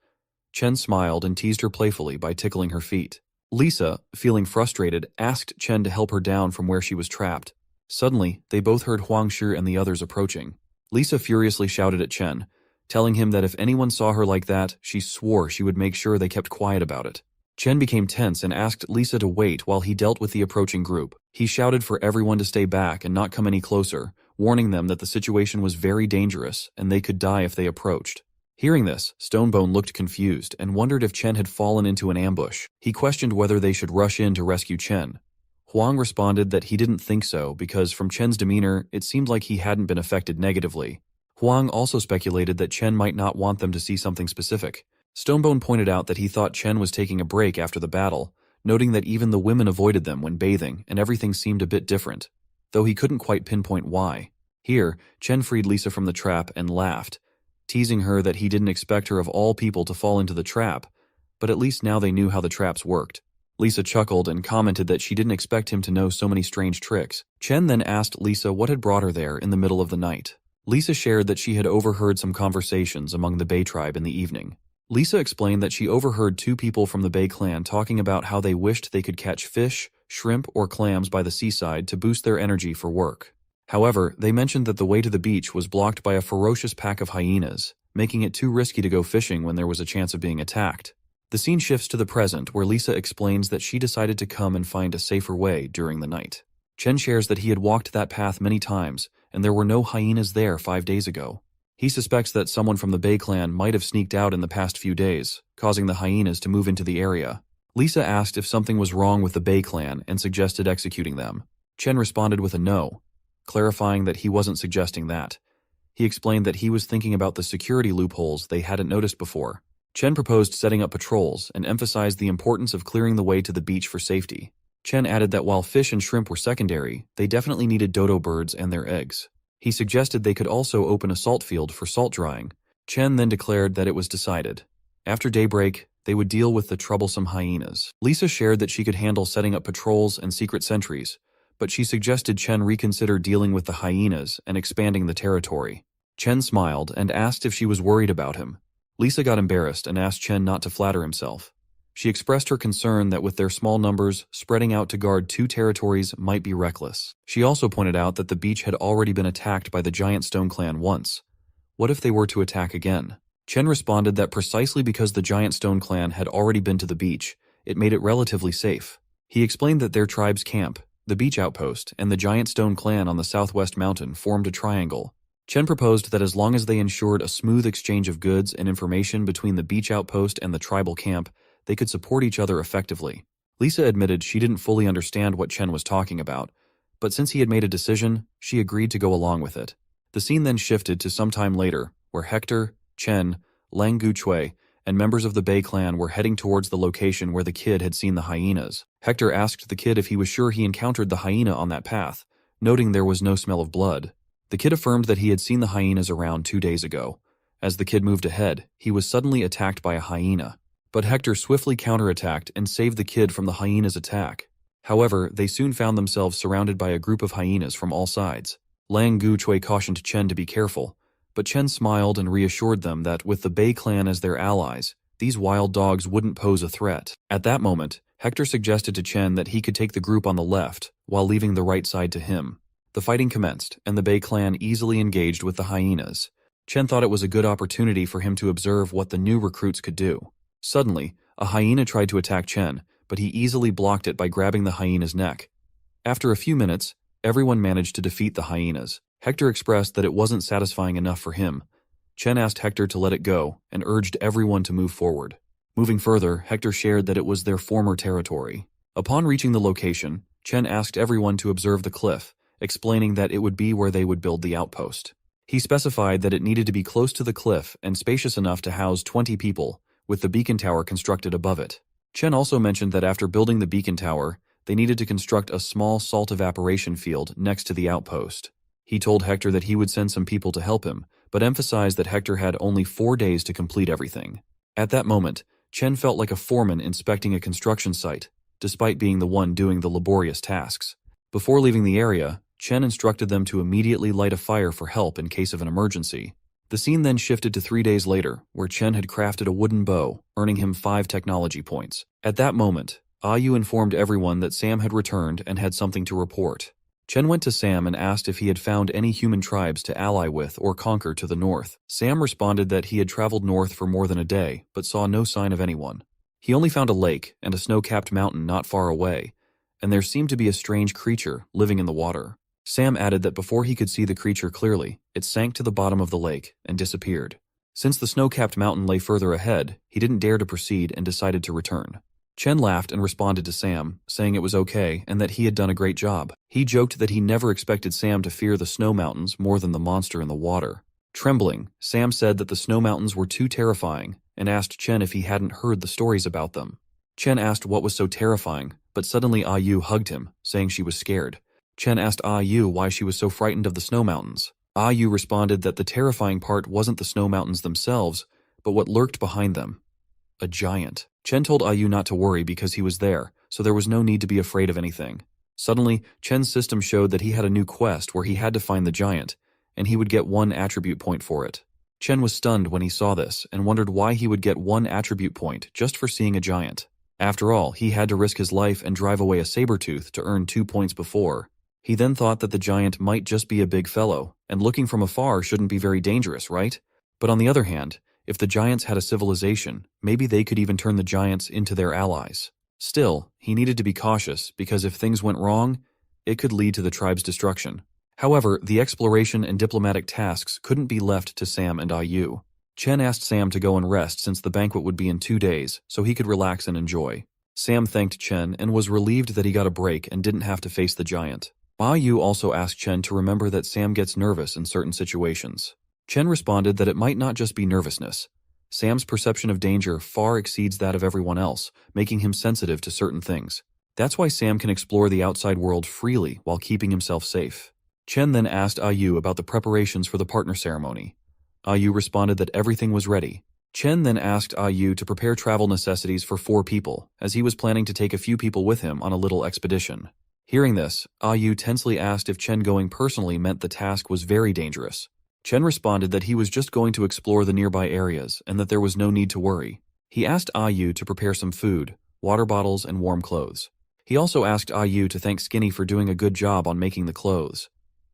Chen smiled and teased her playfully by tickling her feet. Lisa, feeling frustrated, asked Chen to help her down from where she was trapped. Suddenly, they both heard Huang Shi and the others approaching. Lisa furiously shouted at Chen, telling him that if anyone saw her like that, she swore she would make sure they kept quiet about it. Chen became tense and asked Lisa to wait while he dealt with the approaching group. He shouted for everyone to stay back and not come any closer, warning them that the situation was very dangerous and they could die if they approached. Hearing this, Stonebone looked confused and wondered if Chen had fallen into an ambush. He questioned whether they should rush in to rescue Chen. Huang responded that he didn't think so because from Chen's demeanor, it seemed like he hadn't been affected negatively. Huang also speculated that Chen might not want them to see something specific. Stonebone pointed out that he thought Chen was taking a break after the battle, noting that even the women avoided them when bathing and everything seemed a bit different, though he couldn't quite pinpoint why. Here, Chen freed Lisa from the trap and laughed, teasing her that he didn't expect her of all people to fall into the trap, but at least now they knew how the traps worked. Lisa chuckled and commented that she didn't expect him to know so many strange tricks. Chen then asked Lisa what had brought her there in the middle of the night. Lisa shared that she had overheard some conversations among the Bay tribe in the evening. Lisa explained that she overheard two people from the Bay clan talking about how they wished they could catch fish, shrimp, or clams by the seaside to boost their energy for work. However, they mentioned that the way to the beach was blocked by a ferocious pack of hyenas, making it too risky to go fishing when there was a chance of being attacked. The scene shifts to the present, where Lisa explains that she decided to come and find a safer way during the night. Chen shares that he had walked that path many times, and there were no hyenas there 5 days ago. He suspects that someone from the Bay clan might have sneaked out in the past few days, causing the hyenas to move into the area. Lisa asked if something was wrong with the Bay clan and suggested executing them. Chen responded with a no, clarifying that he wasn't suggesting that. He explained that he was thinking about the security loopholes they hadn't noticed before. Chen proposed setting up patrols and emphasized the importance of clearing the way to the beach for safety. Chen added that while fish and shrimp were secondary, they definitely needed dodo birds and their eggs. He suggested they could also open a salt field for salt drying. Chen then declared that it was decided. After daybreak, they would deal with the troublesome hyenas. Lisa shared that she could handle setting up patrols and secret sentries, but she suggested Chen reconsider dealing with the hyenas and expanding the territory. Chen smiled and asked if she was worried about him. Lisa got embarrassed and asked Chen not to flatter himself. She expressed her concern that with their small numbers, spreading out to guard 2 territories might be reckless. She also pointed out that the beach had already been attacked by the Giant Stone Clan once. What if they were to attack again? Chen responded that precisely because the Giant Stone Clan had already been to the beach, it made it relatively safe. He explained that their tribe's camp, the beach outpost, and the Giant Stone Clan on the southwest mountain formed a triangle. Chen proposed that as long as they ensured a smooth exchange of goods and information between the beach outpost and the tribal camp, they could support each other effectively. Lisa admitted she didn't fully understand what Chen was talking about, but since he had made a decision, she agreed to go along with it. The scene then shifted to some time later, where Hector, Chen, Lang Guchui, and members of the Bay clan were heading towards the location where the kid had seen the hyenas. Hector asked the kid if he was sure he encountered the hyena on that path, noting there was no smell of blood. The kid affirmed that he had seen the hyenas around 2 days ago. As the kid moved ahead, he was suddenly attacked by a hyena. But Hector swiftly counterattacked and saved the kid from the hyena's attack. However, they soon found themselves surrounded by a group of hyenas from all sides. Lang Guchui cautioned Chen to be careful, but Chen smiled and reassured them that with the Bay clan as their allies, these wild dogs wouldn't pose a threat. At that moment, Hector suggested to Chen that he could take the group on the left, while leaving the right side to him. The fighting commenced, and the Bay clan easily engaged with the hyenas. Chen thought it was a good opportunity for him to observe what the new recruits could do. Suddenly, a hyena tried to attack Chen, but he easily blocked it by grabbing the hyena's neck. After a few minutes, everyone managed to defeat the hyenas. Hector expressed that it wasn't satisfying enough for him. Chen asked Hector to let it go and urged everyone to move forward. Moving further, Hector shared that it was their former territory. Upon reaching the location, Chen asked everyone to observe the cliff, explaining that it would be where they would build the outpost. He specified that it needed to be close to the cliff and spacious enough to house 20 people, with the beacon tower constructed above it. Chen also mentioned that after building the beacon tower, they needed to construct a small salt evaporation field next to the outpost. He told Hector that he would send some people to help him, but emphasized that Hector had only 4 days to complete everything. At that moment, Chen felt like a foreman inspecting a construction site, despite being the one doing the laborious tasks. Before leaving the area, Chen instructed them to immediately light a fire for help in case of an emergency. The scene then shifted to 3 days later, where Chen had crafted a wooden bow, earning him 5 technology points. At that moment, Ayu informed everyone that Sam had returned and had something to report. Chen went to Sam and asked if he had found any human tribes to ally with or conquer to the north. Sam responded that he had traveled north for more than a day, but saw no sign of anyone. He only found a lake and a snow-capped mountain not far away, and there seemed to be a strange creature living in the water. Sam added that before he could see the creature clearly, it sank to the bottom of the lake and disappeared. Since the snow-capped mountain lay further ahead, he didn't dare to proceed and decided to return. Chen laughed and responded to Sam, saying it was okay and that he had done a great job. He joked that he never expected Sam to fear the snow mountains more than the monster in the water. Trembling, Sam said that the snow mountains were too terrifying and asked Chen if he hadn't heard the stories about them. Chen asked what was so terrifying, but suddenly Yu hugged him, saying she was scared. Chen asked Yu why she was so frightened of the snow mountains. Yu responded that the terrifying part wasn't the snow mountains themselves, but what lurked behind them. A giant. Chen told Yu not to worry because he was there, so there was no need to be afraid of anything. Suddenly, Chen's system showed that he had a new quest where he had to find the giant, and he would get 1 attribute point for it. Chen was stunned when he saw this and wondered why he would get 1 attribute point just for seeing a giant. After all, he had to risk his life and drive away a saber-tooth to earn 2 points before. He then thought that the giant might just be a big fellow, and looking from afar shouldn't be very dangerous, right? But on the other hand, if the giants had a civilization, maybe they could even turn the giants into their allies. Still, he needed to be cautious because if things went wrong, it could lead to the tribe's destruction. However, the exploration and diplomatic tasks couldn't be left to Sam and Yu. Chen asked Sam to go and rest since the banquet would be in 2 days, so he could relax and enjoy. Sam thanked Chen and was relieved that he got a break and didn't have to face the giant. Yu also asked Chen to remember that Sam gets nervous in certain situations. Chen responded that it might not just be nervousness. Sam's perception of danger far exceeds that of everyone else, making him sensitive to certain things. That's why Sam can explore the outside world freely while keeping himself safe. Chen then asked Yu about the preparations for the partner ceremony. Yu responded that everything was ready. Chen then asked Yu to prepare travel necessities for 4 people, as he was planning to take a few people with him on a little expedition. Hearing this, Yu tensely asked if Chen going personally meant the task was very dangerous. Chen responded that he was just going to explore the nearby areas and that there was no need to worry. He asked Yu to prepare some food, water bottles, and warm clothes. He also asked Yu to thank Skinny for doing a good job on making the clothes.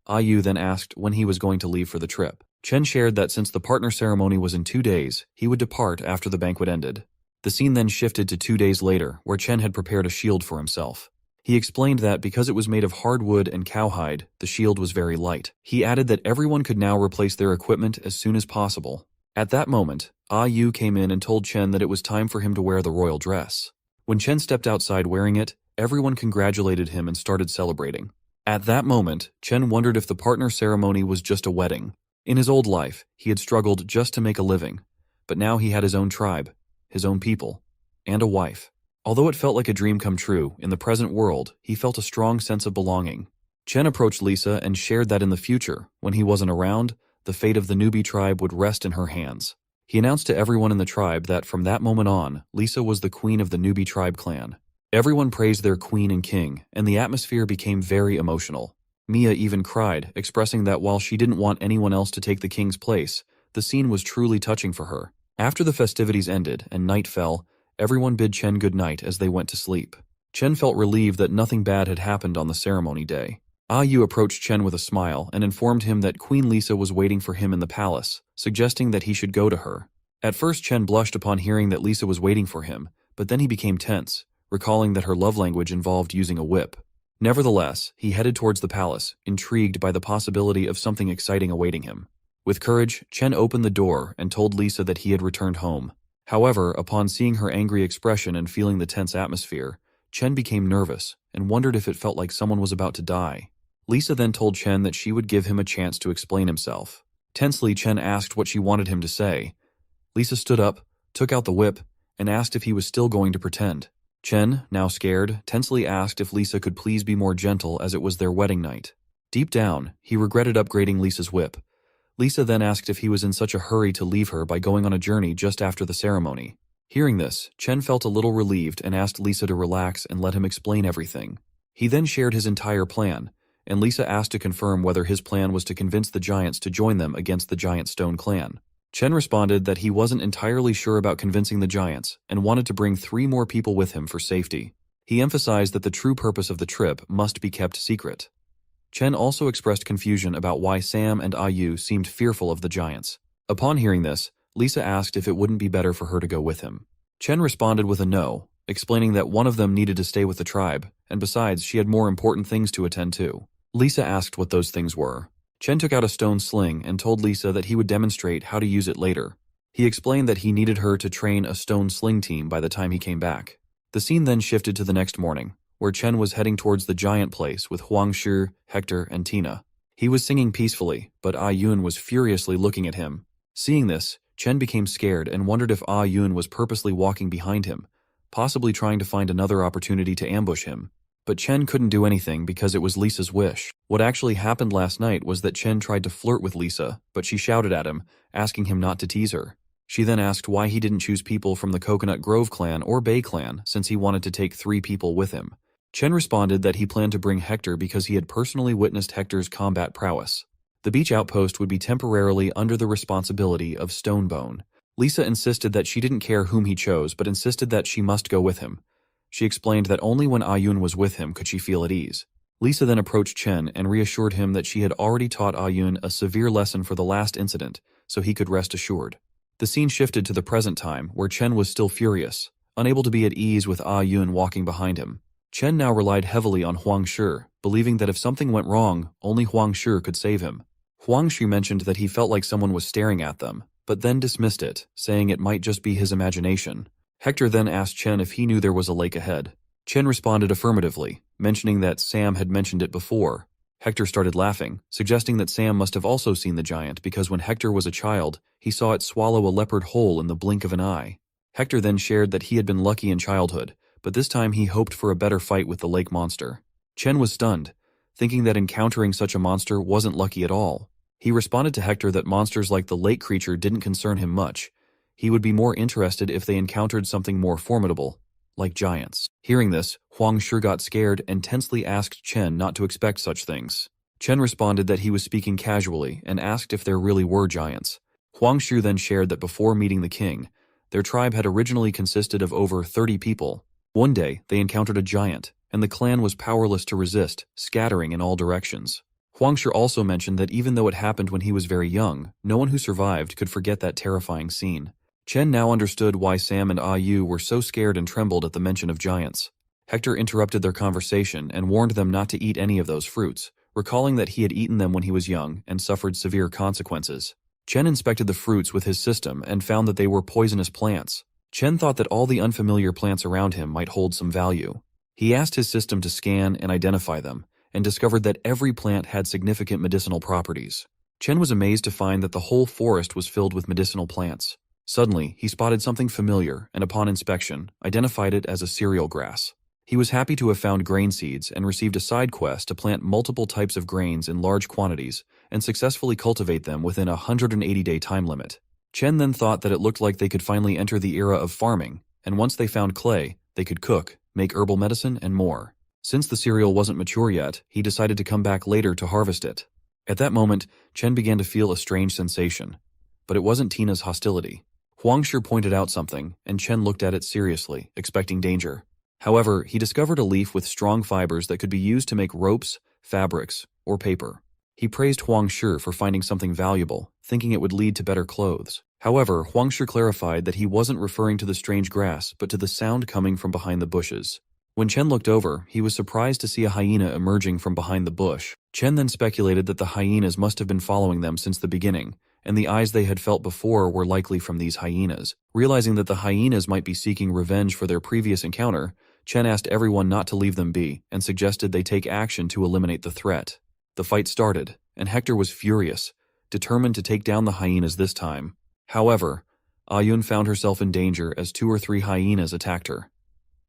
Yu then asked when he was going to leave for the trip. Chen shared that since the partner ceremony was in 2 days, he would depart after the banquet ended. The scene then shifted to 2 days later, where Chen had prepared a shield for himself. He explained that because it was made of hardwood and cowhide, the shield was very light. He added that everyone could now replace their equipment as soon as possible. At that moment, Yu came in and told Chen that it was time for him to wear the royal dress. When Chen stepped outside wearing it, everyone congratulated him and started celebrating. At that moment, Chen wondered if the partner ceremony was just a wedding. In his old life, he had struggled just to make a living, but now he had his own tribe, his own people, and a wife. Although it felt like a dream come true, in the present world, he felt a strong sense of belonging. Chen approached Lisa and shared that in the future, when he wasn't around, the fate of the newbie tribe would rest in her hands. He announced to everyone in the tribe that from that moment on, Lisa was the queen of the newbie tribe clan. Everyone praised their queen and king, and the atmosphere became very emotional. Mia even cried, expressing that while she didn't want anyone else to take the king's place, the scene was truly touching for her. After the festivities ended and night fell, everyone bid Chen good night as they went to sleep. Chen felt relieved that nothing bad had happened on the ceremony day. Yu approached Chen with a smile and informed him that Queen Lisa was waiting for him in the palace, suggesting that he should go to her. At first, Chen blushed upon hearing that Lisa was waiting for him, but then he became tense, recalling that her love language involved using a whip. Nevertheless, he headed towards the palace, intrigued by the possibility of something exciting awaiting him. With courage, Chen opened the door and told Lisa that he had returned home. However, upon seeing her angry expression and feeling the tense atmosphere, Chen became nervous and wondered if it felt like someone was about to die. Lisa then told Chen that she would give him a chance to explain himself. Tensely, Chen asked what she wanted him to say. Lisa stood up, took out the whip, and asked if he was still going to pretend. Chen, now scared, tensely asked if Lisa could please be more gentle as it was their wedding night. Deep down, he regretted upgrading Lisa's whip. Lisa then asked if he was in such a hurry to leave her by going on a journey just after the ceremony. Hearing this, Chen felt a little relieved and asked Lisa to relax and let him explain everything. He then shared his entire plan, and Lisa asked to confirm whether his plan was to convince the giants to join them against the Giant Stone clan. Chen responded that he wasn't entirely sure about convincing the giants and wanted to bring 3 more people with him for safety. He emphasized that the true purpose of the trip must be kept secret. Chen also expressed confusion about why Sam and Yu seemed fearful of the giants. Upon hearing this, Lisa asked if it wouldn't be better for her to go with him. Chen responded with a no, explaining that one of them needed to stay with the tribe, and besides, she had more important things to attend to. Lisa asked what those things were. Chen took out a stone sling and told Lisa that he would demonstrate how to use it later. He explained that he needed her to train a stone sling team by the time he came back. The scene then shifted to the next morning, where Chen was heading towards the giant place with Huang Shi, Hector, and Tina. He was singing peacefully, but Ai Yun was furiously looking at him. Seeing this, Chen became scared and wondered if Ah Yun was purposely walking behind him, possibly trying to find another opportunity to ambush him. But Chen couldn't do anything because it was Lisa's wish. What actually happened last night was that Chen tried to flirt with Lisa, but she shouted at him, asking him not to tease her. She then asked why he didn't choose people from the Coconut Grove clan or Bay clan since he wanted to take 3 people with him. Chen responded that he planned to bring Hector because he had personally witnessed Hector's combat prowess. The beach outpost would be temporarily under the responsibility of Stonebone. Lisa insisted that she didn't care whom he chose but insisted that she must go with him. She explained that only when Ayun was with him could she feel at ease. Lisa then approached Chen and reassured him that she had already taught Ayun a severe lesson for the last incident, so he could rest assured. The scene shifted to the present time, where Chen was still furious, unable to be at ease with Ayun walking behind him. Chen now relied heavily on Huang Shi, believing that if something went wrong, only Huang Shi could save him. Huang Shi mentioned that he felt like someone was staring at them, but then dismissed it, saying it might just be his imagination. Hector then asked Chen if he knew there was a lake ahead. Chen responded affirmatively, mentioning that Sam had mentioned it before. Hector started laughing, suggesting that Sam must have also seen the giant because when Hector was a child, he saw it swallow a leopard whole in the blink of an eye. Hector then shared that he had been lucky in childhood, but this time he hoped for a better fight with the lake monster. Chen was stunned, thinking that encountering such a monster wasn't lucky at all. He responded to Hector that monsters like the lake creature didn't concern him much. He would be more interested if they encountered something more formidable, like giants. Hearing this, Huang Shi got scared and tensely asked Chen not to expect such things. Chen responded that he was speaking casually and asked if there really were giants. Huang Shi then shared that before meeting the king, their tribe had originally consisted of over 30 people. One day, they encountered a giant, and the clan was powerless to resist, scattering in all directions. Huang Shi also mentioned that even though it happened when he was very young, no one who survived could forget that terrifying scene. Chen now understood why Sam and Ayu were so scared and trembled at the mention of giants. Hector interrupted their conversation and warned them not to eat any of those fruits, recalling that he had eaten them when he was young and suffered severe consequences. Chen inspected the fruits with his system and found that they were poisonous plants. Chen thought that all the unfamiliar plants around him might hold some value. He asked his system to scan and identify them, and discovered that every plant had significant medicinal properties. Chen was amazed to find that the whole forest was filled with medicinal plants. Suddenly, he spotted something familiar and upon inspection, identified it as a cereal grass. He was happy to have found grain seeds and received a side quest to plant multiple types of grains in large quantities and successfully cultivate them within a 180-day time limit. Chen then thought that it looked like they could finally enter the era of farming, and once they found clay, they could cook, make herbal medicine, and more. Since the cereal wasn't mature yet, he decided to come back later to harvest it. At that moment, Chen began to feel a strange sensation. But it wasn't Tina's hostility. Huang Shi pointed out something, and Chen looked at it seriously, expecting danger. However, he discovered a leaf with strong fibers that could be used to make ropes, fabrics, or paper. He praised Huang Shi for finding something valuable, thinking it would lead to better clothes. However, Huang Shi clarified that he wasn't referring to the strange grass, but to the sound coming from behind the bushes. When Chen looked over, he was surprised to see a hyena emerging from behind the bush. Chen then speculated that the hyenas must have been following them since the beginning, and the eyes they had felt before were likely from these hyenas. Realizing that the hyenas might be seeking revenge for their previous encounter, Chen asked everyone not to leave them be and suggested they take action to eliminate the threat. The fight started, and Hector was furious, determined to take down the hyenas this time. However, Ayun found herself in danger as 2 or 3 hyenas attacked her.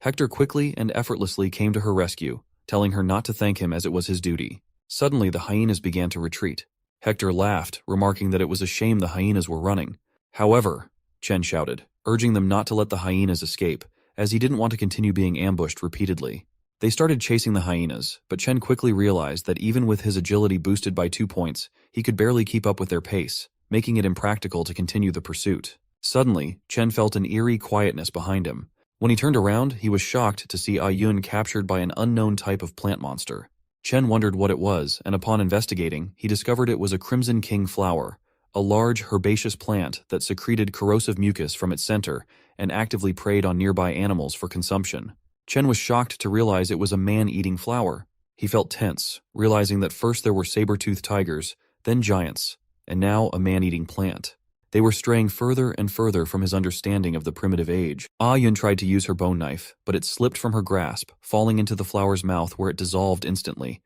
Hector quickly and effortlessly came to her rescue, telling her not to thank him as it was his duty. Suddenly, the hyenas began to retreat. Hector laughed, remarking that it was a shame the hyenas were running. However, Chen shouted, urging them not to let the hyenas escape, as he didn't want to continue being ambushed repeatedly. They started chasing the hyenas, but Chen quickly realized that even with his agility boosted by 2 points, he could barely keep up with their pace, making it impractical to continue the pursuit. Suddenly, Chen felt an eerie quietness behind him. When he turned around, he was shocked to see Ayun captured by an unknown type of plant monster. Chen wondered what it was, and upon investigating, he discovered it was a Crimson King flower, a large herbaceous plant that secreted corrosive mucus from its center and actively preyed on nearby animals for consumption. Chen was shocked to realize it was a man-eating flower. He felt tense, realizing that first there were saber-toothed tigers, then giants, and now a man-eating plant. They were straying further and further from his understanding of the primitive age. Ayun tried to use her bone knife, but it slipped from her grasp, falling into the flower's mouth where it dissolved instantly.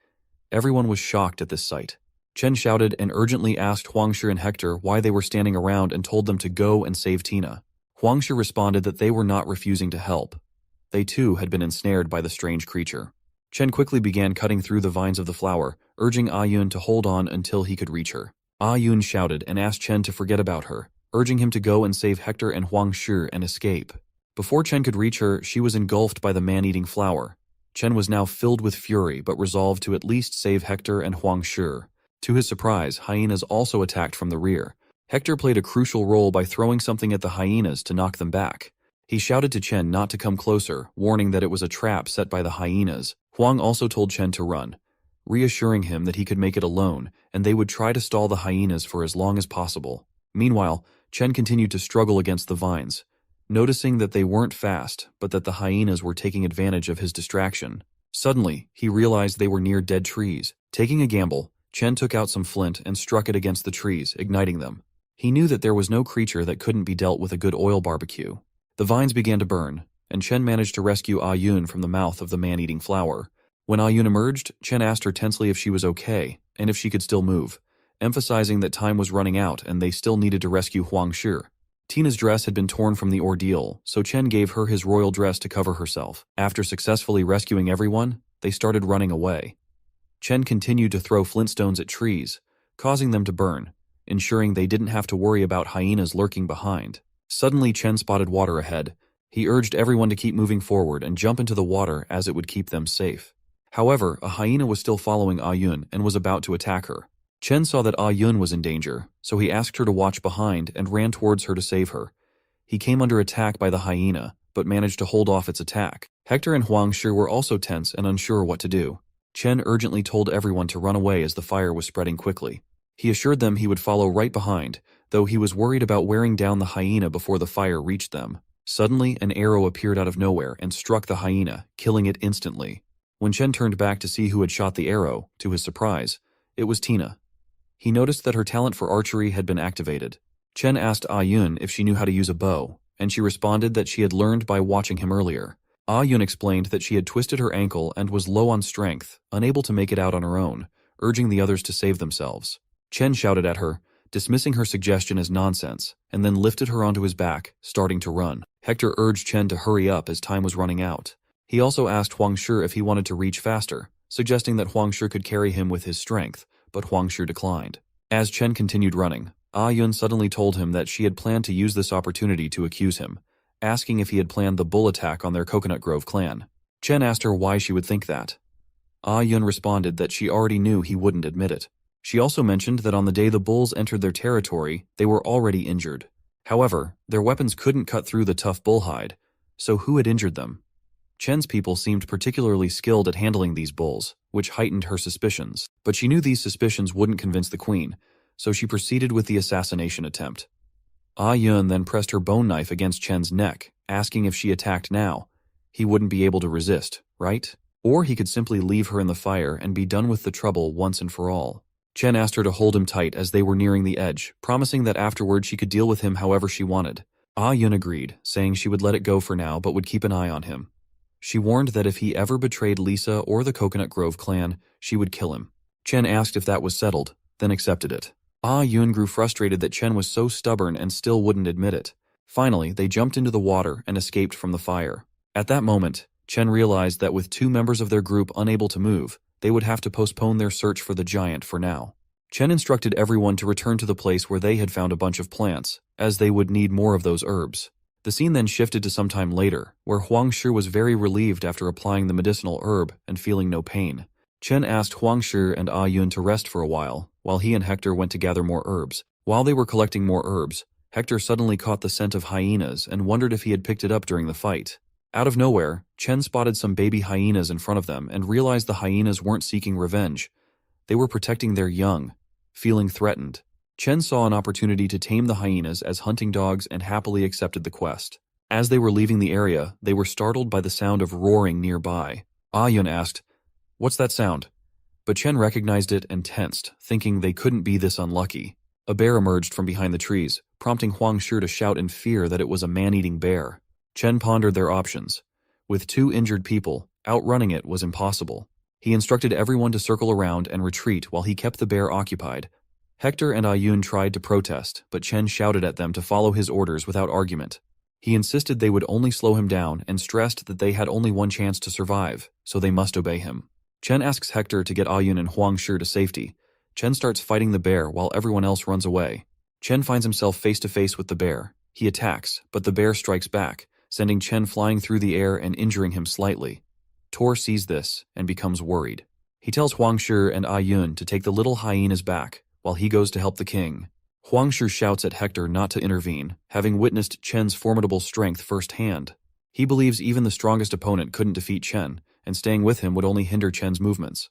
Everyone was shocked at this sight. Chen shouted and urgently asked Huangshi and Hector why they were standing around and told them to go and save Tina. Huangshi responded that they were not refusing to help. They too had been ensnared by the strange creature. Chen quickly began cutting through the vines of the flower, urging Ayun to hold on until he could reach her. Ayun shouted and asked Chen to forget about her, urging him to go and save Hector and Huangshi and escape. Before Chen could reach her, she was engulfed by the man-eating flower. Chen was now filled with fury but resolved to at least save Hector and Huangshi. To his surprise, hyenas also attacked from the rear. Hector played a crucial role by throwing something at the hyenas to knock them back. He shouted to Chen not to come closer, warning that it was a trap set by the hyenas. Huang also told Chen to run, reassuring him that he could make it alone and they would try to stall the hyenas for as long as possible. Meanwhile, Chen continued to struggle against the vines, noticing that they weren't fast but that the hyenas were taking advantage of his distraction. Suddenly, he realized they were near dead trees. Taking a gamble, Chen took out some flint and struck it against the trees, igniting them. He knew that there was no creature that couldn't be dealt with a good oil barbecue. The vines began to burn, and Chen managed to rescue Ayun from the mouth of the man-eating flower. When Ayun emerged, Chen asked her tensely if she was okay, and if she could still move, emphasizing that time was running out and they still needed to rescue Huangshi. Tina's dress had been torn from the ordeal, so Chen gave her his royal dress to cover herself. After successfully rescuing everyone, they started running away. Chen continued to throw flintstones at trees, causing them to burn, ensuring they didn't have to worry about hyenas lurking behind. Suddenly, Chen spotted water ahead. He urged everyone to keep moving forward and jump into the water as it would keep them safe. However, a hyena was still following Ayun and was about to attack her. Chen saw that Ayun was in danger, so he asked her to watch behind and ran towards her to save her. He came under attack by the hyena, but managed to hold off its attack. Hector and Huangshi were also tense and unsure what to do. Chen urgently told everyone to run away as the fire was spreading quickly. He assured them he would follow right behind, though he was worried about wearing down the hyena before the fire reached them. Suddenly, an arrow appeared out of nowhere and struck the hyena, killing it instantly. When Chen turned back to see who had shot the arrow, to his surprise, it was Tina. He noticed that her talent for archery had been activated. Chen asked Ayun if she knew how to use a bow, and she responded that she had learned by watching him earlier. Ayun explained that she had twisted her ankle and was low on strength, unable to make it out on her own, urging the others to save themselves. Chen shouted at her, dismissing her suggestion as nonsense, and then lifted her onto his back, starting to run. Hector urged Chen to hurry up as time was running out. He also asked Huangshi if he wanted to reach faster, suggesting that Huangshi could carry him with his strength, but Huangshi declined. As Chen continued running, Ayun suddenly told him that she had planned to use this opportunity to accuse him, asking if he had planned the bull attack on their Coconut Grove clan. Chen asked her why she would think that. Ayun responded that she already knew he wouldn't admit it. She also mentioned that on the day the bulls entered their territory, they were already injured. However, their weapons couldn't cut through the tough bull hide, so who had injured them? Chen's people seemed particularly skilled at handling these bulls, which heightened her suspicions. But she knew these suspicions wouldn't convince the queen, so she proceeded with the assassination attempt. Ayun then pressed her bone knife against Chen's neck, asking if she attacked now. He wouldn't be able to resist, right? Or he could simply leave her in the fire and be done with the trouble once and for all. Chen asked her to hold him tight as they were nearing the edge, promising that afterward she could deal with him however she wanted. Ayun agreed, saying she would let it go for now but would keep an eye on him. She warned that if he ever betrayed Lisa or the Coconut Grove clan, she would kill him. Chen asked if that was settled, then accepted it. Ayun grew frustrated that Chen was so stubborn and still wouldn't admit it. Finally, they jumped into the water and escaped from the fire. At that moment, Chen realized that with 2 members of their group unable to move, they would have to postpone their search for the giant for now. Chen instructed everyone to return to the place where they had found a bunch of plants, as they would need more of those herbs. The scene then shifted to some time later, where Huangshi was very relieved after applying the medicinal herb and feeling no pain. Chen asked Huangshi and Ayun to rest for a while he and Hector went to gather more herbs. While they were collecting more herbs, Hector suddenly caught the scent of hyenas and wondered if he had picked it up during the fight. Out of nowhere, Chen spotted some baby hyenas in front of them and realized the hyenas weren't seeking revenge. They were protecting their young, feeling threatened. Chen saw an opportunity to tame the hyenas as hunting dogs and happily accepted the quest. As they were leaving the area, they were startled by the sound of roaring nearby. Ayun asked, "What's that sound?" But Chen recognized it and tensed, thinking they couldn't be this unlucky. A bear emerged from behind the trees, prompting Huangshi to shout in fear that it was a man-eating bear. Chen pondered their options. With 2 injured people, outrunning it was impossible. He instructed everyone to circle around and retreat while he kept the bear occupied. Hector and Ayun tried to protest, but Chen shouted at them to follow his orders without argument. He insisted they would only slow him down and stressed that they had only one chance to survive, so they must obey him. Chen asks Hector to get Ayun and Huang Shi to safety. Chen starts fighting the bear while everyone else runs away. Chen finds himself face to face with the bear. He attacks, but the bear strikes back, sending Chen flying through the air and injuring him slightly. Tor sees this and becomes worried. He tells Huang Shi and Ayun to take the little hyenas back, while he goes to help the king. Huang Shi shouts at Hector not to intervene, having witnessed Chen's formidable strength firsthand. He believes even the strongest opponent couldn't defeat Chen, and staying with him would only hinder Chen's movements.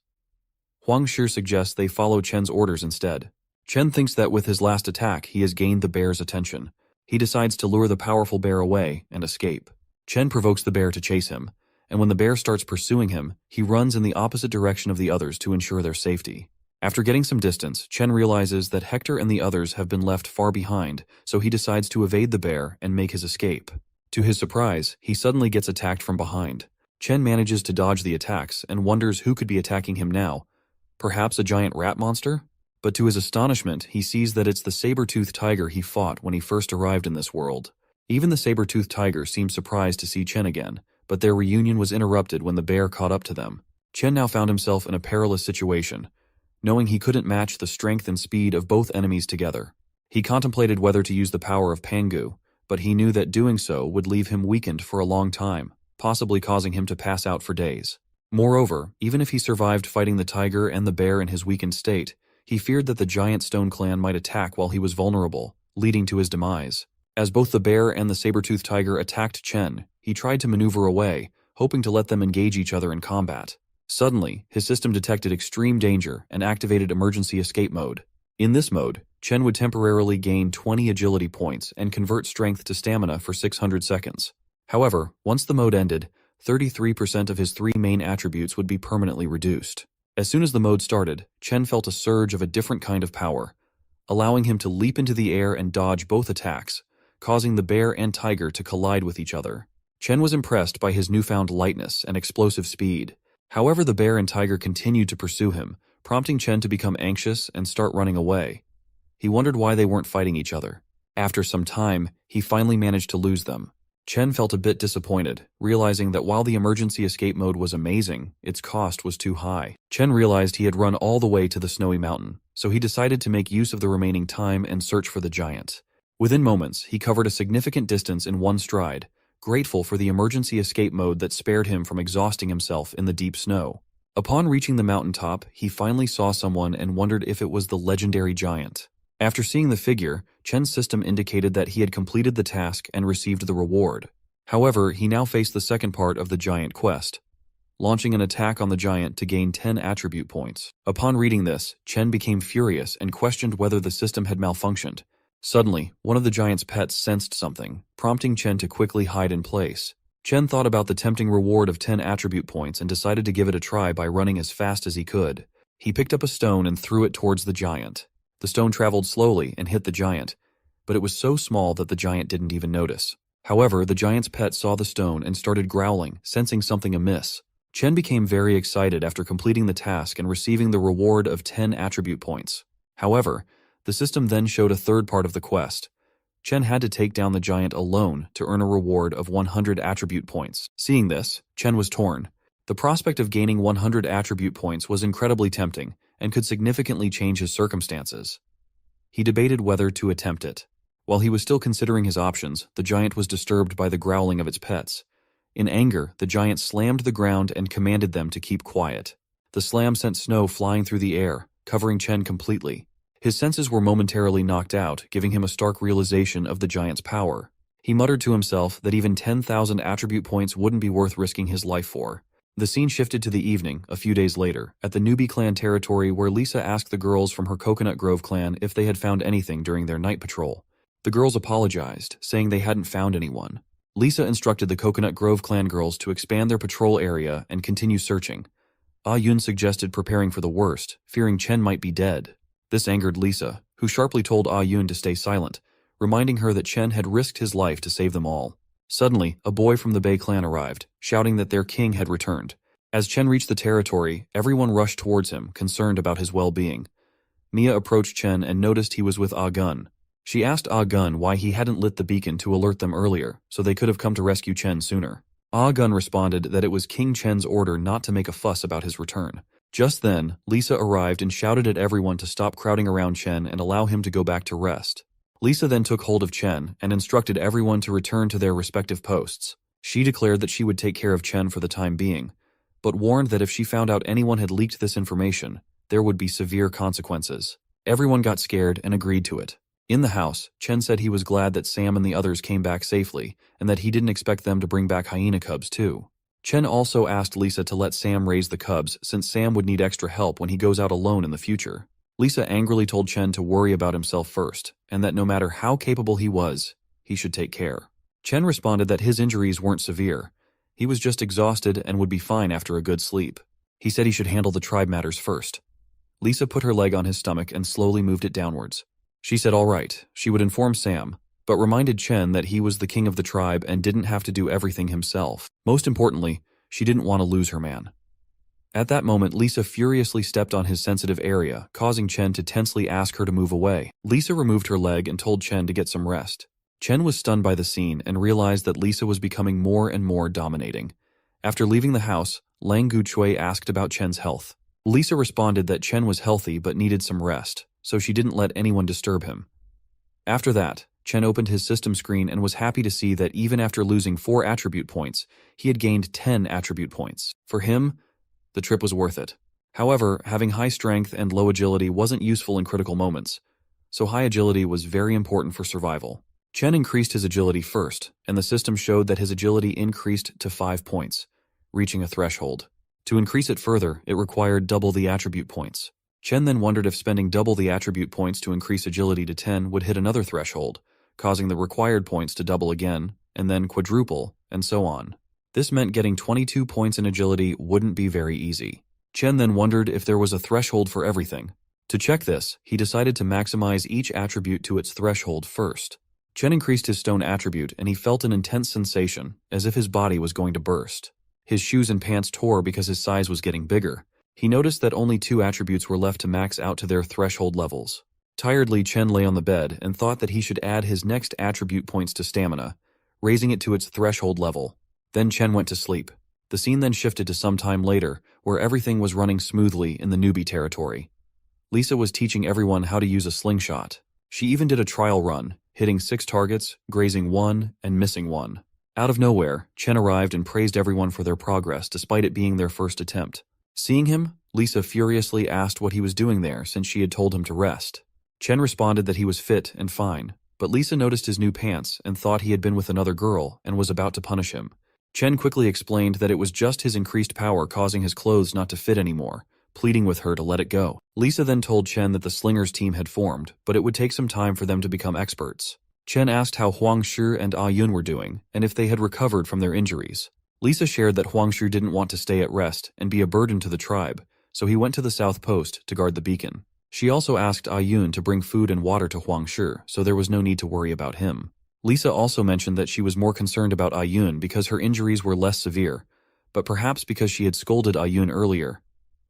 Huang Shi suggests they follow Chen's orders instead. Chen thinks that with his last attack he has gained the bear's attention. He decides to lure the powerful bear away and escape. Chen provokes the bear to chase him, and when the bear starts pursuing him, he runs in the opposite direction of the others to ensure their safety. After getting some distance, Chen realizes that Hector and the others have been left far behind, so he decides to evade the bear and make his escape. To his surprise, he suddenly gets attacked from behind. Chen manages to dodge the attacks and wonders who could be attacking him now. Perhaps a giant rat monster? But to his astonishment, he sees that it's the saber-toothed tiger he fought when he first arrived in this world. Even the saber-toothed tiger seemed surprised to see Chen again, but their reunion was interrupted when the bear caught up to them. Chen now found himself in a perilous situation, knowing he couldn't match the strength and speed of both enemies together. He contemplated whether to use the power of Pangu, but he knew that doing so would leave him weakened for a long time, possibly causing him to pass out for days. Moreover, even if he survived fighting the tiger and the bear in his weakened state, he feared that the giant stone clan might attack while he was vulnerable, leading to his demise. As both the bear and the saber-toothed tiger attacked Chen, he tried to maneuver away, hoping to let them engage each other in combat. Suddenly, his system detected extreme danger and activated emergency escape mode. In this mode, Chen would temporarily gain 20 agility points and convert strength to stamina for 600 seconds. However, once the mode ended, 33% of his three main attributes would be permanently reduced. As soon as the mode started, Chen felt a surge of a different kind of power, allowing him to leap into the air and dodge both attacks, causing the bear and tiger to collide with each other. Chen was impressed by his newfound lightness and explosive speed. However, the bear and tiger continued to pursue him, prompting Chen to become anxious and start running away. He wondered why they weren't fighting each other. After some time, he finally managed to lose them. Chen felt a bit disappointed, realizing that while the emergency escape mode was amazing, its cost was too high. Chen realized he had run all the way to the snowy mountain, so he decided to make use of the remaining time and search for the giant. Within moments, he covered a significant distance in one stride, grateful for the emergency escape mode that spared him from exhausting himself in the deep snow. Upon reaching the mountaintop, he finally saw someone and wondered if it was the legendary giant. After seeing the figure, Chen's system indicated that he had completed the task and received the reward. However, he now faced the second part of the giant quest, launching an attack on the giant to gain 10 attribute points. Upon reading this, Chen became furious and questioned whether the system had malfunctioned. Suddenly, one of the giant's pets sensed something, prompting Chen to quickly hide in place. Chen thought about the tempting reward of 10 attribute points and decided to give it a try by running as fast as he could. He picked up a stone and threw it towards the giant. The stone traveled slowly and hit the giant, but it was so small that the giant didn't even notice. However, the giant's pet saw the stone and started growling, sensing something amiss. Chen became very excited after completing the task and receiving the reward of 10 attribute points. However, the system then showed a third part of the quest. Chen had to take down the giant alone to earn a reward of 100 attribute points. Seeing this, Chen was torn. The prospect of gaining 100 attribute points was incredibly tempting and could significantly change his circumstances. He debated whether to attempt it. While he was still considering his options, the giant was disturbed by the growling of its pets. In anger, the giant slammed the ground and commanded them to keep quiet. The slam sent snow flying through the air, covering Chen completely. His senses were momentarily knocked out, giving him a stark realization of the giant's power. He muttered to himself that even 10,000 attribute points wouldn't be worth risking his life for. The scene shifted to the evening, a few days later, at the newbie clan territory where Lisa asked the girls from her Coconut Grove clan if they had found anything during their night patrol. The girls apologized, saying they hadn't found anyone. Lisa instructed the Coconut Grove clan girls to expand their patrol area and continue searching. Ah Yun suggested preparing for the worst, fearing Chen might be dead. This angered Lisa, who sharply told Ah Yun to stay silent, reminding her that Chen had risked his life to save them all. Suddenly, a boy from the Bei clan arrived, shouting that their king had returned. As Chen reached the territory, everyone rushed towards him, concerned about his well-being. Mia approached Chen and noticed he was with Ah Gun. She asked Ah Gun why he hadn't lit the beacon to alert them earlier, so they could have come to rescue Chen sooner. Ah Gun responded that it was King Chen's order not to make a fuss about his return. Just then, Lisa arrived and shouted at everyone to stop crowding around Chen and allow him to go back to rest. Lisa then took hold of Chen and instructed everyone to return to their respective posts. She declared that she would take care of Chen for the time being, but warned that if she found out anyone had leaked this information, there would be severe consequences. Everyone got scared and agreed to it. In the house, Chen said he was glad that Sam and the others came back safely, and that he didn't expect them to bring back hyena cubs too. Chen also asked Lisa to let Sam raise the cubs since Sam would need extra help when he goes out alone in the future. Lisa angrily told Chen to worry about himself first, and that no matter how capable he was, he should take care. Chen responded that his injuries weren't severe. He was just exhausted and would be fine after a good sleep. He said he should handle the tribe matters first. Lisa put her leg on his stomach and slowly moved it downwards. She said all right, she would inform Sam, but reminded Chen that he was the king of the tribe and didn't have to do everything himself. Most importantly, she didn't want to lose her man. At that moment, Lisa furiously stepped on his sensitive area, causing Chen to tensely ask her to move away. Lisa removed her leg and told Chen to get some rest. Chen was stunned by the scene and realized that Lisa was becoming more and more dominating. After leaving the house, Lang Guchui asked about Chen's health. Lisa responded that Chen was healthy but needed some rest, so she didn't let anyone disturb him. After that, Chen opened his system screen and was happy to see that even after losing 4 attribute points, he had gained 10 attribute points. For him, the trip was worth it. However, having high strength and low agility wasn't useful in critical moments, so high agility was very important for survival. Chen increased his agility first, and the system showed that his agility increased to 5 points, reaching a threshold. To increase it further, it required double the attribute points. Chen then wondered if spending double the attribute points to increase agility to 10 would hit another threshold, causing the required points to double again, and then quadruple, and so on. This meant getting 22 points in agility wouldn't be very easy. Chen then wondered if there was a threshold for everything. To check this, he decided to maximize each attribute to its threshold first. Chen increased his stone attribute and he felt an intense sensation, as if his body was going to burst. His shoes and pants tore because his size was getting bigger. He noticed that only 2 attributes were left to max out to their threshold levels. Tiredly, Chen lay on the bed and thought that he should add his next attribute points to stamina, raising it to its threshold level. Then Chen went to sleep. The scene then shifted to some time later, where everything was running smoothly in the newbie territory. Lisa was teaching everyone how to use a slingshot. She even did a trial run, hitting 6 targets, grazing 1, and missing 1. Out of nowhere, Chen arrived and praised everyone for their progress despite it being their first attempt. Seeing him, Lisa furiously asked what he was doing there since she had told him to rest. Chen responded that he was fit and fine, but Lisa noticed his new pants and thought he had been with another girl and was about to punish him. Chen quickly explained that it was just his increased power causing his clothes not to fit anymore, pleading with her to let it go. Lisa then told Chen that the Slingers team had formed, but it would take some time for them to become experts. Chen asked how Huang Shi and Ah Yun were doing, and if they had recovered from their injuries. Lisa shared that Huang Shi didn't want to stay at rest and be a burden to the tribe, so he went to the south post to guard the beacon. She also asked Ah Yun to bring food and water to Huang Shi, so there was no need to worry about him. Lisa also mentioned that she was more concerned about Ah Yun because her injuries were less severe, but perhaps because she had scolded Ah Yun earlier.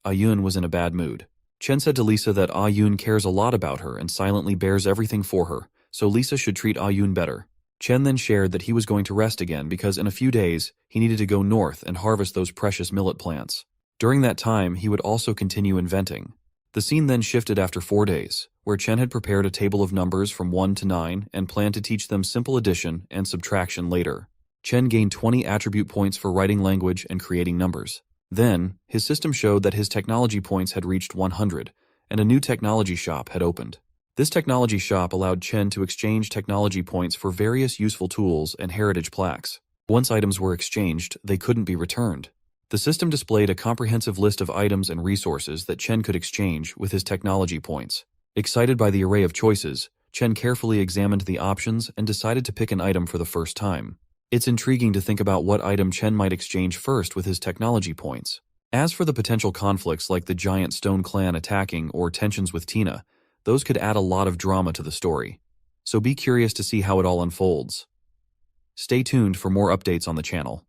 Ah Yun was in a bad mood. Chen said to Lisa that Ah Yun cares a lot about her and silently bears everything for her, so Lisa should treat Ah Yun better. Chen then shared that he was going to rest again because in a few days, he needed to go north and harvest those precious millet plants. During that time, he would also continue inventing. The scene then shifted after 4 days, where Chen had prepared a table of numbers from 1 to 9 and planned to teach them simple addition and subtraction later. Chen gained 20 attribute points for writing language and creating numbers. Then, his system showed that his technology points had reached 100, and a new technology shop had opened. This technology shop allowed Chen to exchange technology points for various useful tools and heritage plaques. Once items were exchanged, they couldn't be returned. The system displayed a comprehensive list of items and resources that Chen could exchange with his technology points. Excited by the array of choices, Chen carefully examined the options and decided to pick an item for the first time. It's intriguing to think about what item Chen might exchange first with his technology points. As for the potential conflicts like the giant stone clan attacking or tensions with Tina, those could add a lot of drama to the story. So be curious to see how it all unfolds. Stay tuned for more updates on the channel.